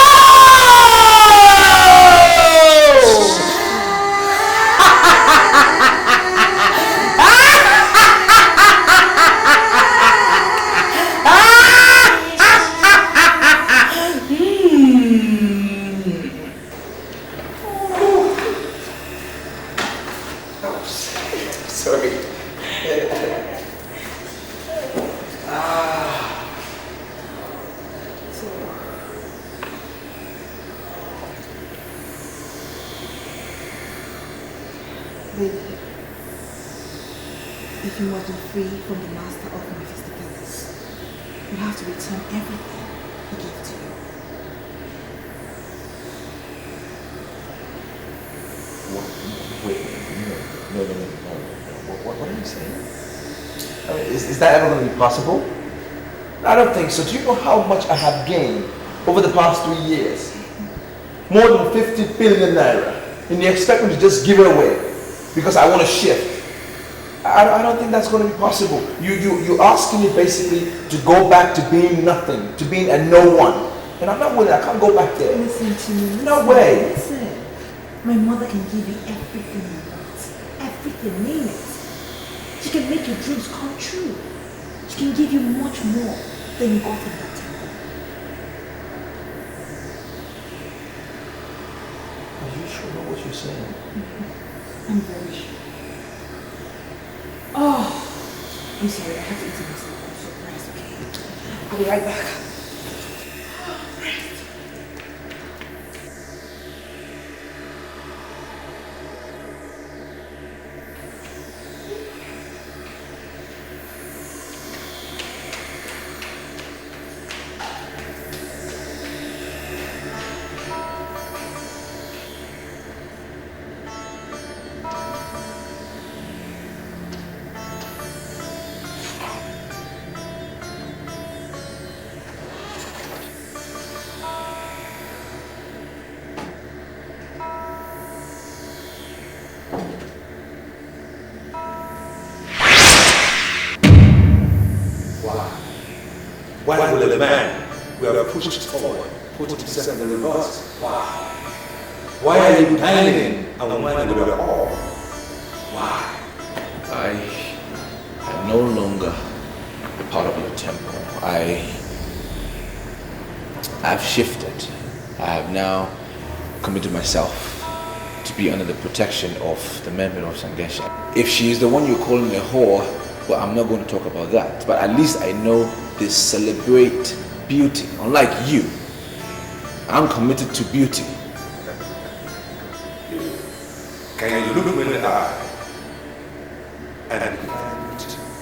Sorry. Baby, if you want to be free from the master of Mephistopheles, you have to return everything he gave to you. Wait, no. What are you saying? I mean, is that ever going to be possible? I don't think so. Do you know how much I have gained over the past 3 years? More than 50 billion naira. And you expect me to just give it away because I want to shift? I don't think that's going to be possible. You're asking me basically to go back to being nothing, to being a no one. And I'm not willing. I can't go back there. Listen to me. No way. Listen. My mother can give you everything you want. Everything, name it. She can make your dreams come true. She can give you much more than you got in that temple. Are you sure about what you're saying? I'm very sure. Oh, I'm sorry, I have to eat myself. I'm so pressed, okay? I'll be right back. Why will a man who have pushed forward put himself in the reverse? Why? Why are you hanging and why do we all? Why? I am no longer part of your temple. I've shifted. I have now committed myself to be under the protection of the mermaid of Sangesha. If she is the one you're calling a whore, well, I'm not going to talk about that. But at least I know they celebrate beauty. Unlike you, I'm committed to beauty. Can you look me in the eye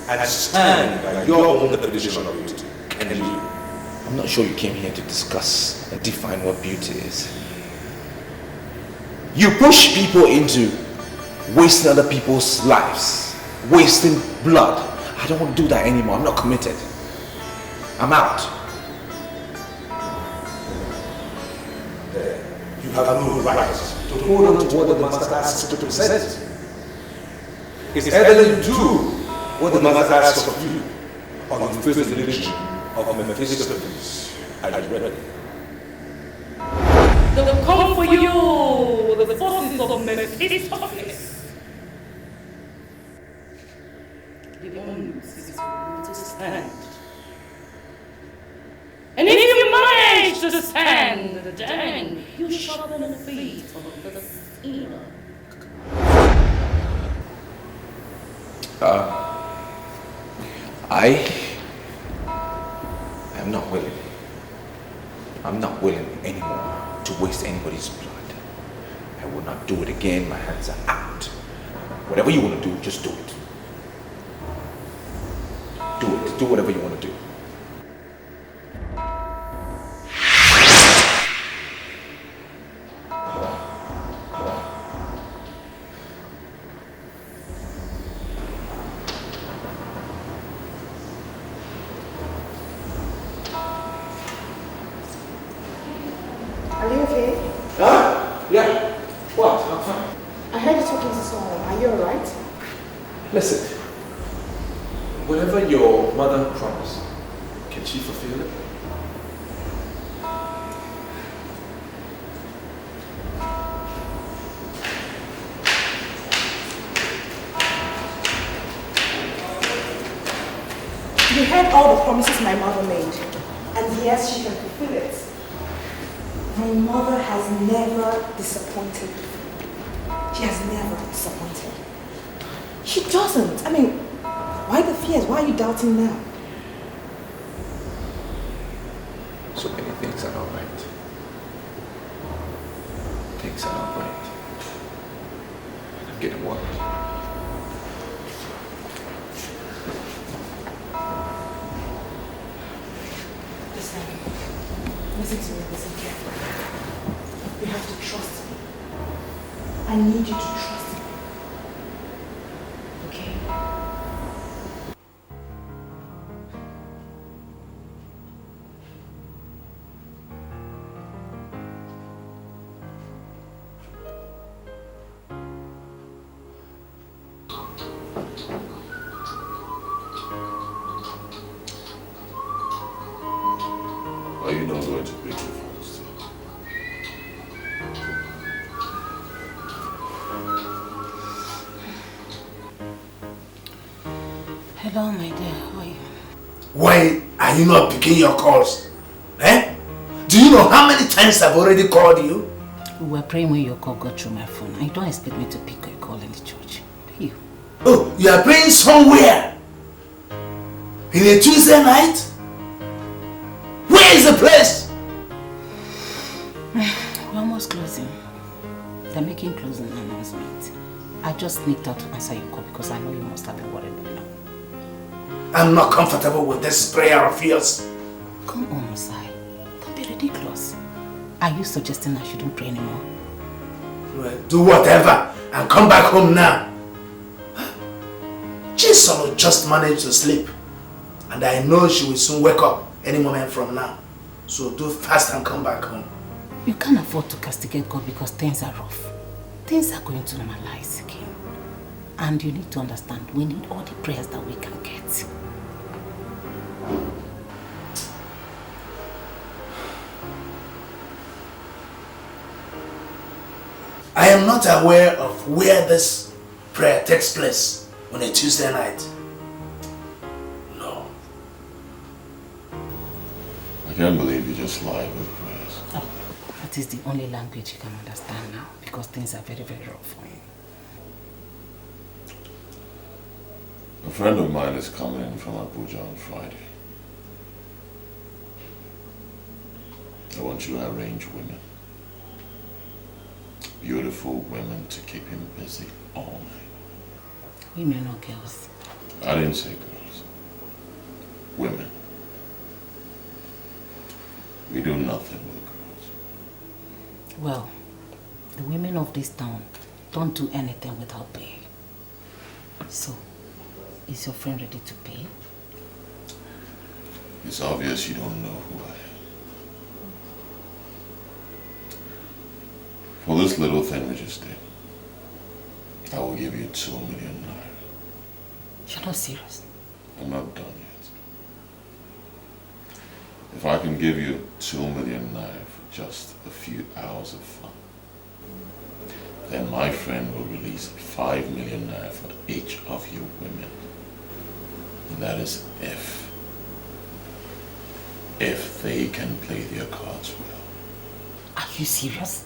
and stand by your own definition of beauty? Can you? I'm not sure you came here to discuss and define what beauty is. You push people into wasting other people's lives, wasting blood. I don't want to do that anymore. I'm not committed. I'm out. You have no right to hold on to what the master asks you to present. It's either you do what the master asks of you, or you face the religion of Mephistopheles. Are you ready? They will come for you with the forces of Mephistopheles. The onus is for you to stand. And if you manage to stand, then you shall benefit from the inner. I am not willing. I'm not willing anymore to waste anybody's blood. I will not do it again. My hands are out. Whatever you want to do, just do it. Do it. Do whatever you want to do. Are you okay? Huh? Yeah. What? I'm fine. I heard you talking to someone. Are you alright? Listen. Whatever your mother promised, can she fulfill it? You heard all the promises my mother made. And yes, she can fulfill it. My mother has never disappointed me. She has never disappointed. She doesn't. I mean, why the fears? Why are you doubting now? So many things are not right. Things are not right. I'm getting worried. Listen to me, listen carefully. You have to trust me. I need you to trust me. Okay? Are you not going to pick the phone still? Hello, my dear. How are you? Why are you not picking your calls? Eh? Do you know how many times I've already called you? We were praying when your call got through my phone. I don't expect me to pick your call in the church. Do you? Oh, you are praying somewhere? In a Tuesday night? Where is the place? We're almost closing. They're making closing announcement. I just sneaked out to answer your call because I know you must have been worried by now. I'm not comfortable with this prayer of yours. Come on, Osai. Don't be ridiculous. Are you suggesting I shouldn't pray anymore? Well, do whatever and come back home now. Jason will just manage to sleep. And I know she will soon wake up any moment from now. So do fast and come back home. You can't afford to castigate God because things are rough. Things are going to normalize again. And you need to understand, we need all the prayers that we can get. I am not aware of where this prayer takes place on a Tuesday night. No. I can't believe you just lied with prayers. Oh, that is the only language you can understand now because things are very, very rough for you. A friend of mine is coming in from Abuja on Friday. I want you to arrange women. Beautiful women to keep him busy all night. Women or girls? I didn't say girls. Women. We do nothing with girls. Well, the women of this town don't do anything without pay. So, is your friend ready to pay? It's obvious you don't know who I am. For this little thing we just did, I will give you 2 million naira. You're not serious? I'm not done yet. If I can give you 2 million naira for just a few hours of fun, then my friend will release 5 million naira for each of you women. And that is if they can play their cards well. Are you serious?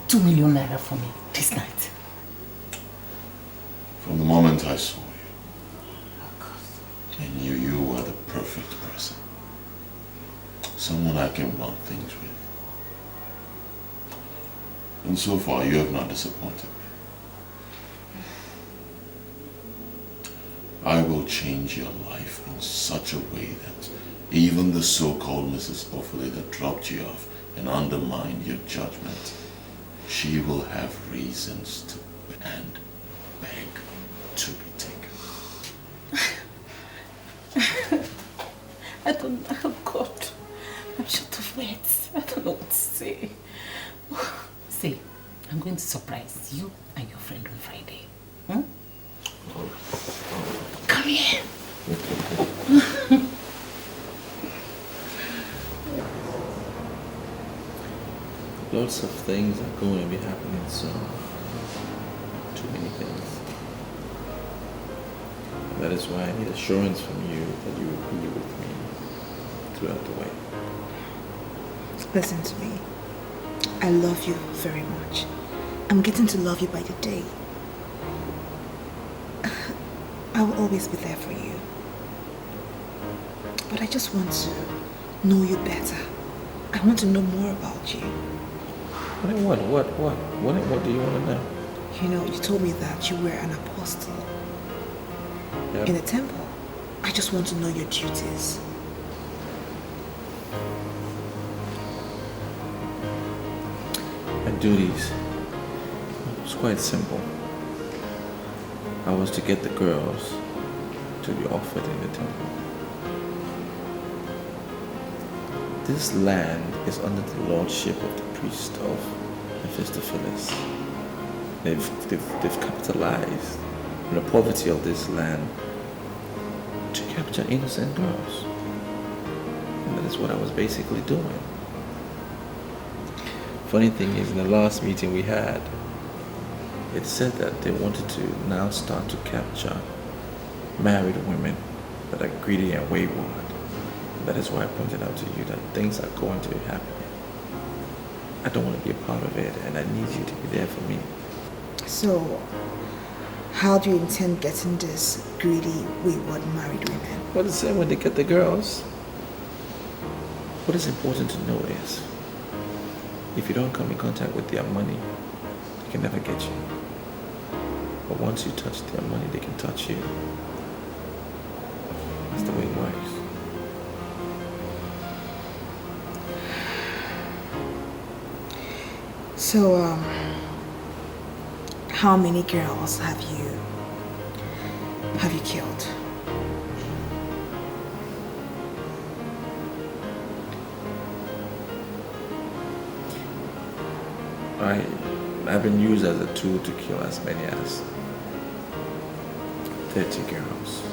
2 million naira for me this night. From the moment I saw you, I knew you were the perfect person. Someone I can run things with. And so far, you have not disappointed me. I will change your life in such a way that even the so-called Mrs. Ophelia that dropped you off and undermined your judgment, she will have reasons to and beg to be taken. I don't know. Oh God. I'm short of words. I don't know what to say. See, I'm going to surprise you and your friend on Friday. Hmm? Come here. Lots of things are going to be happening soon. Too many things. That is why I need assurance from you that you will be with me throughout the way. Listen to me. I love you very much. I'm getting to love you by the day. I will always be there for you. But I just want to know you better. I want to know more about you. What do you want to know? You know, you told me that you were an apostle in a temple. I just want to know your duties. My duties. It's quite simple. I was to get the girls to be offered in the temple. This land is under the lordship of the priest of Mephistopheles. They've capitalized on the poverty of this land to capture innocent girls. And that is what I was basically doing. Funny thing is, in the last meeting we had, it said that they wanted to now start to capture married women that are greedy and wayward. That is why I pointed out to you that things are going to be happening. I don't want to be a part of it, and I need you to be there for me. So, how do you intend getting these greedy, wayward married women? What is it when they get the girls? What is important to know is, if you don't come in contact with their money, they can never get you. But once you touch their money, they can touch you. That's the way it works. So, how many girls have you killed? I've been used as a tool to kill as many as 30 girls.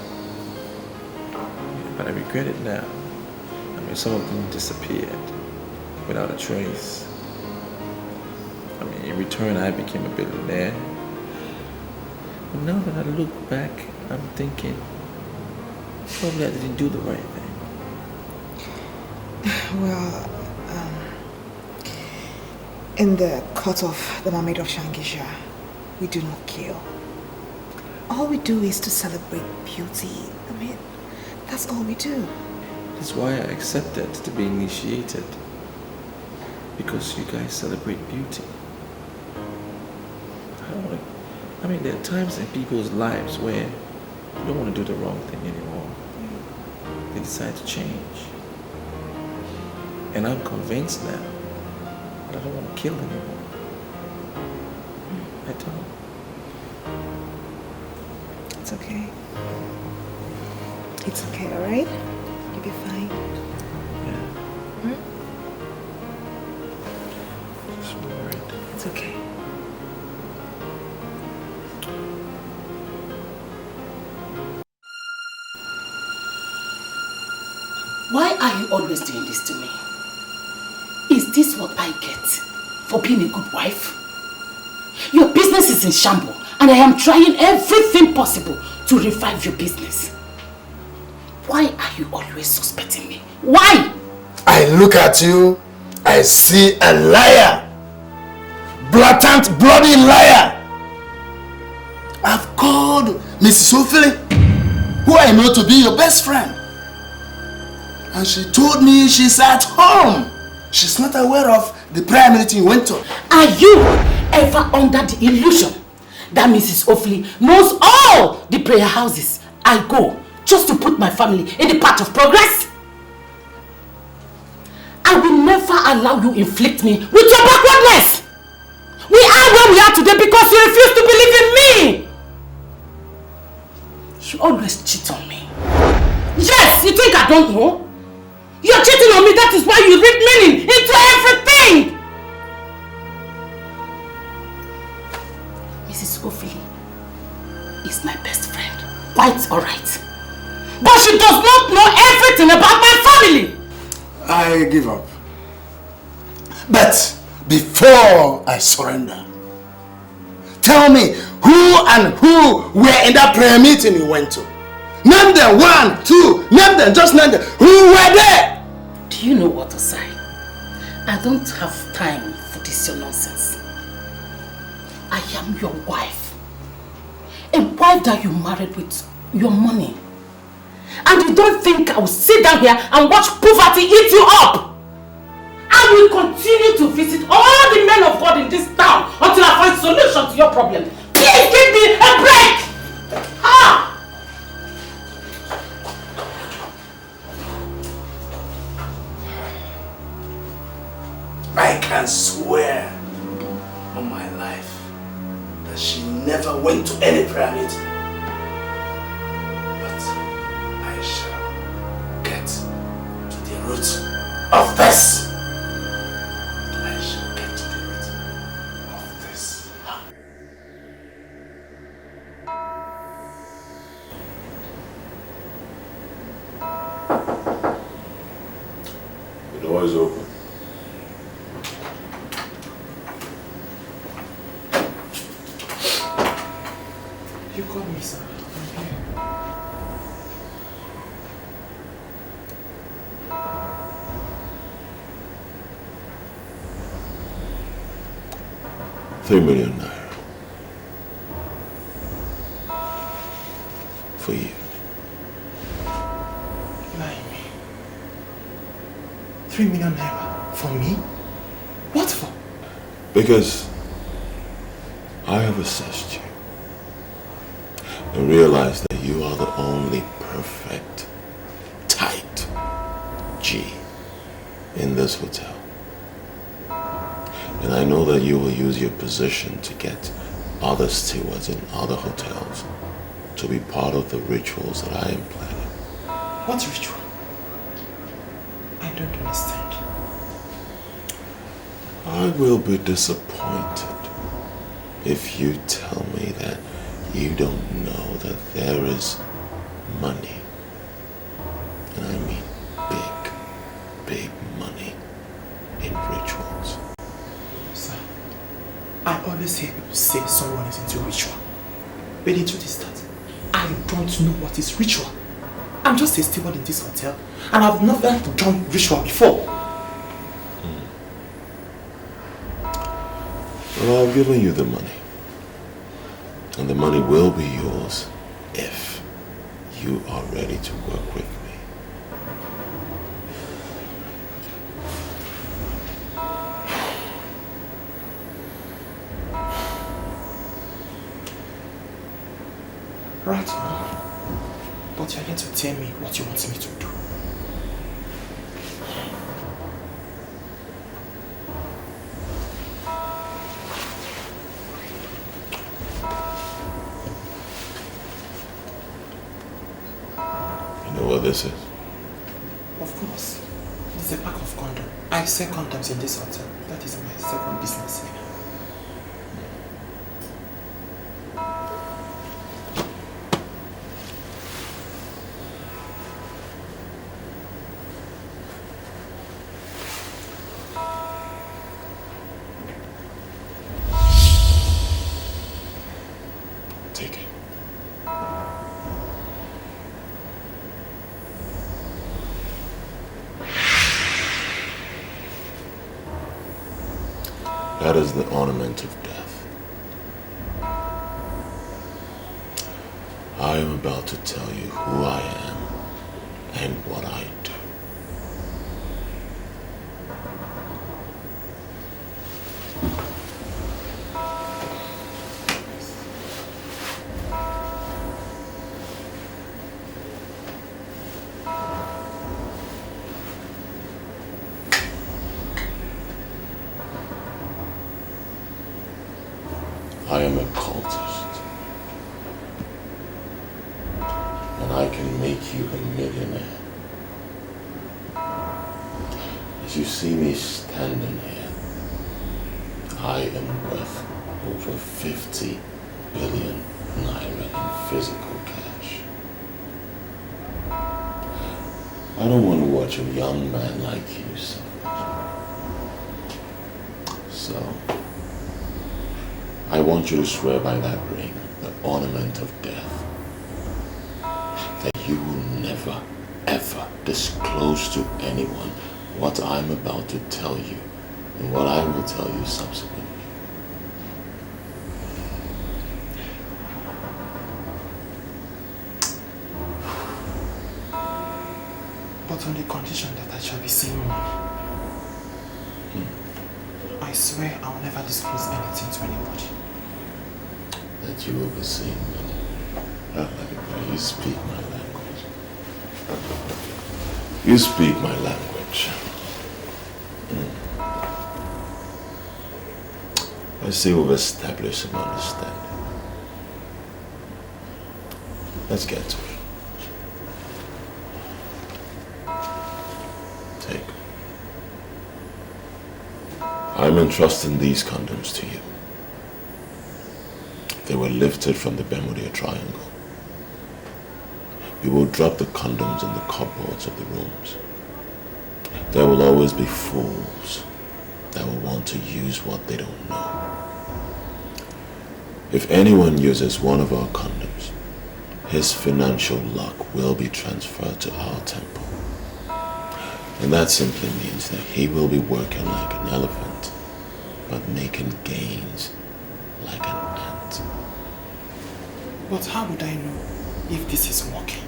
But I regret it now. I mean, some of them disappeared without a trace. I mean, in return, I became a billionaire. But now that I look back, I'm thinking, probably I didn't do the right thing. Well, in the court of the mermaid of Shangisha, we do not kill. All we do is to celebrate beauty. I mean, that's all we do. That's why I accepted to be initiated. Because you guys celebrate beauty. I mean, there are times in people's lives where you don't want to do the wrong thing anymore. They decide to change. And I'm convinced now that I don't want to kill anymore. I don't. It's okay. It's okay, alright? You'll be fine. Yeah. Hmm? Just worried. It's okay. Why are you always doing this to me? Is this what I get for being a good wife? Your business is in shambles, and I am trying everything possible to revive your business. Why are you always suspecting me? Why? I look at you, I see a liar. Blatant, bloody liar. I've called Mrs. Ophelia, who I know to be your best friend. And she told me she's at home. She's not aware of the prayer meeting you went to. Are you ever under the illusion that Mrs. Ophley knows all the prayer houses I go just to put my family in the path of progress? I will never allow you inflict me with your backwardness. We are where we are today because you refuse to believe in me. You always cheat on me. Yes, you think I don't know? You're cheating on me, that is why you read meaning into everything. Mrs. Ophley is my best friend. Quite alright. But she does not know everything about my family. I give up. But before I surrender, tell me who and who were in that prayer meeting you went to. Name them, 1, 2, name them, just name them. Who were there? Do you know what to say? I don't have time for this your nonsense. I am your wife. A wife that you married with your money. And you don't think I will sit down here and watch poverty eat you up? I will continue to visit all the men of God in this town until I find solution to your problem. Please give me a break! Ha! I can swear on my life that she never went to any prayer meeting. But I shall get to the root of this. I shall get to the root of this. The door is open. You called me, sir. I'm here. $3 million for you. Lie me. 3 million naira for me? What for? Because I have assessed you and realized that you are the only perfect, tight G in this hotel. And I know that you will use your position to get other stewards in other hotels to be part of the rituals that I am planning. What ritual? I don't understand. I will be disappointed if you tell me that you don't know that there is money. And I mean big, big money in rituals. Sir, I always hear people say someone is into ritual. But the truth is that I don't know what is ritual. I'm just a steward in this hotel and I've never done ritual before. Well, I've given you the money. And the money will be yours if you are ready to work with me. Right. But you're here to tell me what you want me to do. You know what this is? Of course. It's a pack of condoms. I sell condoms in this hotel. That is my second business here. Take it. That is the ornament of death. I am about to tell you who I am and what I do. I am a cultist. And I can make you a millionaire. As you see me standing here, I am worth over 50 billion naira in physical cash. I don't want to watch a young man like you suffer. So, I want you to swear by that ring, the ornament of death, that you will never, ever disclose to anyone what I'm about to tell you and what I will tell you subsequently. But on the condition that I shall be seeing money. I swear I'll never disclose anything to anybody. That you will be seeing money. You speak my language. You speak my language. I see we've established some understanding. Let's get to it. Take. I'm entrusting these condoms to you. They were lifted from the Bermuda Triangle. You will drop the condoms in the cupboards of the rooms. There will always be fools that will want to use what they don't know. If anyone uses one of our condoms, his financial luck will be transferred to our temple. And that simply means that he will be working like an elephant, but making gains like an ant. But how would I know if this is working?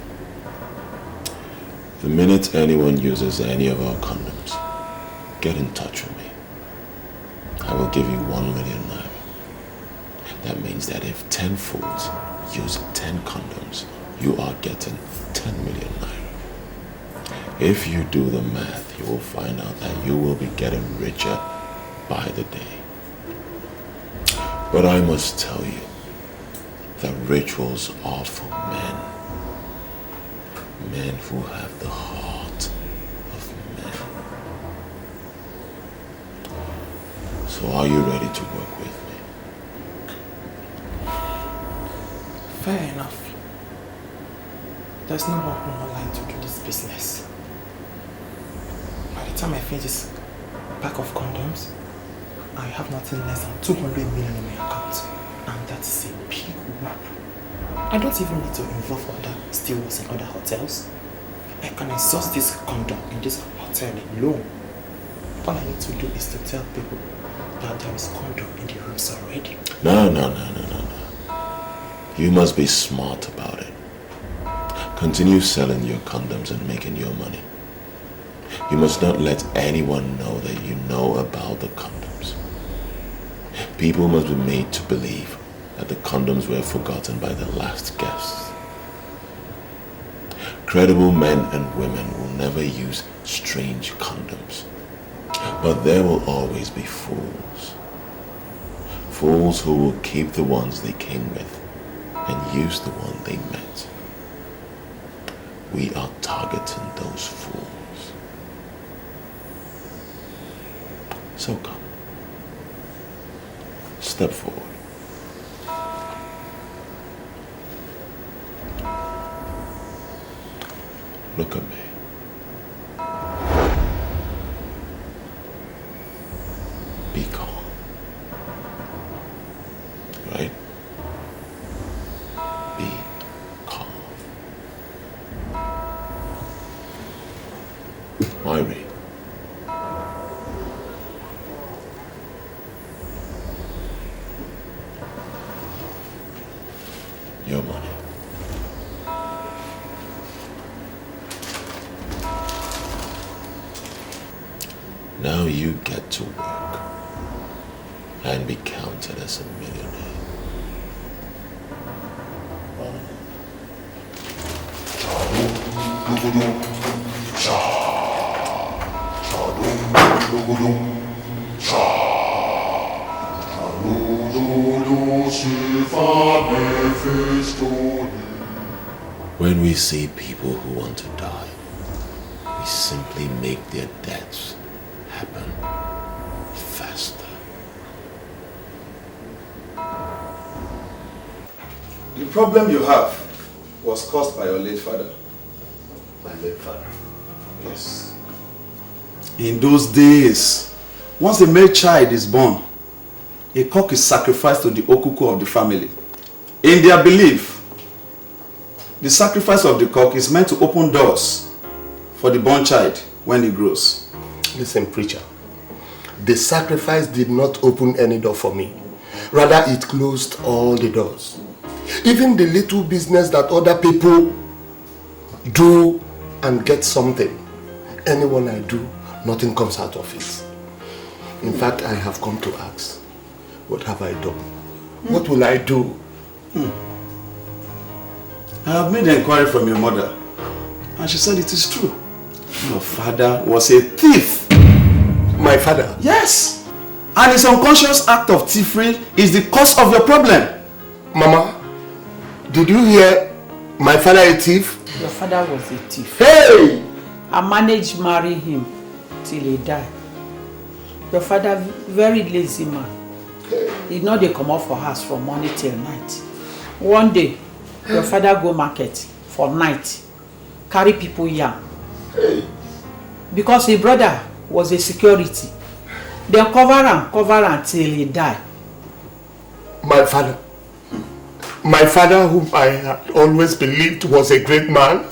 The minute anyone uses any of our condoms, get in touch with me. I will give you 1 million naira. That means that if 10 fools use 10 condoms, you are getting 10 million naira. If you do the math, you will find out that you will be getting richer by the day. But I must tell you that rituals are for men. Men who have the heart of men. So are you ready to work with me? Fair enough. There's no more line to do this business. By the time I finish this pack of condoms, I have nothing less than 200 million in my account. And that is a big whoop. I don't even need to involve other stewards in other hotels. I can exhaust this condom in this hotel alone. All I need to do is to tell people that there is condom in the rooms already. No. You must be smart about it. Continue selling your condoms and making your money. You must not let anyone know that you know about the condoms. People must be made to believe that the condoms were forgotten by the last guests. Credible men and women will never use strange condoms. But there will always be fools. Fools who will keep the ones they came with and use the one they met. We are targeting those fools. So come. Step forward. Look at me. Be calm. Right? Be calm. Myri. Your money. Now you get to work and be counted as a millionaire. When we see people who want to die, we simply make their deaths happen faster. The problem you have was caused by your late father. My late father? Yes. In those days, once a male child is born, a cock is sacrificed to the okuku of the family. In their belief, the sacrifice of the cock is meant to open doors for the born child when he grows. Listen, preacher. The sacrifice did not open any door for me. Rather, it closed all the doors. Even the little business that other people do and get something, anyone I do, nothing comes out of it. In fact, I have come to ask, what have I done? What will I do? I have made an inquiry from your mother, and she said it is true. Your father was a thief. My father? Yes. And his unconscious act of thievery is the cause of your problem. Mama, did you hear my father a thief? Your father was a thief. Hey! I managed to marry him till he died. Your father, very lazy man. He know they come out for house from morning till night. One day, your father go market for night, carry people yam. Because his brother was a security. They cover am till he died. My father, whom I had always believed was a great man.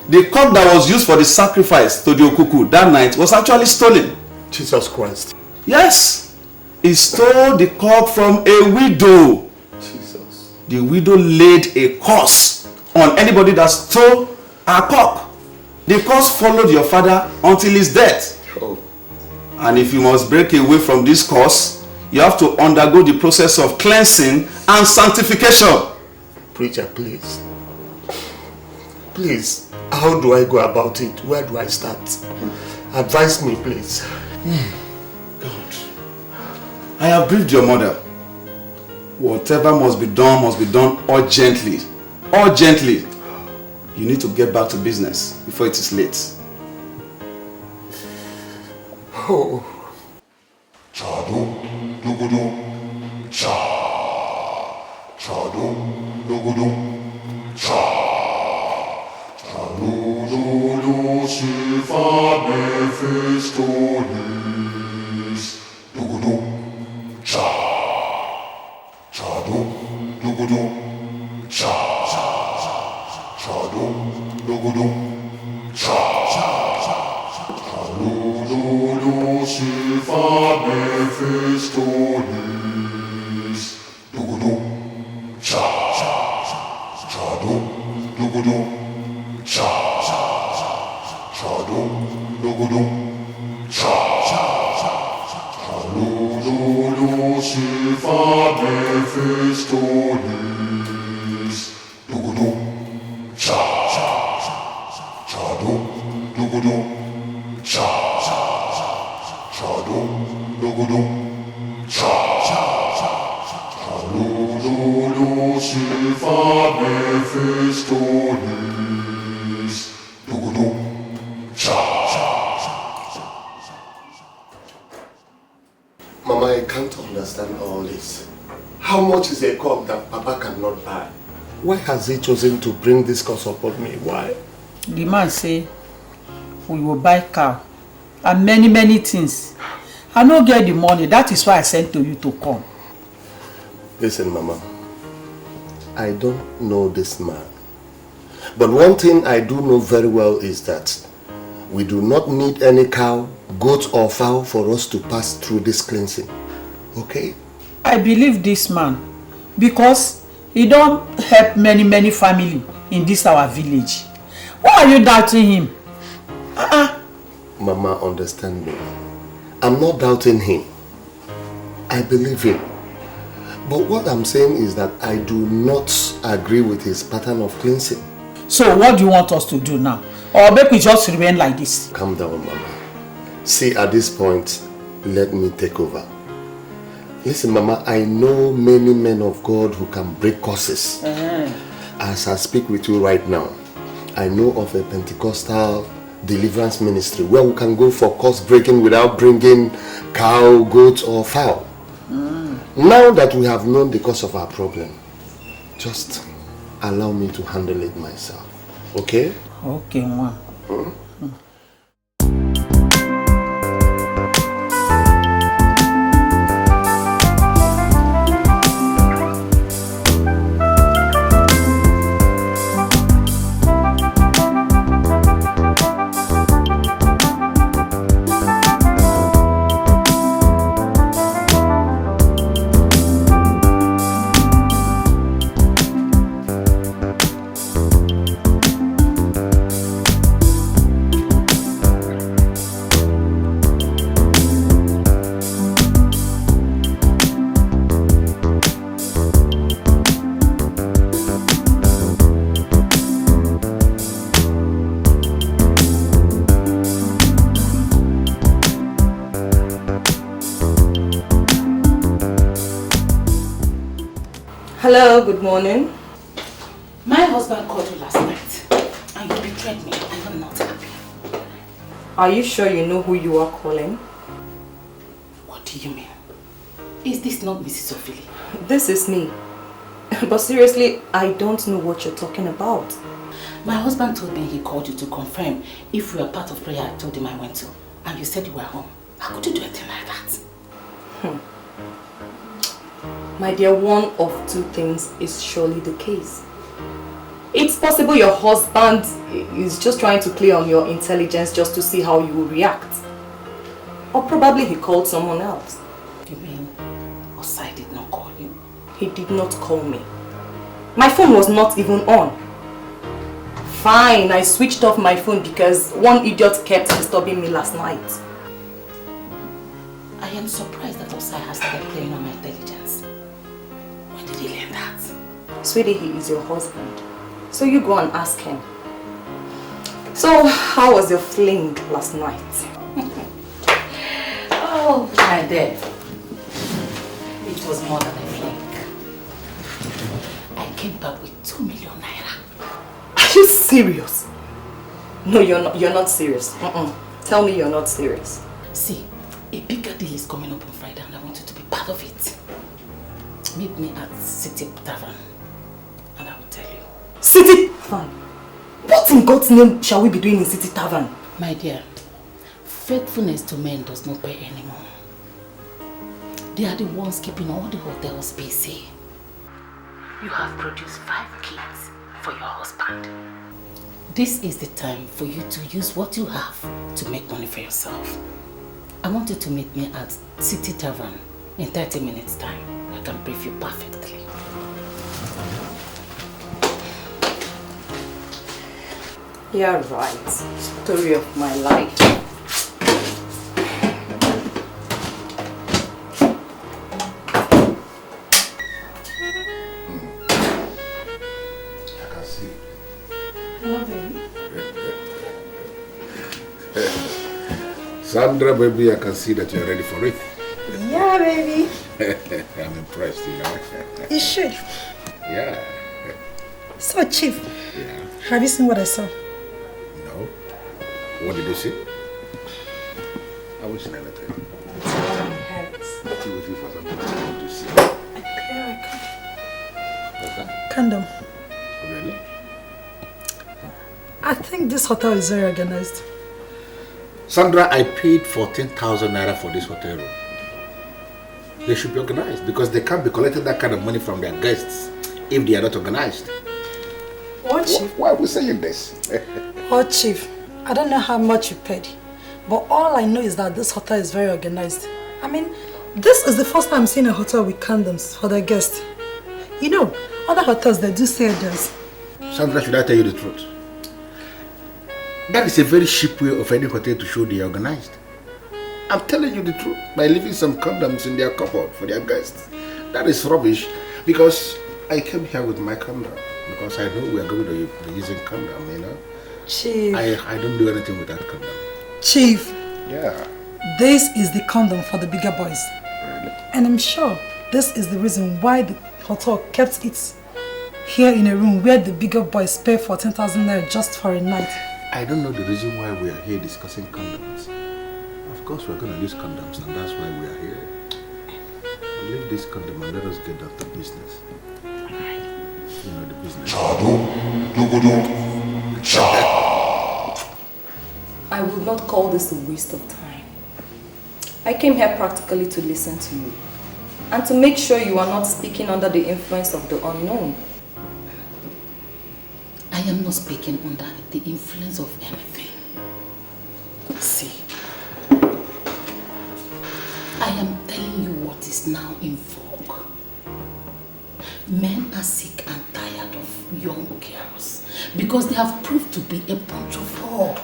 The cock that was used for the sacrifice to the okuku that night was actually stolen. Jesus Christ. Yes. He stole the cock from a widow. Jesus. The widow laid a curse on anybody that stole her cock. The curse followed your father until his death. And if you must break away from this curse, you have to undergo the process of cleansing and sanctification. Preacher, please. Please, how do I go about it? Where do I start? Advise me, please. God. I have briefed your mother. Whatever must be done urgently. Urgently. You need to get back to business before it is late. Oh. Chadum dugudum cha. Chadum dugudum cha. Chalulu silva nefestonis. Dugudum cha. Chadum dugudum cha. Chadum dugudum cha. Chalulu silva nefestonis. Dugudum cha. Chadum dugudum cha. Chadum dugudum cha. Chalulu silva nefestonis. Dugudum cha. Chadum dugudum cha. Chadum dugudum cha. Chalulu silva nefestonis. Dugudum cha. Mama, I can't understand all this. How much is a cock that Papa cannot buy? Why has he chosen to bring this curse upon me? Why? The man say, we will buy cow and many things. I no get the money. That is why I sent to you to come. Listen, Mama. I don't know this man. But one thing I do know very well is that we do not need any cow, goat or fowl for us to pass through this cleansing. Okay? I believe this man because he don't help many family in this our village. Why are you doubting him? Mama, understand me. I'm not doubting him. I believe him. But what I'm saying is that I do not agree with his pattern of cleansing. So what do you want us to do now? Or make we just remain like this? Calm down, Mama. See, at this point, let me take over. Listen, Mama, I know many men of God who can break curses. As I speak with you right now, I know of a Pentecostal Deliverance ministry where we can go for curse breaking without bringing cow, goat or fowl. Now that we have known the cause of our problem, just allow me to handle it myself. Okay? Okay, Ma. Hello, good morning. My husband called you last night and you betrayed me. I am not happy. Are you sure you know who you are calling? What do you mean? Is this not Mrs. Ophelia? This is me. But seriously, I don't know what you're talking about. My husband told me he called you to confirm if we were part of prayer I told him I went to. And you said you were home. How could you do a thing like that? My dear, one of two things is surely the case. It's possible your husband is just trying to play on your intelligence just to see how you will react. Or probably he called someone else. You mean Osai did not call you? He did not call me. My phone was not even on. Fine, I switched off my phone because one idiot kept disturbing me last night. I am surprised that Osai has started playing on my intelligence. When did he learn that? Sweetie, he is your husband. So you go and ask him. So, how was your fling last night? Oh, my dear. It was more than a fling. I came back with 2 million naira. Are you serious? No, you're not serious. Tell me you're not serious. See, a bigger deal is coming up on Friday and I want you to be part of it. Meet me at City Tavern and I will tell you. City Tavern? What in God's name shall we be doing in City Tavern? My dear, faithfulness to men does not pay anymore. They are the ones keeping all the hotels busy. You have produced 5 kids for your husband. This is the time for you to use what you have to make money for yourself. I want you to meet me at City Tavern in 30 minutes time. I can brief you perfectly. You're right. Story of my life. I can see. Hello, baby. Sandra, baby, I can see that you're ready for it. Yeah, baby. I'm impressed, you know. You should. Yeah. So, Chief, Yeah. have you seen what I saw? No. What did you see? I will see anything. What you looking for something to see? What's that? Condom. Really? I think this hotel is very organized. Sandra, I paid 14,000 naira for this hotel room. They should be organized because they can't be collecting that kind of money from their guests if they are not organized. What, Chief? Why are we saying this? What, Chief? I don't know how much you paid, but all I know is that this hotel is very organized. I mean, this is the first time I'm seeing a hotel with condoms for their guests. You know, other hotels, they do say this. Sandra, should I tell you the truth? That is a very cheap way of any hotel to show they are organized. I'm telling you the truth by leaving some condoms in their cupboard for their guests. That is rubbish because I came here with my condom because I know we are going to be using condom, you know. Chief. I don't do anything with that condom. Chief. Yeah. This is the condom for the bigger boys. And I'm sure this is the reason why the hotel kept it here in a room where the bigger boys pay 14,000 naira just for a night. I don't know the reason why we are here discussing condoms. Of course we're going to use condoms and that's why we are here. Leave this condom and let us get down to business. Alright. You know the business. I would not call this a waste of time. I came here practically to listen to you and to make sure you are not speaking under the influence of the unknown. I am not speaking under the influence of anything. See, I am telling you what is now in vogue. Men are sick and tired of young girls because they have proved to be a bunch of whore.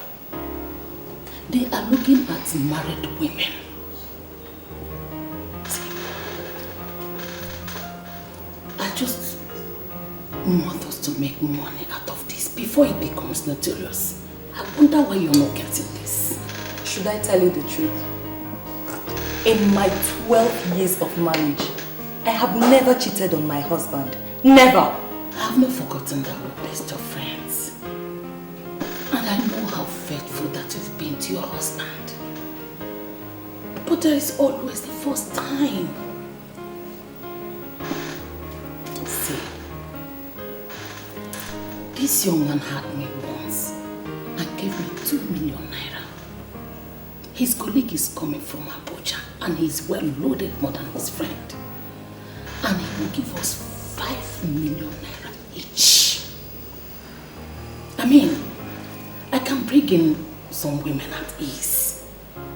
They are looking at married women. See, I just want us to make money out of this before it becomes notorious. I wonder why you're not getting this. Should I tell you the truth? In my 12 years of marriage, I have never cheated on my husband. Never! I have not forgotten that we're best of friends. And I know how faithful that you've been to your husband. But there is always the first time. See, this young man had me once and gave me 2 million naira. His colleague is coming from Abuja and he's well loaded more than his friend. And he will give us 5 million naira each. I mean, I can bring in some women at ease,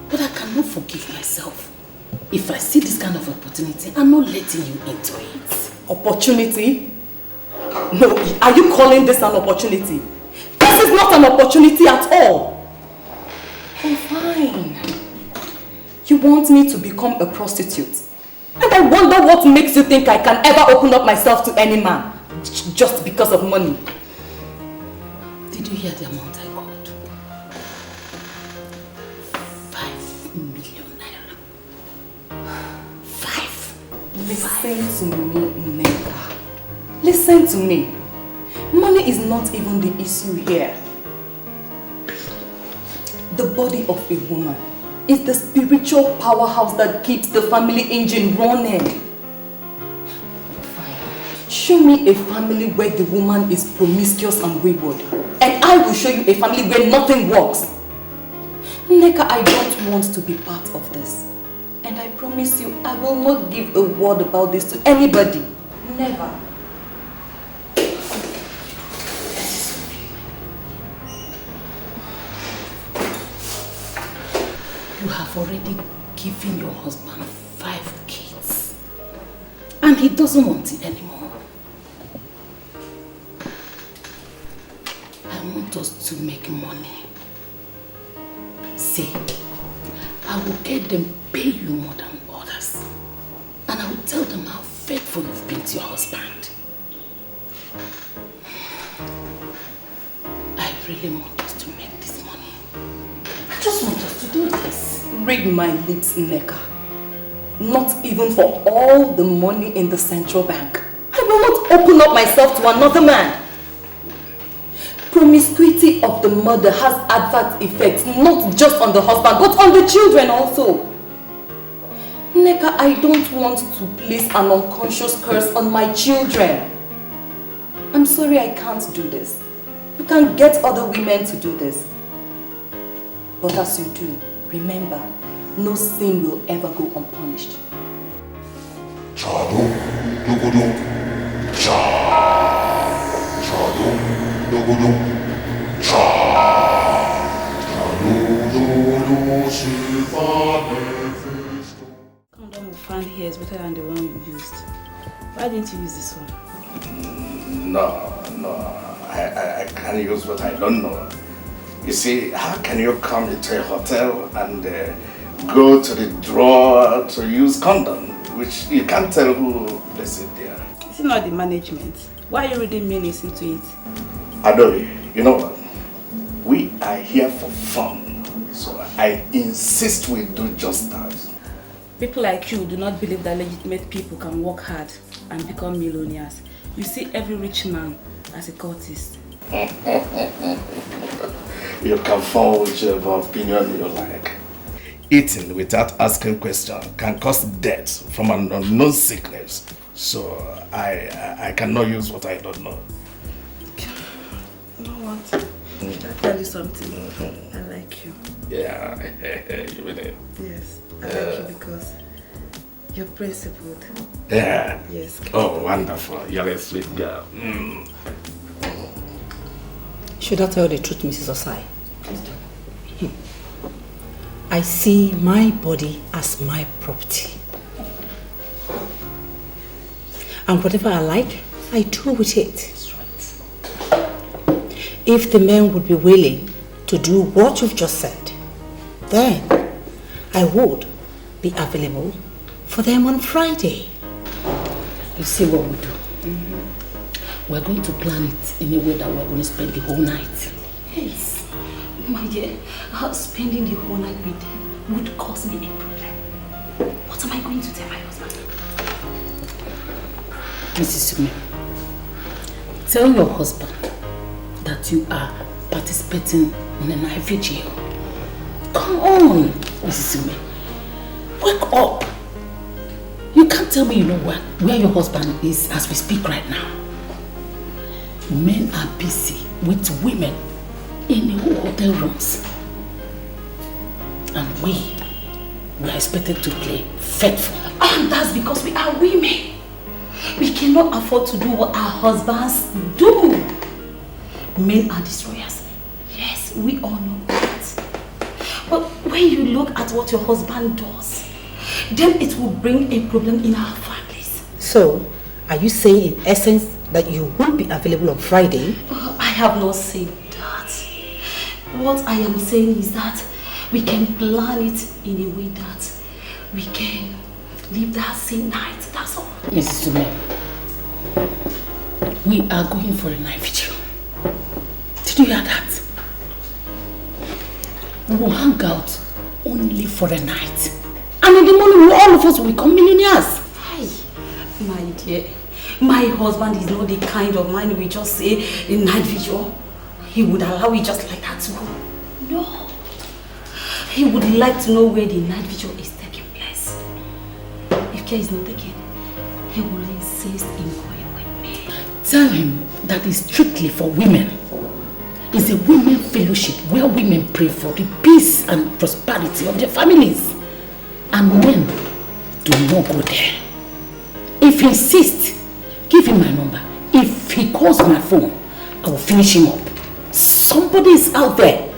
but I cannot forgive myself if I see this kind of opportunity. I'm not letting you into it. Opportunity? No, are you calling this an opportunity? This is not an opportunity at all. Oh, fine. You want me to become a prostitute? And I wonder what makes you think I can ever open up myself to any man just because of money. Did you hear the amount I got? 5 million naira. 5. Listen to me, Neka. Listen to me. Money is not even the issue here. The body of a woman is the spiritual powerhouse that keeps the family engine running. Fine. Show me a family where the woman is promiscuous and wayward, and I will show you a family where nothing works. Neka, I don't want to be part of this. And I promise you, I will not give a word about this to anybody. Never. You have already given your husband 5 kids. And he doesn't want it anymore. I want us to make money. See, I will get them pay you more than others. And I will tell them how faithful you've been to your husband. I really want us to make this money. I just want us to do this. Read my lips, Neka. Not even for all the money in the central bank. I will not open up myself to another man. Promiscuity of the mother has adverse effects, not just on the husband, but on the children also. Neka, I don't want to place an unconscious curse on my children. I'm sorry I can't do this. You can get other women to do this. But as you do, remember, no sin will ever go unpunished. Condom we found here is better than the one you used. Why didn't you use this one? No, I can't use what I don't know. You see, how can you come into a hotel and go to the drawer to use condom, which you can't tell who placed it there? It's not the management. Why are you reading meanings into it? Adobe, you know what? We are here for fun, so I insist we do just that. People like you do not believe that legitimate people can work hard and become millionaires. You see every rich man as a cultist. You can form whichever opinion you like. Eating without asking questions can cause death from an unknown sickness. So I cannot use what I don't know. You know what? I'll tell you something. I like you. Yeah, you mean it? Yes, I like you because you're principled. Yeah. Yes. Oh, wonderful. You're a sweet girl. Should I tell the truth, Mrs. Osai? I see my body as my property. And whatever I like, I do with it. That's right. If the men would be willing to do what you've just said, then I would be available for them on Friday. You see what we do? We're going to plan it in a way that we're going to spend the whole night. Yes. My dear, spending the whole night with them would cause me a problem. What am I going to tell my husband? Mrs. Sume, tell your husband that you are participating in a night vigil. Come on, Mrs. Sume. Wake up. You can't tell me you know where your husband is as we speak right now. Men are busy with women in hotel rooms. And we are expected to play faithful. And that's because we are women. We cannot afford to do what our husbands do. Men are destroyers. Yes, we all know that. But when you look at what your husband does, then it will bring a problem in our families. So, are you saying in essence that you won't be available on Friday? I have not said that. What I am saying is that we can plan it in a way that we can live that same night, that's all. Mrs. Sume, we are going for a night vigil. Did you hear that? We will hang out only for a night. And in the morning, all of us will become millionaires. Hi, my dear. My husband is not the kind of man we just say a night vigil. He would allow it just like that to go. No. He would like to know where the night vigil is taking place. If care is not taken, he will insist in going with me. Tell him that it's strictly for women. It's a women fellowship where women pray for the peace and prosperity of their families. And men do not go there. If he insists, give him my number. If he calls my phone, I will finish him up. Somebody is out there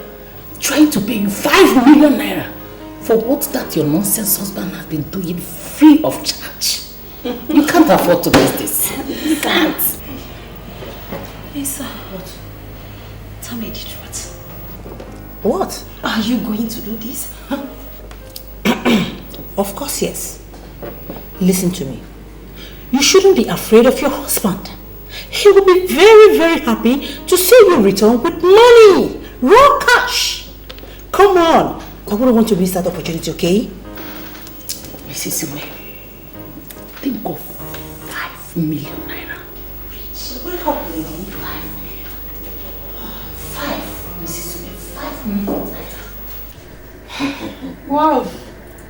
trying to pay you 5 million naira for what that your nonsense husband has been doing free of charge. You can't afford to lose this. You can't. Lisa, what? Tell me the truth. What? Are you going to do this? Huh? Of course, yes. Listen to me. You shouldn't be afraid of your husband. He will be very, very happy to see you return with money. Raw cash. Come on. I wouldn't want to miss that opportunity, okay? Mrs. Sume, think of 5 million naira. So wake up, lady. 5 million. 5, Mrs. Sume, 5 million naira. Wow.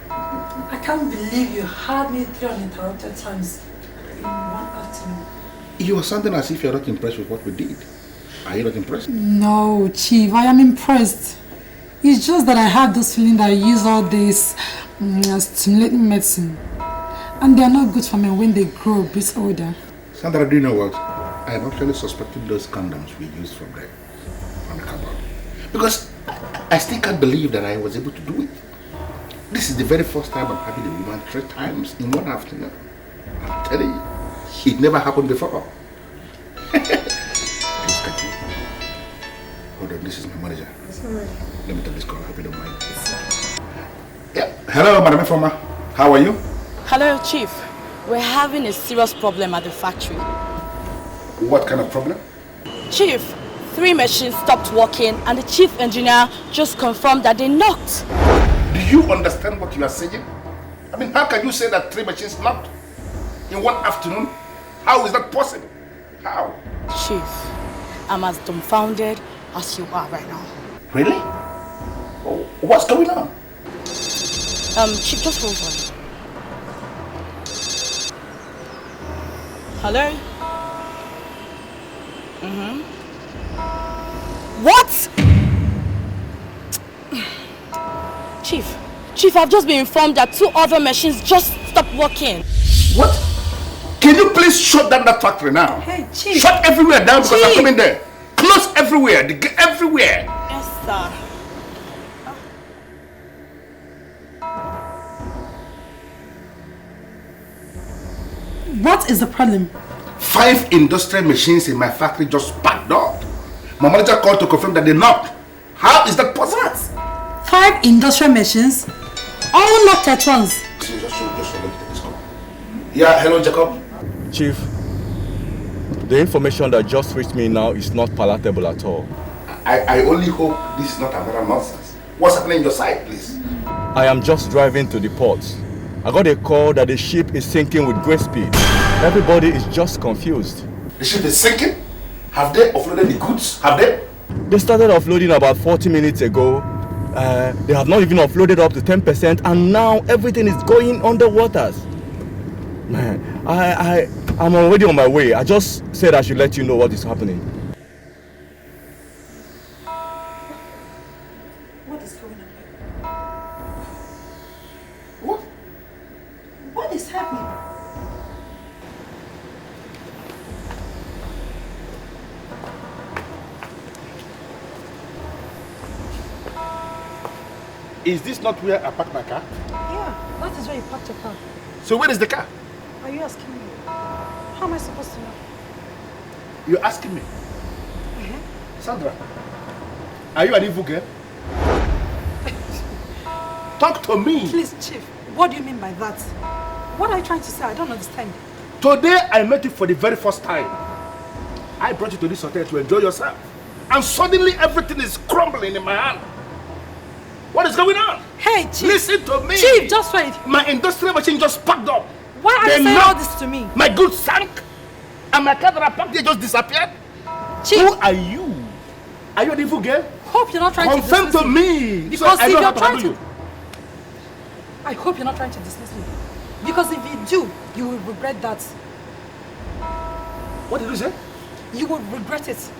I can't believe you had me 3 uninterrupted times in one afternoon. You are sounding as if you're not impressed with what we did. Are you not impressed? No, Chief, I am impressed. It's just that I have this feeling that I use all this stimulating medicine. And they are not good for me when they grow a bit older. Sandra, do you know what? I am actually suspecting those condoms we used from the cupboard. Because I still can't believe that I was able to do it. This is the very first time I'm having a woman 3 times in one afternoon. I'm telling you, it never happened before. Please, can you? Hold on, this is my manager. Sorry. Let me take this call, I hope you don't mind. Yeah. Hello, Madam Informa. How are you? Hello, Chief. We're having a serious problem at the factory. What kind of problem? Chief, 3 machines stopped working and the chief engineer just confirmed that they knocked. Do you understand what you are saying? mean, how can you say that 3 machines knocked in one afternoon? How is that possible? How? Chief, I'm as dumbfounded as you are right now. Really? Oh, what's going on? Chief, just hold on. Hello? What? Chief, I've just been informed that 2 other machines just stopped working. What? Can you please shut down that factory now? Hey, Chief. Shut everywhere down because I'm coming there. Close everywhere, everywhere. Yes, sir. What is the problem? 5 industrial machines in my factory just packed up. My manager called to confirm that they knocked. How is that possible? What? 5 industrial machines? All knocked at once. Just let me take this call. Yeah, hello, Jacob. Chief, the information that just reached me now is not palatable at all. I only hope this is not another nonsense. What's happening on your side, please? I am just driving to the port. I got a call that the ship is sinking with great speed. Everybody is just confused. The ship is sinking? Have they offloaded the goods? Have they? They started offloading about 40 minutes ago. They have not even offloaded up to 10%, and now everything is going underwaters. Man, I'm already on my way. I just said I should let you know what is happening. What is going on? What is happening? Is this not where I parked my car? Yeah, that is where you parked your car. So where is the car? Are you asking me? How am I supposed to know? You're asking me? Sandra, are you an evil girl? Talk to me. Please, Chief, what do you mean by that? What are you trying to say? I don't understand. Today I met you for the very first time. I brought you to this hotel to enjoy yourself. And suddenly everything is crumbling in my hand. What is going on? Hey, Chief. Listen to me. Chief, just wait. My industrial machine just packed up. Why are you saying all this to me? My goods sank. And my car that I packed here just disappeared. Chief. Who are you? Are you an evil girl? Hope you're not trying to confirm dismiss to me. Because so if you're trying trying to... I hope you're not trying to dismiss me. Because if you do, you will regret that. What did you say? You will regret it.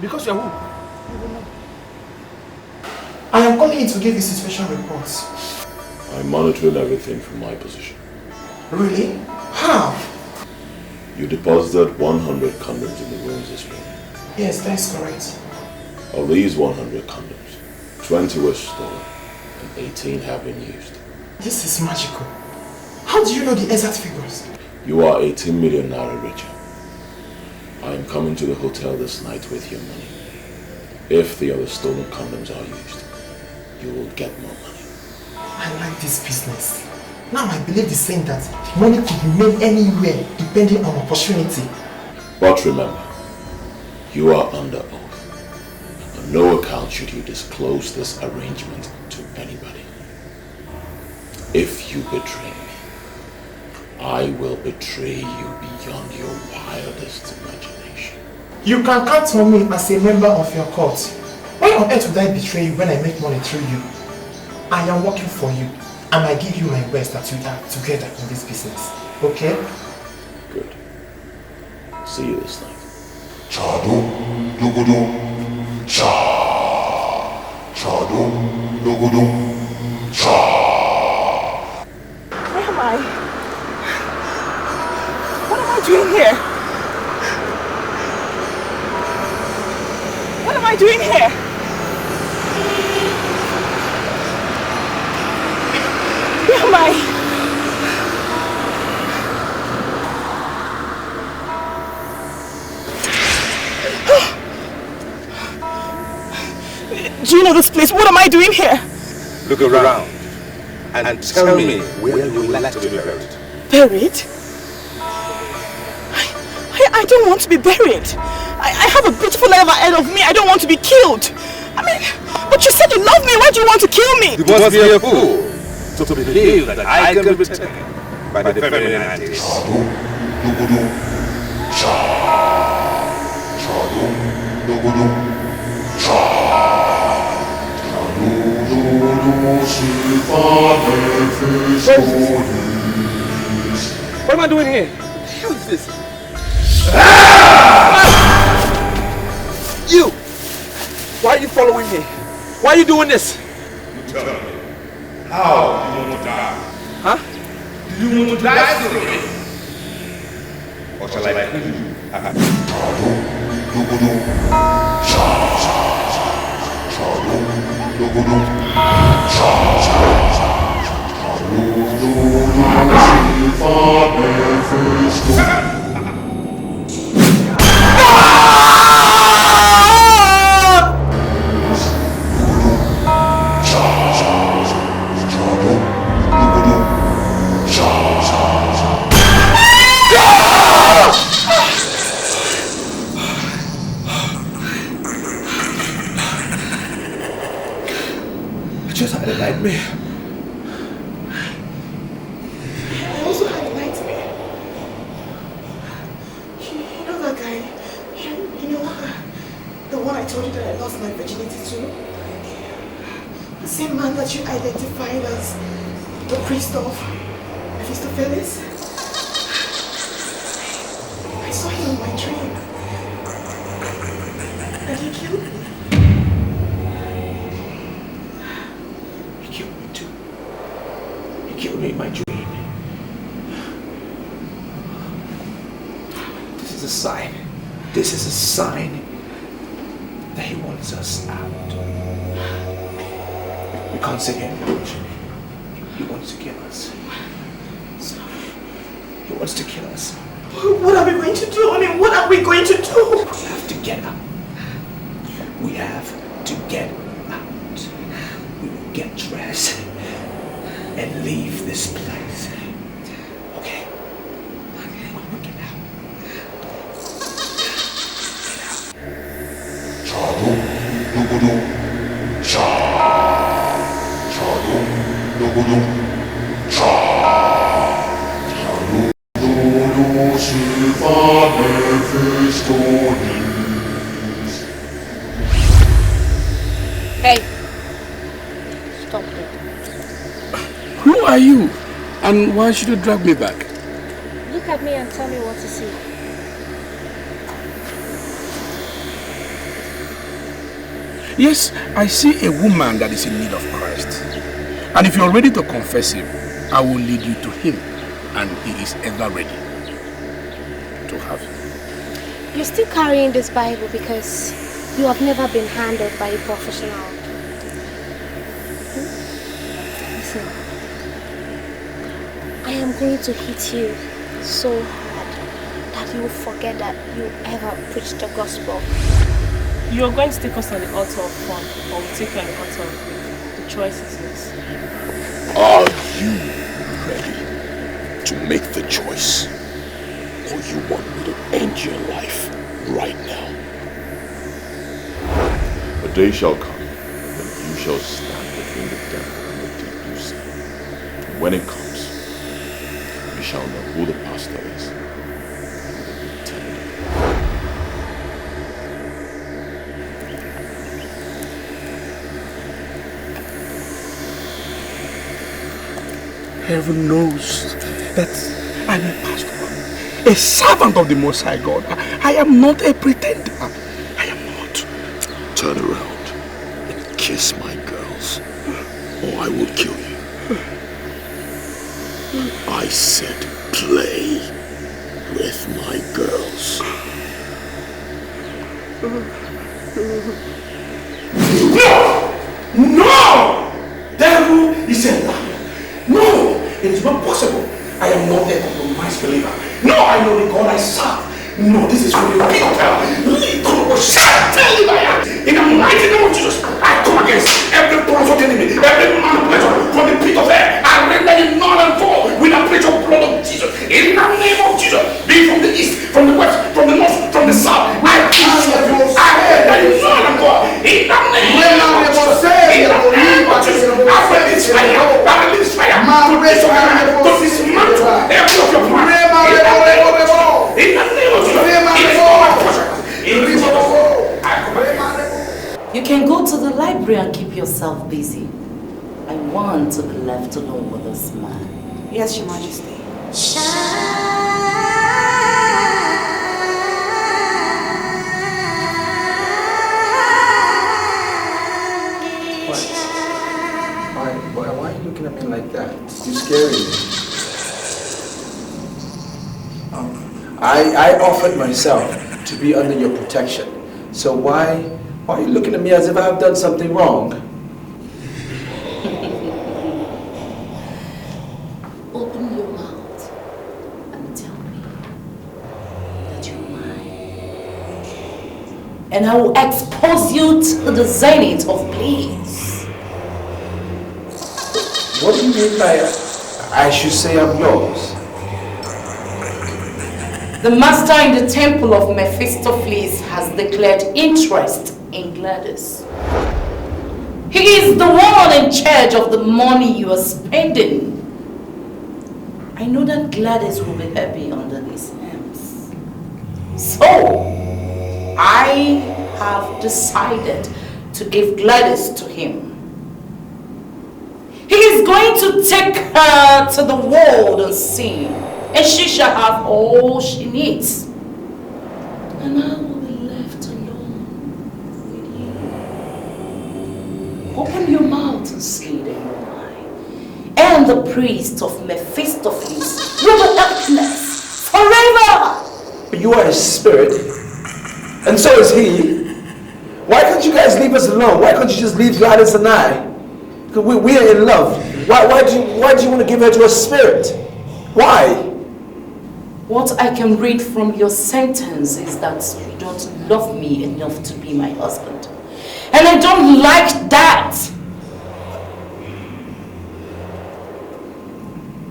Because you're who? You will know. I am calling in to give you situation reports. I'm monitoring everything from my position. Really? How? You deposited 100 condoms in the rooms this morning. Yes, that is correct. Of these 100 condoms, 20 were stolen and 18 have been used. This is magical. How do you know the exact figures? You are 18 million naira richer. I am coming to the hotel this night with your money. If the other stolen condoms are used, you will get more money. I like this business. Now I believe the saying that money could be made anywhere depending on opportunity. But remember, you are under oath. On no account should you disclose this arrangement to anybody. If you betray me, I will betray you beyond your wildest imagination. You can count on me as a member of your court. Why on earth would I betray you when I make money through you? I am working for you, and I give you my best that we are together in this business. Okay? Good. See you this night. Chadum dugudum cha. Chadum dugudum cha. Where am I? What am I doing here? What am I doing here? Where am I? Do you know this place? What am I doing here? Look around and tell me where you would like to be buried. Buried? I don't want to be buried. I have a beautiful life ahead of me. I don't want to be killed. I mean, but you said you love me. Why do you want to kill me? You must be a fool. to believe that I can be taken by the feminine entities. What am I doing here? What the hell is this? You! Why are you following me? Why are you doing this? You tell me. How do you want to die? Huh? Do you want to die slowly? Or shall I kill you? I just had a nightmare. I also had a nightmare. You know that guy? You know the one I told you that I lost my virginity to? The same man that you identified as the priest of Mephistopheles? I saw him in my dream. And he killed me. He killed me too. He killed me in my dream. This is a sign. This is a sign that he wants us out. We can't say anything. He wants to kill us. He wants to kill us. What are we going to do? I mean, what are we going to do? We have to get out. We have to get out. We will get dressed and leave this place. Okay? We will get out. Hey! Stop it. Who are you? And why should you drag me back? Look at me and tell me what to see. Yes, I see a woman that is in need of Christ. And if you're ready to confess him, I will lead you to him. And he is ever ready to have you. You're still carrying this Bible because you have never been handled by a professional. Listen, I am going to hit you so hard that you will forget that you ever preached the gospel. You're going to take us on the altar of fun, or we'll take you on the altar of faith. The choice is yours. Are you ready to make the choice? Or you want me to end your life right now? A day shall come when you shall stand between the devil and the deep blue sea. And when it comes, you shall know who the pastor is. Heaven knows that I'm a pastor, a servant of the Most High God. I am not a pretender. I am not. Turn around and kiss my girls, or I will kill you. I said play with my girls. No! No! Devil is a liar. No! It is not possible. I am not a compromised believer. No, I know the God I serve. No, this is really a big hell. In the mighty name of Jesus, I come against every plot of the enemy, every manipulation from the pit of hell. I render you null and void with the precious blood of Jesus. In the name of Jesus, be from the east, from the west, from the north, from the south. I render you null and void. In the name of Jesus, I release fire. I release fire. can go to the library and keep yourself busy. I want to be left alone with this man. Yes, Your Majesty. Why are you looking at me like that? You're scaring me. I offered myself to be under your protection. So why are you looking at me as if I've done something wrong? Open your mouth and tell me that you're mine. And I will expose you to the zenith of bliss. What do you mean by I should say I'm yours? The master in the temple of Mephistopheles has declared interest in Gladys. He is the one in charge of the money you are spending. I know that Gladys will be happy under his hands. So, I have decided to give Gladys to him. He is going to take her to the world and sing, and she shall have all she needs. And I will be left alone with you. Open your mouth and say that you're mine. And the priest of Mephistopheles will be helpless forever. But you are his spirit, and so is he. Why can't you guys leave us alone? Why can't you just leave Gladys and I? We are in love. Why do you want to give her to a spirit? Why? What I can read from your sentence is that you don't love me enough to be my husband. And I don't like that.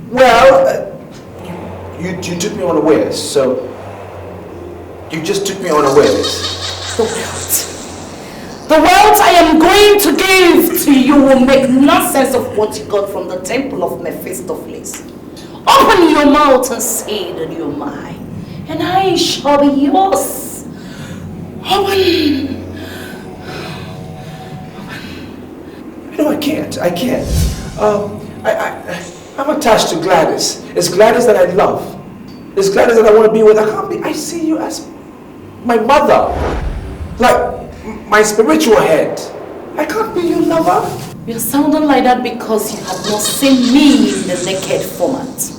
Well, you took me unawares, so you just took me unawares. The wealth I am going to give to you will make nonsense of what you got from the temple of Mephistopheles. Open your mouth and say that you're mine, and I shall be yours. Open. No, I can't. I'm attached to Gladys. It's Gladys that I love. It's Gladys that I want to be with. I see you as my mother. Like my spiritual head. I can't be your lover. You're sounding like that because you have not seen me in the naked format.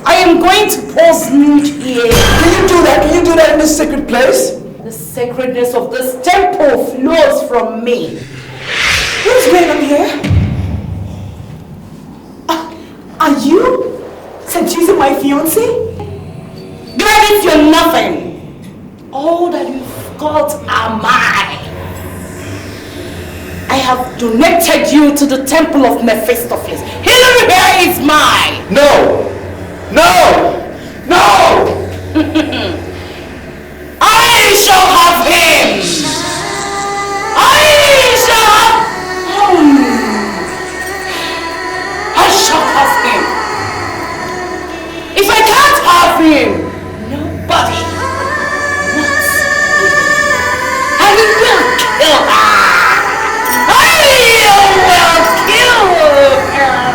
I am going to pose nude here. Can you do that? Can you do that in this sacred place? The sacredness of this temple flows from me. What's going on here? Are you seducing my fiancé? Gladys, you're nothing. All that you've got are mine. I have donated you to the temple of Mephistopheles. Hillary here is mine. No! No! No! I shall have him. I shall have I shall have him. If I can't have him, nobody I will kill her. I will kill her.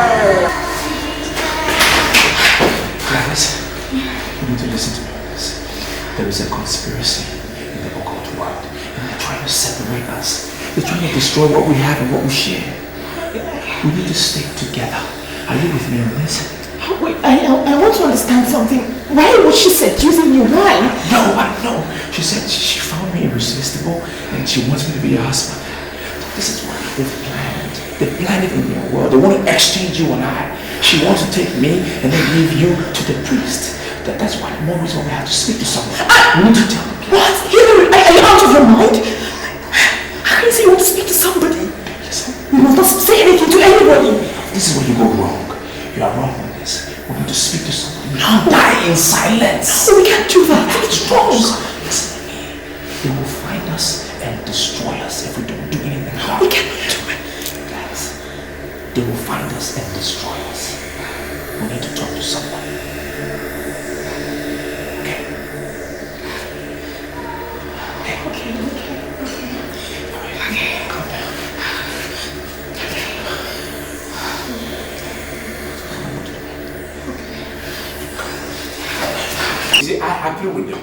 Gladys, you need to listen to me on this. There is a conspiracy in the occult world, and they're trying to separate us. They're trying to destroy what we have and what we share. We need to stick together. Are you with me on this? Wait, I want to understand something. Why was she seducing you? Why? No. She said she found me irresistible and she wants me to be her husband. This is what they've planned. They've planned it in their world. They want to exchange you and I. She wants to take me and then give you to the priest. That's why more reason we have to speak to someone. We need to tell them. What? Hillary, are you out of your mind? How can you say you want to speak to somebody? Listen. You must not say anything to anybody. This is where you go wrong. You are wrong on this. We need to speak to someone. Not die in silence. We can't do that. It's wrong. Listen to me. They will find us and destroy us if we don't do anything hard. We cannot do it. Guys, they will find us and destroy us. We need to talk to someone. Okay.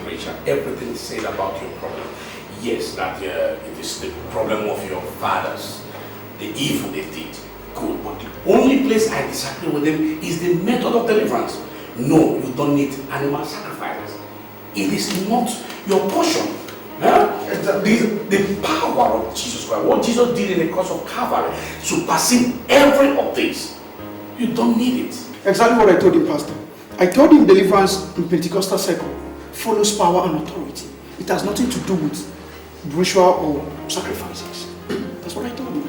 Rachel, everything said about your problem. Yes, that it is the problem of your fathers, the evil they did. Good, but the only place I disagree with them is the method of deliverance. No, you don't need animal sacrifices. It is not your portion. Huh? The power of Jesus Christ, what Jesus did in the cross of Calvary, surpassing every of this. You don't need it. Exactly what I told him, Pastor. I told him deliverance in Pentecostal circle follows power and authority. It has nothing to do with ritual or sacrifices. That's what I told him.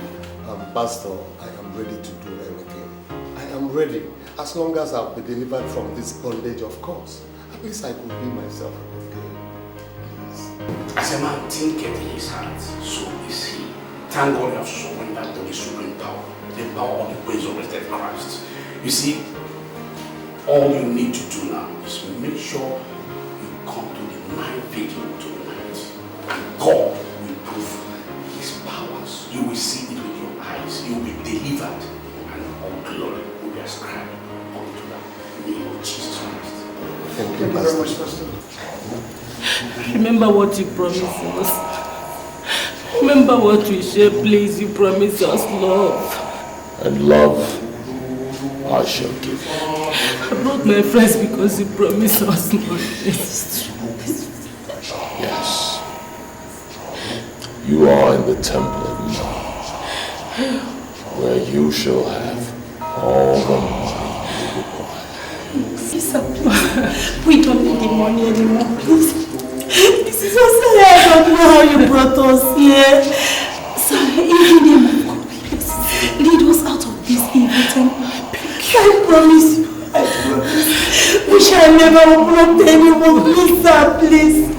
Pastor, I am ready to do anything. I am ready. As long as I'll be delivered from this bondage, of course. At least I could be myself again. Please. As a man thinketh in his heart, so is he. Thank God you have surrendered to the supreme power, the power of the resurrected Christ. You see, all you need to do now is make sure you come to the night vigil tonight. And God will prove his powers. You will see it with your eyes. You will be delivered. And all glory will be ascribed unto the name of Jesus Christ. Thank you very much, Pastor. Remember what you promised us. Remember what we share, please. You promised us love. And love I shall give. I brought my friends because you promised us love. Yes. You are in the temple of God, where you shall have all the money you require. Sister, please. We don't need the money anymore, please. This is so sad. I don't know how you brought us here. So, in the name of God, please, lead us out of this evil temple. I promise you. I promise. We shall never open up anymore, please, sir, please.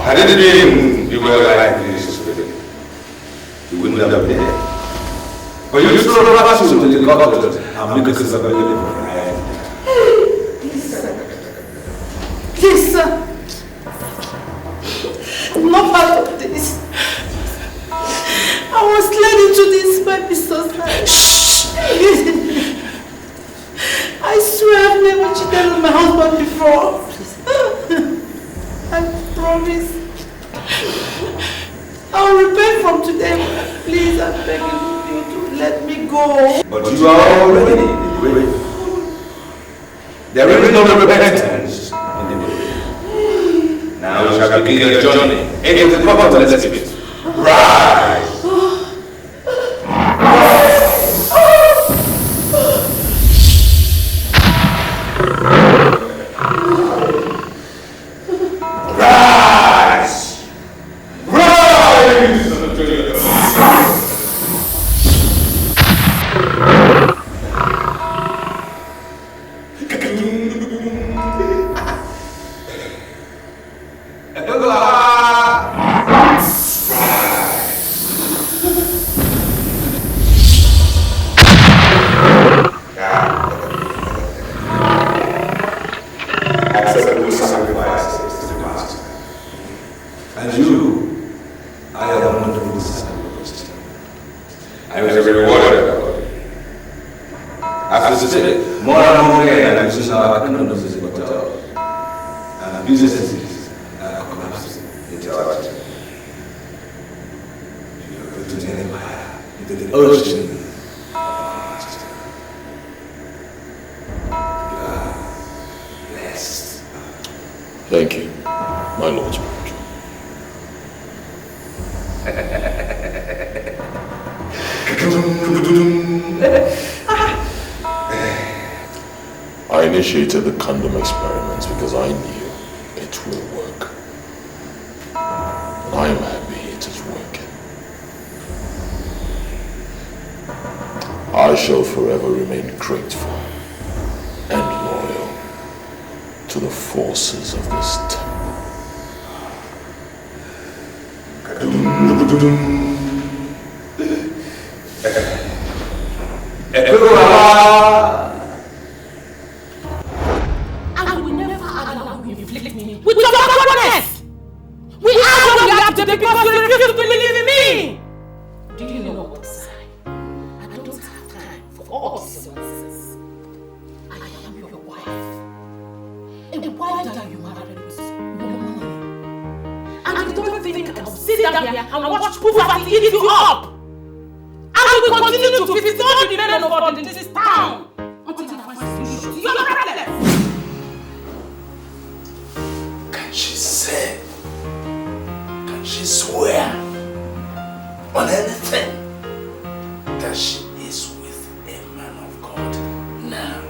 I didn't dream you were like this. You wouldn't have been there. But you still have to the government and make us available for Please, sir. I'm not part of this. I was led into this by Mr. Science. I swear I've never cheated on my husband before. I promise. I'll repent from today. Please, I'm begging you to let me go. But you are already in the grave. There is no repentance in the grave. Now you shall begin your journey into the proper spirit. Rise! Thank you, my Lord Spiritual. I initiated the condom experiments because I knew it will work. And I am happy it is working. I shall forever remain grateful and loyal to the forces of this temple. I will never allow you to inflict me with your backwardness! We are what we have to because you refuse to believe in me! Do you know what to say? I don't have time for all these nonsense. I am your wife. A wife that you married with your money. And you don't think I'll sit down here and watch poverty eat you up? I will continue to feast all the men of God in this town until I find solution to your problem. Can she say? Can she swear on anything that she is with a man of God now?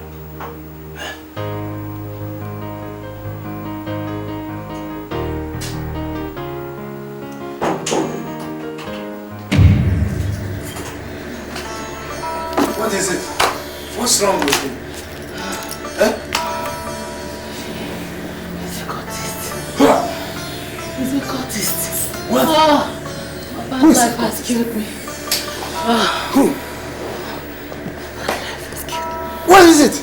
What is it? What's wrong with him? He's a cultist. What? Oh, my bad life has killed me. Who? What is it?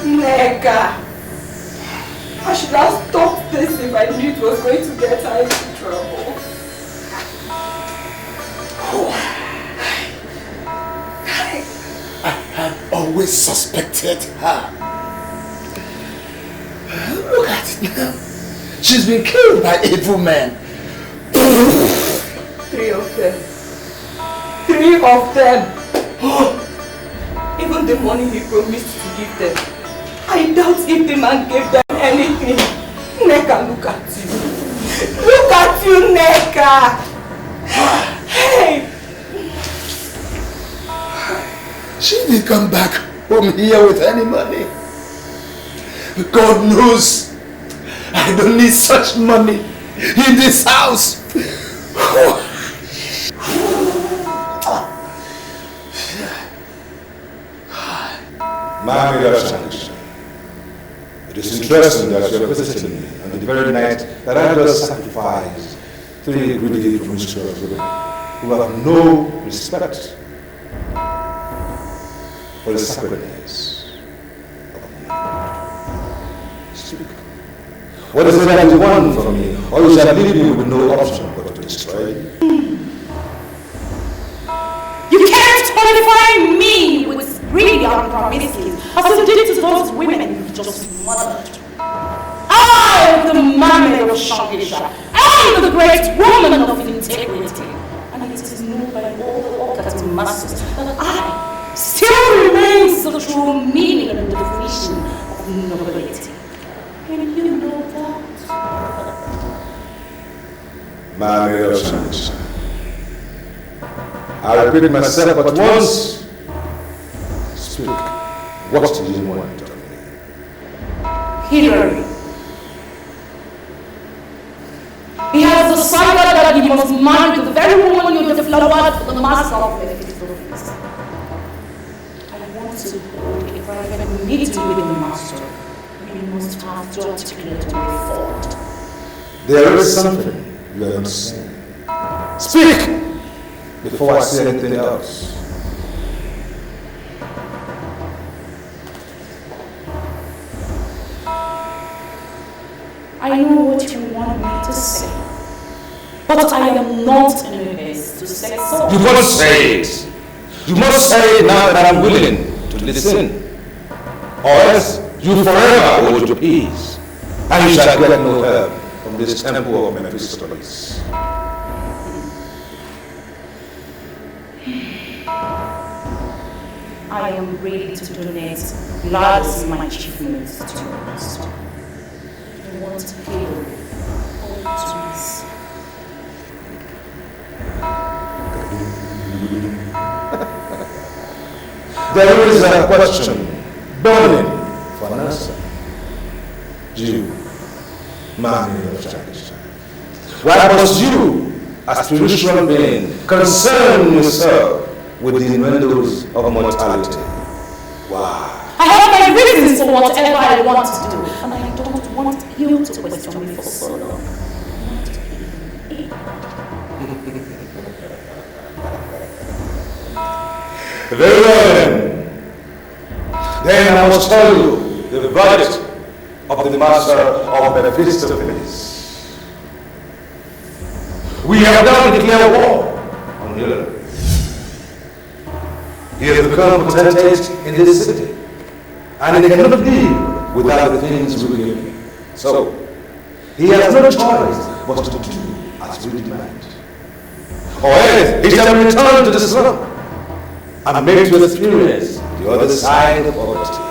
Nega. I should have stopped this if I knew it was going to get her into trouble. I had always suspected her. Look at it now. She's been killed by evil men. 3 of them. 3 of them. Even the money he promised to give them. I doubt if the man gave them anything. Neka, look at you. Look at you, Neka. Hey. She didn't come back home here with any money. God knows I don't need such money in this house. My Rejection. It is interesting that you are visiting me on the very night that I just sacrificed 3 greedy promiscuous women who have no respect for the sacredness of me. Speak. What is it that you want from me, or you shall leave me with no option but to destroy you? You can't qualify me with greedy or promiscuous as you did to those women you just murdered. I am the mermaid of Shangisha. I am the great woman of integrity. And it is known by all the orchestra masters that I still remains the true meaning and definition of nobility. And you know that. My Rejection. I repeat myself but once. Speak. What do you want of me? Hillary. He has decided that he must marry the very woman you deflowered for the master of the fifth office. I want to hold a private meeting with the master. We must have to articulate a way forward. There is something you are not saying. Speak! Before I say anything else. I know what you want me to say. But I am not in a haste to say so. You must say it. You must say it now that I'm willing to listen. Or else you forever hold your peace. And you shall get no help from this temple of Mephistopheles. I am ready to donate blood as my achievements to your master. I want to heal all to myself. There is a question burning for an answer. You, man of childish. Why must you, a spiritual being, concern yourself with the innuendos of mortality? Why? I have my reasons for whatever I want to do, and I don't want you to question me for so long. Very well then. Then I must tell you the verdict of the master of Mephistopheles. We have now declared war on Hillary. He has become potentate in this city, and he cannot live without the things we give him. So, he has no choice but to do as we demand. Or else, he shall return to the slum and make to experience the other side of poverty.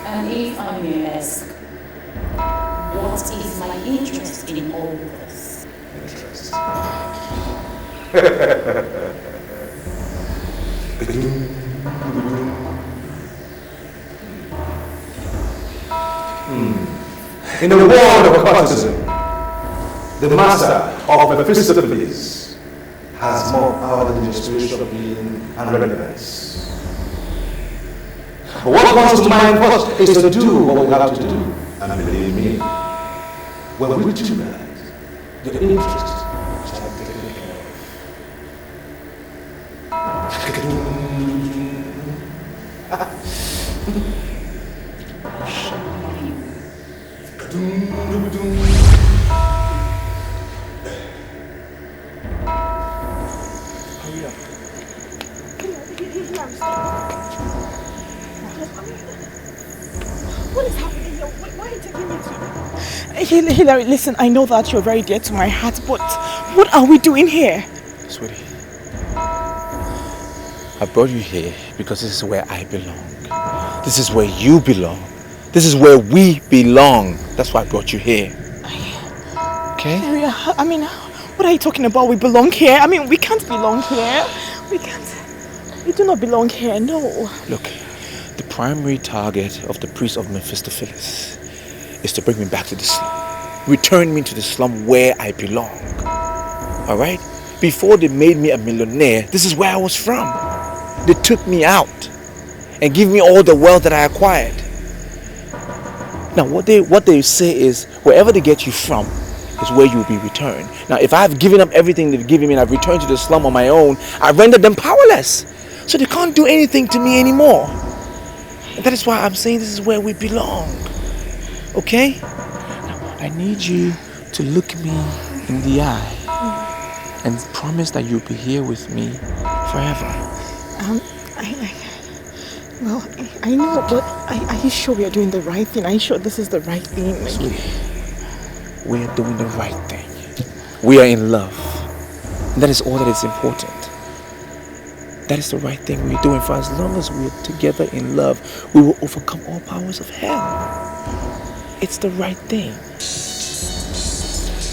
And if I may ask, what is my interest in all this? Interest. In the world of occultism, the master of Mephistopheles has more power than the spiritual being and relevance. But what comes to mind first is to do what we have to do. And believe me, when we do that, your interest shall be taken care What is happening here? Why are you taking me to? Hillary, listen, I know that you're very dear to my heart, but what are we doing here? Sweetie, I brought you here because this is where I belong. This is where you belong. This is where we belong. That's why I brought you here. Okay? Hillary, I mean, what are you talking about? We belong here? I mean, we can't belong here. We can't. We do not belong here, no. Look, the primary target of the priest of Mephistopheles is to bring me back to the slum. Return me to the slum where I belong. Alright? Before they made me a millionaire, this is where I was from. They took me out and gave me all the wealth that I acquired. Now what they say is, wherever they get you from is where you will be returned. Now if I've given up everything they've given me and I've returned to the slum on my own, I've rendered them powerless. So they can't do anything to me anymore. And that is why I'm saying this is where we belong. Okay? Now, I need you to look me in the eye and promise that you'll be here with me forever. I know, but are you sure we are doing the right thing? Are you sure this is the right thing? Sweetie, we are doing the right thing. We are in love. And that is all that is important. That is the right thing we're doing. For as long as we're together in love, we will overcome all powers of hell. It's the right thing.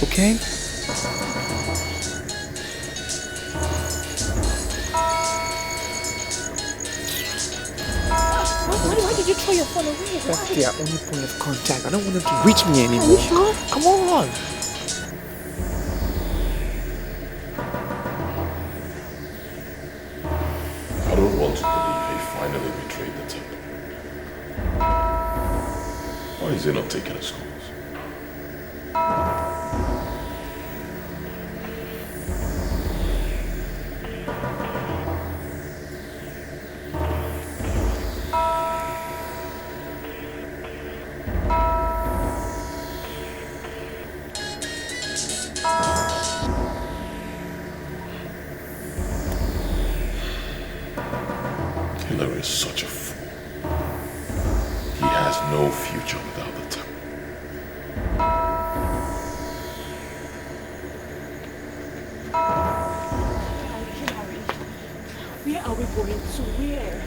Okay? Why did you throw your phone away? That's their only point of contact. I don't want them to reach me anymore. Are you sure? Come on. I don't want to believe he finally betrayed the temple. Why is he not taking his calls? is such a fool. He has no future without the temple. Where are we going to? Where?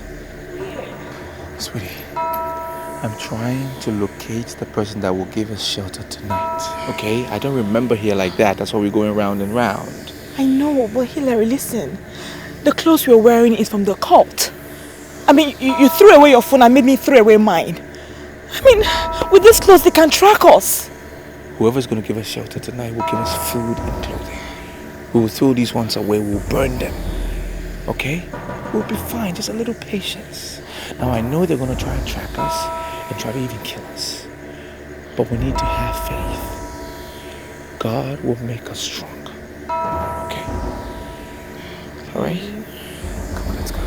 Sweetie, I'm trying to locate the person that will give us shelter tonight. Okay? I don't remember here like that. That's why we're going round and round. I know, but Hilary, listen. The clothes we're wearing is from the cult. I mean, you threw away your phone and made me throw away mine. I mean, with these clothes, they can track us. Whoever's going to give us shelter tonight will give us food and clothing. We will throw these ones away. We'll burn them. Okay? We'll be fine. Just a little patience. Now, I know they're going to try and track us and try to even kill us. But we need to have faith. God will make us strong. Okay? Alright? Come on, let's go.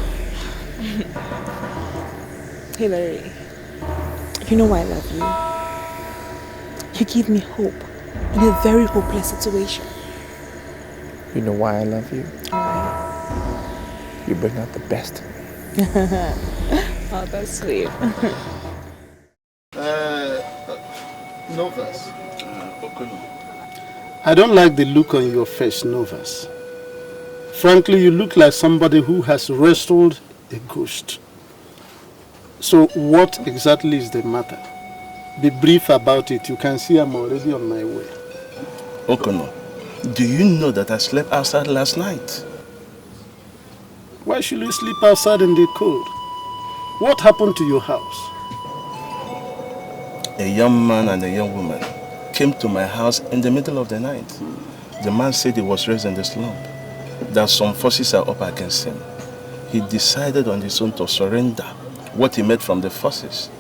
Hilary, you know why I love you. You give me hope in a very hopeless situation. You know why I love you? Why? You bring out the best in me. Oh, that's sweet. Novas. I don't like the look on your face, Novas. Frankly, you look like somebody who has wrestled a ghost. So what exactly is the matter? Be brief about it. You can see I'm already on my way. Okono, do you know that I slept outside last night? Why should you sleep outside in the cold? What happened to your house? A young man and a young woman came to my house in the middle of the night. The man said he was raised in the slum, that some forces are up against him. He decided on his own to surrender what he made from the forces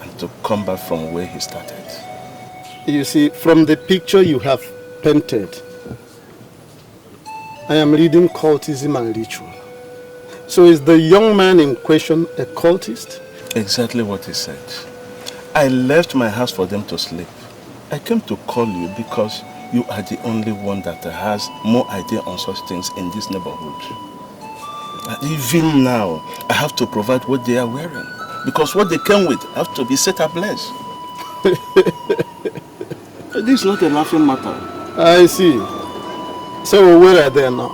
and to come back from where he started. You see, from the picture you have painted, I am reading cultism and ritual. So is the young man in question a cultist? Exactly what he said. I left my house for them to sleep. I came to call you because you are the only one that has more idea on such things in this neighborhood. Even now, I have to provide what they are wearing because what they came with have to be set ablaze. This is not a laughing matter. I see. So where are they now?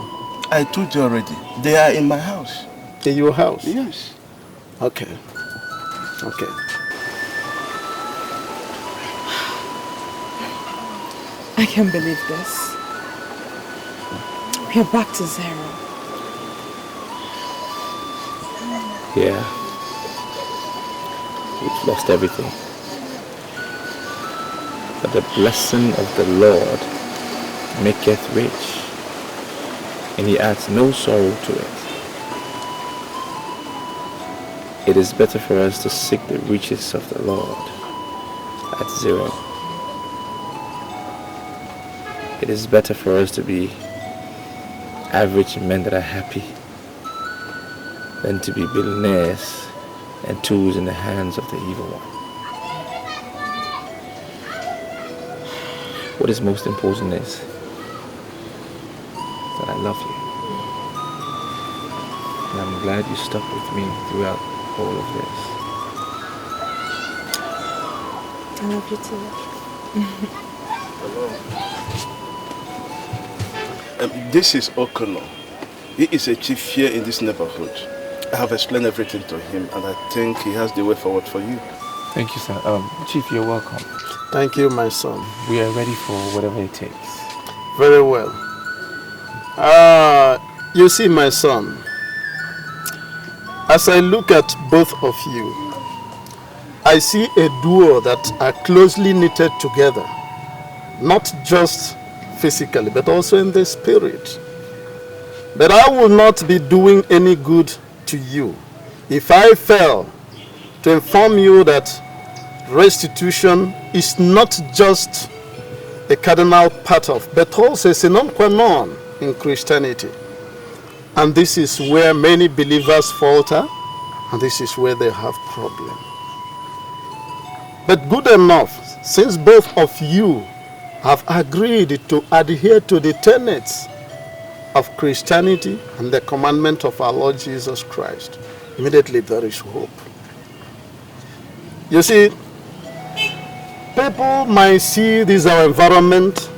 I told you already. They are in my house. In your house? Yes. Okay. Okay. I can't believe this. We are back to zero. Yeah. We've lost everything. But the blessing of the Lord maketh rich, and he adds no sorrow to it. It is better for us to seek the riches of the Lord at zero. It is better for us to be average men that are happy than to be billionaires and tools in the hands of the evil one. What is most important is that I love you. And I'm glad you stuck with me throughout all of this. I love you too. Hello. This is Okono. He is a chief here in this neighborhood. I have explained everything to him and I think he has the way forward for you. Thank you, sir. Chief, you're welcome. Thank you, my son. We are ready for whatever it takes. Very well. You see, my son, as I look at both of you, I see a duo that are closely knitted together, not just physically, but also in the spirit. But I will not be doing any good to you if I fail to inform you that restitution is not just a cardinal part of, but also a sine qua non in Christianity. And this is where many believers falter, and this is where they have problems. But good enough, since both of you have agreed to adhere to the tenets of Christianity and the commandment of our Lord Jesus Christ, immediately there is hope. You see, people might see this our environment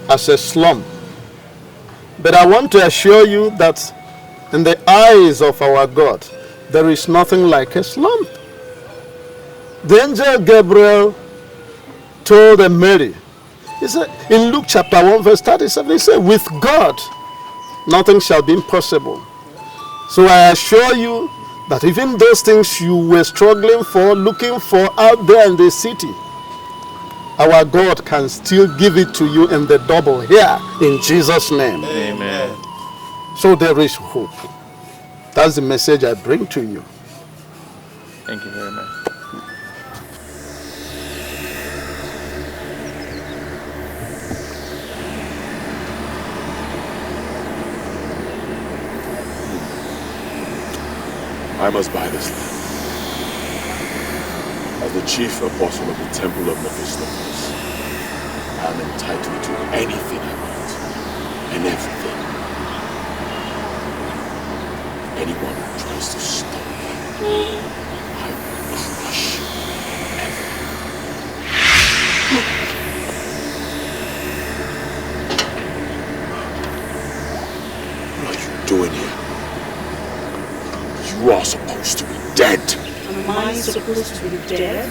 as a slum. But I want to assure you that in the eyes of our God, there is nothing like a slum. The angel Gabriel told Mary, he said, in Luke chapter 1 verse 37, he said, with God, nothing shall be impossible. So I assure you that even those things you were struggling for, looking for out there in the city, our God can still give it to you in the double here in Jesus' name. Amen. So there is hope. That's the message I bring to you. Thank you very much. I must buy this land. As the chief apostle of the temple of Mephistopheles, I am entitled to anything I want and everything. Anyone who tries to stop me, I will crush forever. What are you doing here? You are supposed to be dead. Am I supposed to be dead?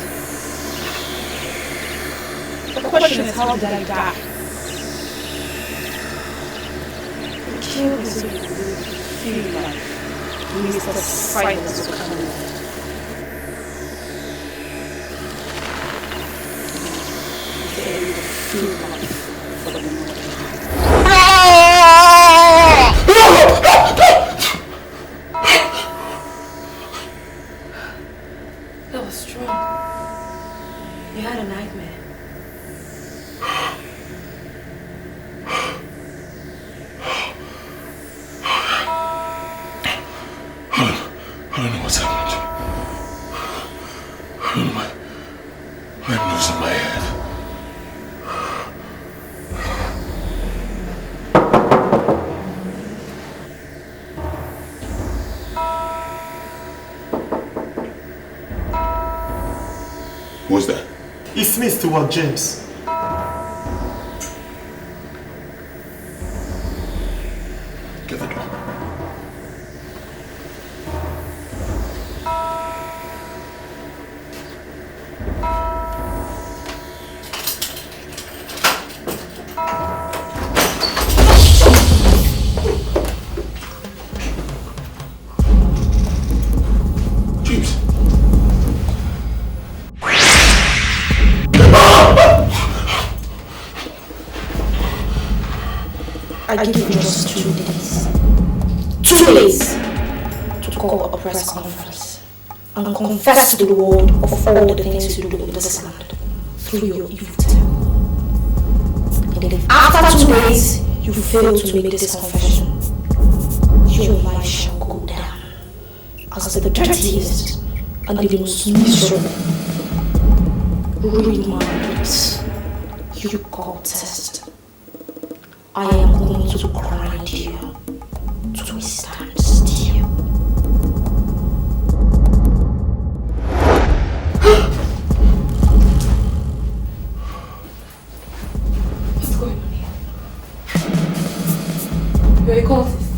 The question is, how did I die? The king is in the feel like Mr. Silence coming. Feel like for the moment. That was strong. You had a nightmare. I don't know what's happening. I'm losing my head. Who's that? It's me, Stewart James. Get the door. James. I give you just 2 days. 2 days to call a press conference and confess to the world of all the things you do in this land through your evil tongue. And if after 2 days you fail to make this confession, your life shall go down as the dirtiest and the most miserable. Read my lips, you call test. I am going to grind you to a standstill. What's going on here? You're a cultist.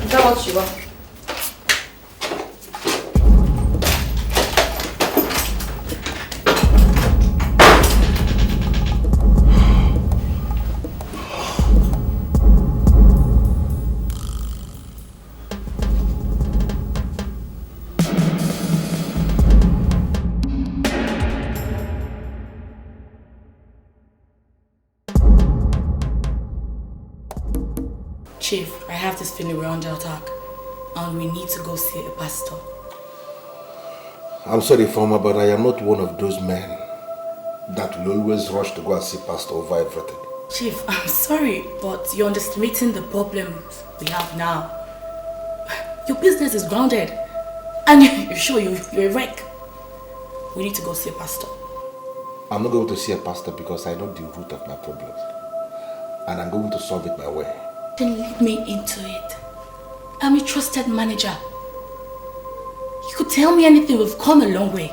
Is that what you are? Chief, I have this feeling we're under attack and we need to go see a pastor. I'm sorry, Former, but I am not one of those men that will always rush to go and see pastor over everything. Chief, I'm sorry, but you're underestimating the problems we have now. Your business is grounded and you're sure you're a wreck. We need to go see a pastor. I'm not going to see a pastor because I know the root of my problems. And I'm going to solve it my way. Then lead me into it. I'm a trusted manager. You could tell me anything, we've come a long way.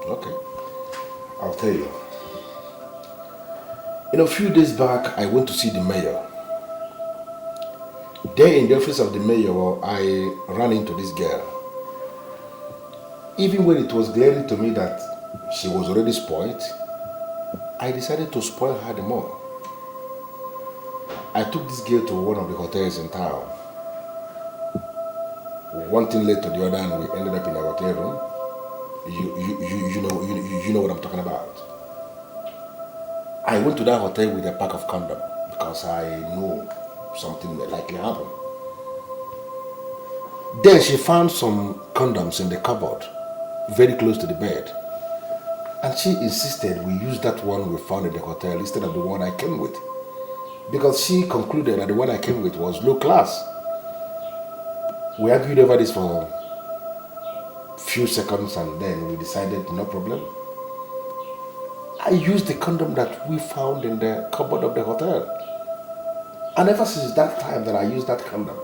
Okay, I'll tell you. A few days back, I went to see the mayor. There in the office of the mayor, I ran into this girl. Even when it was glaring to me that she was already spoiled, I decided to spoil her the more. I took this girl to one of the hotels in town. One thing led to the other, and we ended up in a hotel room. You know what I'm talking about. I went to that hotel with a pack of condom because I knew something may likely happen. Then she found some condoms in the cupboard, very close to the bed. And she insisted we use that one we found in the hotel instead of the one I came with. Because she concluded that the one I came with was low class. We argued over this for a few seconds and then we decided no problem. I used the condom that we found in the cupboard of the hotel. And ever since that time that I used that condom,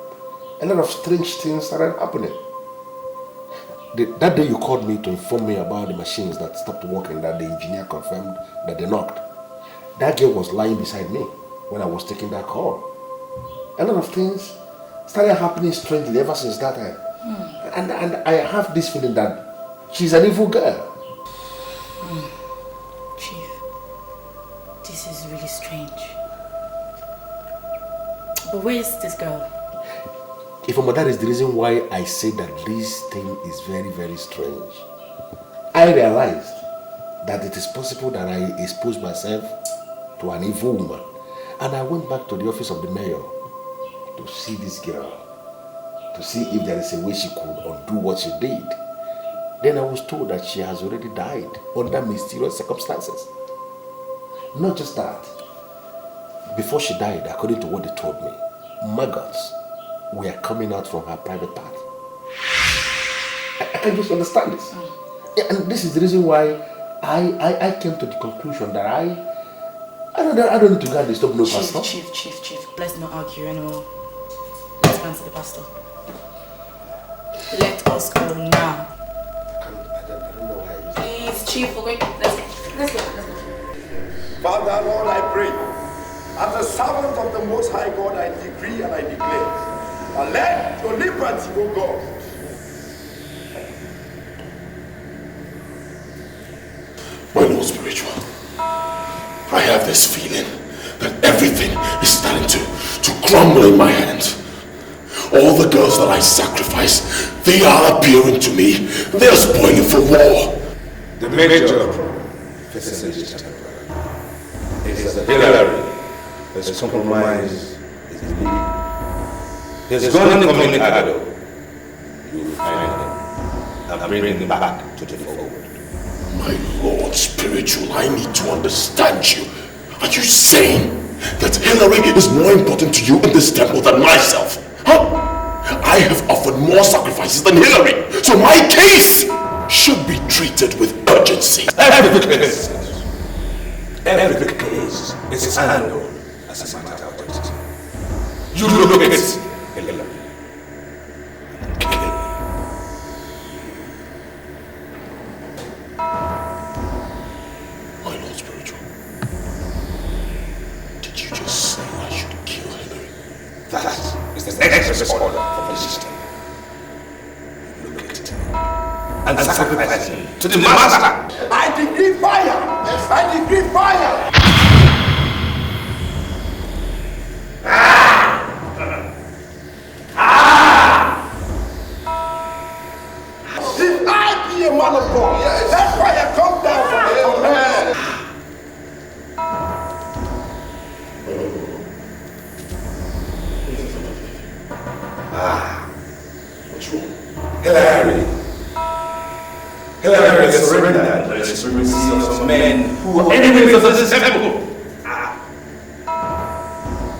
a lot of strange things started happening. That day you called me to inform me about the machines that stopped working, that the engineer confirmed that they knocked. That girl was lying beside me when I was taking that call. A lot of things started happening strangely ever since that time. And I have this feeling that she's an evil girl. Chief, this is really strange. But where is this girl? That is the reason why I say that this thing is very, very strange. I realized that it is possible that I exposed myself to an evil woman. And I went back to the office of the mayor to see this girl, to see if there is a way she could undo what she did. Then I was told that she has already died under mysterious circumstances. Not just that. Before she died, according to what they told me, maggots were coming out from her private part. I can just understand this. And this is the reason why I came to the conclusion that I don't need to go and disturb no pastor. Chief, let's not argue anymore. Let's go to the pastor. Let us go now. Please, Chief, we're going. Let's go. Father, Lord, I pray, as a servant of the Most High God, I decree and I declare, and let your liberty, O God. My Lord Spiritual, I have this feeling that everything is starting to crumble in my hands. All the girls that I sacrificed, they are appearing to me. They are spoiling for war. The major problem facing this temple is that Hillary has compromised his belief. He's gone incommunicado. You will find him and bring him back to the fold. My Lord Spiritual, I need to understand you. Are you saying that Hillary is more important to you in this temple than myself? Huh? I have offered more sacrifices than Hillary, so my case should be treated with urgency. Every case is handled as a matter of urgency. You look at Hillary and kill me. My Lord Spiritual, did you just say I should kill Hillary? That is the next order for resistance. Look at it and sacrifice him to the master. I decree fire! I decree fire! If I be a man of God, let fire come down from heaven. What's wrong? Hillary has surrendered to the supremacy of some men who are enemies of this temple.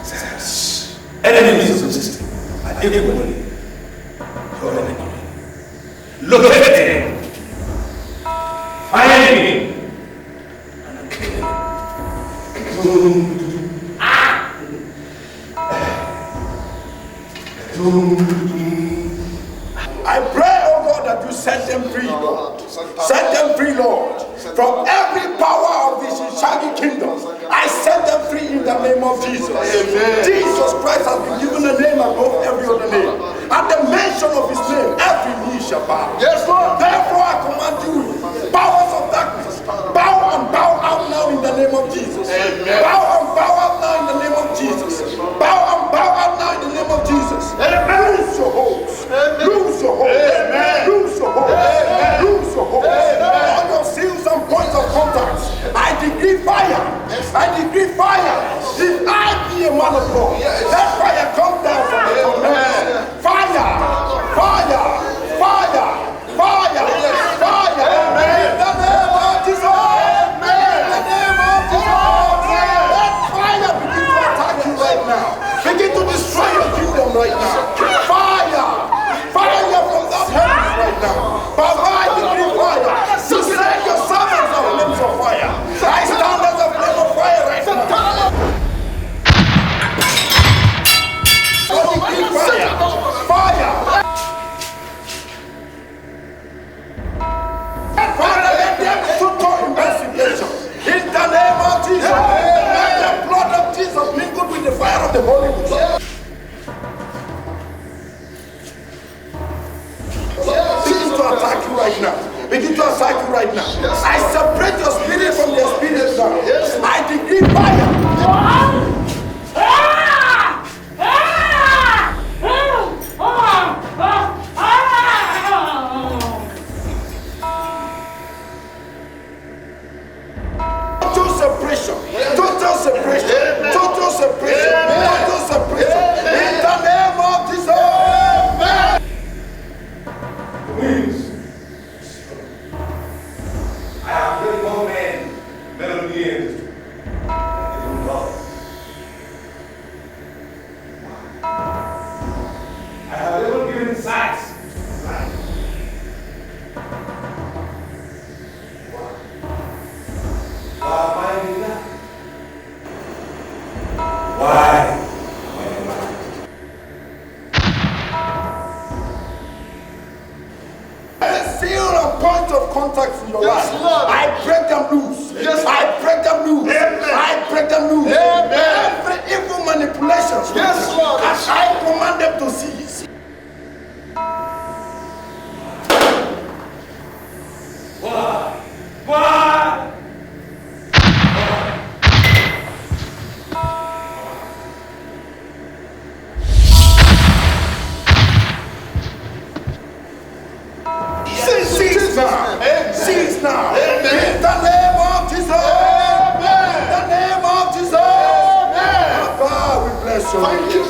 Yes, enemies of this temple are equally your enemy. Look at him, find him, and kill him. set them free, Lord. Set them free, Lord. From every power of this shaggy kingdom, I set them free in the name of Jesus. Amen. Jesus Christ has been given a name above every other name. At the mention of his name, every knee shall bow. Yes, Lord. Therefore, I command you, powers of darkness, bow and bow out now in the name of Jesus. Amen. Bow and bow out now in the name of Jesus. Bow and bow out now in the name of Jesus. Amen. Lose your hopes. Lose your hopes. Amen. Lose your hopes. Amen. Lose your hopes. On your seals and points of contact, I decree fire. I decree fire. If I be a man of God, let fire come down from the command. Fire. Fire. Fire. Fire. Fire. In the name of Jesus. In the name of Jesus. Let fire begin to attack you right now. Begin to destroy your kingdom right now. Fire. Fire from that heavens right now. Baba, I decree fire. To set your servants of flames of fire. I stand as a flame of fire right now. I decree fire. Fire. Father, let them total investigation. In the name of Jesus. Let the blood of Jesus mingle with the fire of the Holy Ghost. Begin to attack you right now. Begin to attack you right now. I separate your spirit from their spirit now. I decree fire. Total separation. Total separation. Total separation. Total separation. In the name of Jesus. Please. I have great more men, melodians, and love. I have even given sights. Why am I in that? Why? Seal and point of contact in your life. I break them loose. Yes. I break them loose. Amen. I break them loose. Amen. Every evil manipulations. Yes, Lord. As I command them to cease. Why? Why? Cease now. Cease now. In the name of Jesus. In the name of Jesus. Father, we bless you. Thank you.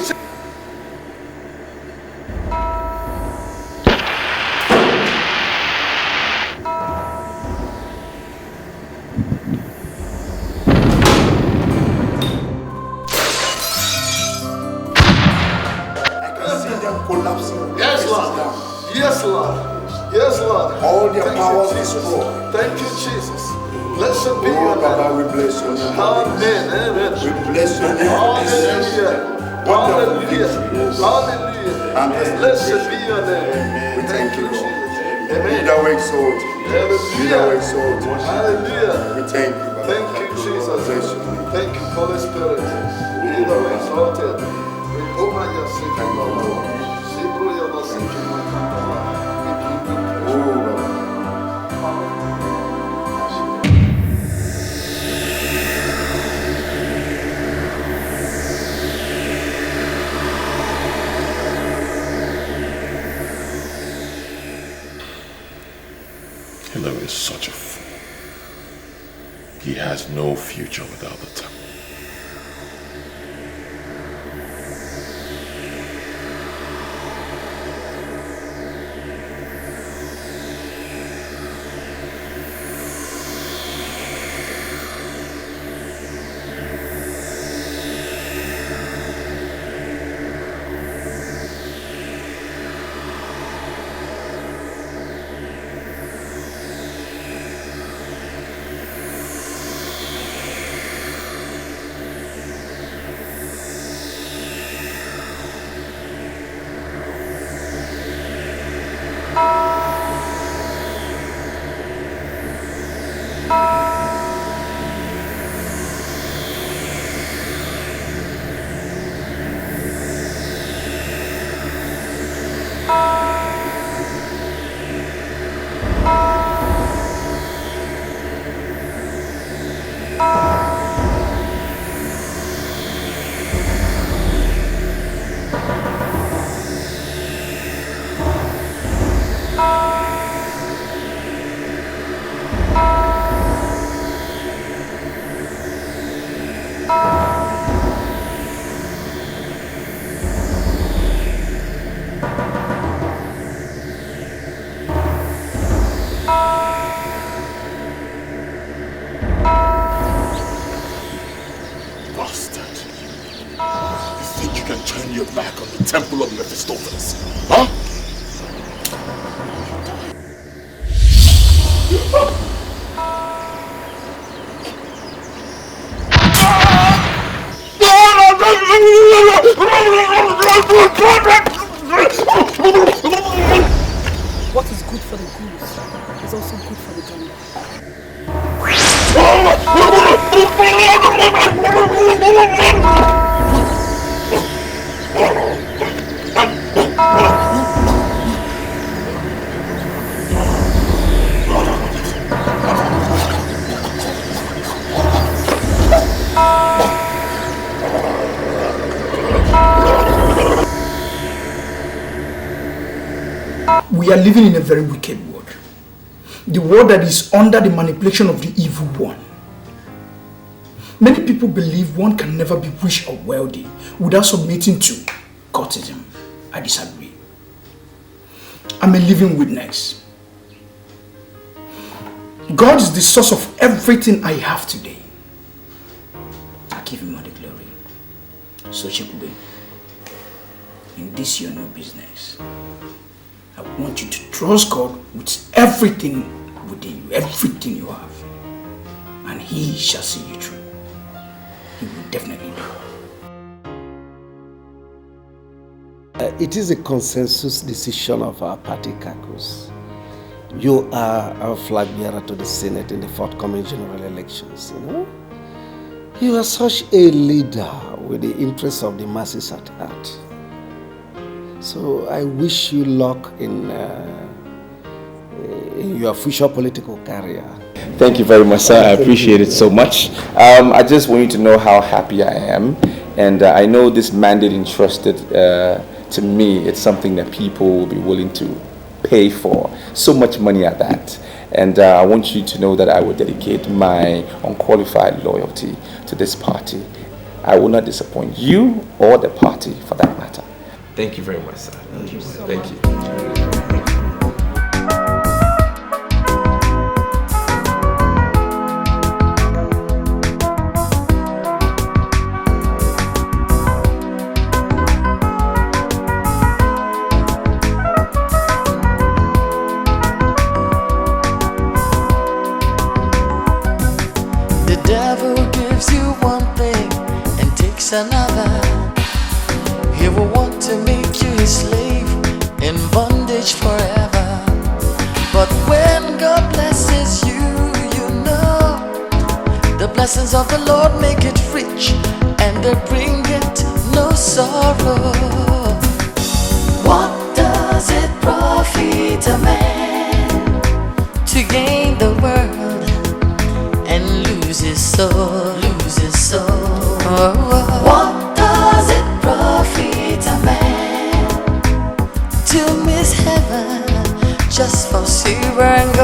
I can see them collapsing. Yes, Lord. Yes, Lord. Yes, Lord. All their powers destroyed. Thank you, Jesus. Blessed be your name. Baba, we bless your name. Amen. Amen. We bless your name. Hallelujah. Hallelujah. Hallelujah. Blessed be your name. We thank you, Jesus. Amen. Be thou exalted. Be thou exalted. Hallelujah. We thank you, Baba. Thank you, Jesus. Thank you, Holy Spirit. Be thou exalted. We honor your second Lord. Simply your second Lord. Hillary is such a fool. He has no future without the temple. Temple of Mephistopheles, huh? What is good for the goose is also good for the gander. We are living in a very wicked world. The world that is under the manipulation of the evil one. Many people believe one can never be rich or wealthy without submitting to cultism. I disagree. I'm a living witness. God is the source of everything I have today. I give him all the glory. So Chikube, in this your new business, I want you to trust God with everything within you, everything you have. And he shall see you through. He will definitely do. It is a consensus decision of our party caucus. You are our flag bearer to the Senate in the forthcoming general elections, you know? You are such a leader with the interests of the masses at heart. So I wish you luck in your future political career. Thank you very much, sir. I appreciate it so much. I just want you to know how happy I am. And I know this mandate entrusted to me, it's something that people will be willing to pay for. So much money at that. And I want you to know that I will dedicate my unqualified loyalty to this party. I will not disappoint you or the party for that matter. Thank you very much, sir. Thank you. Thank you. The devil gives you one thing and takes another. He will want to make you his slave in bondage forever. But when God blesses you, you know the blessings of the Lord make it rich and they bring it no sorrow. What does it profit a man to gain the world and lose his soul? Lose his soul. What does it profit a man to miss heaven just for silver and gold?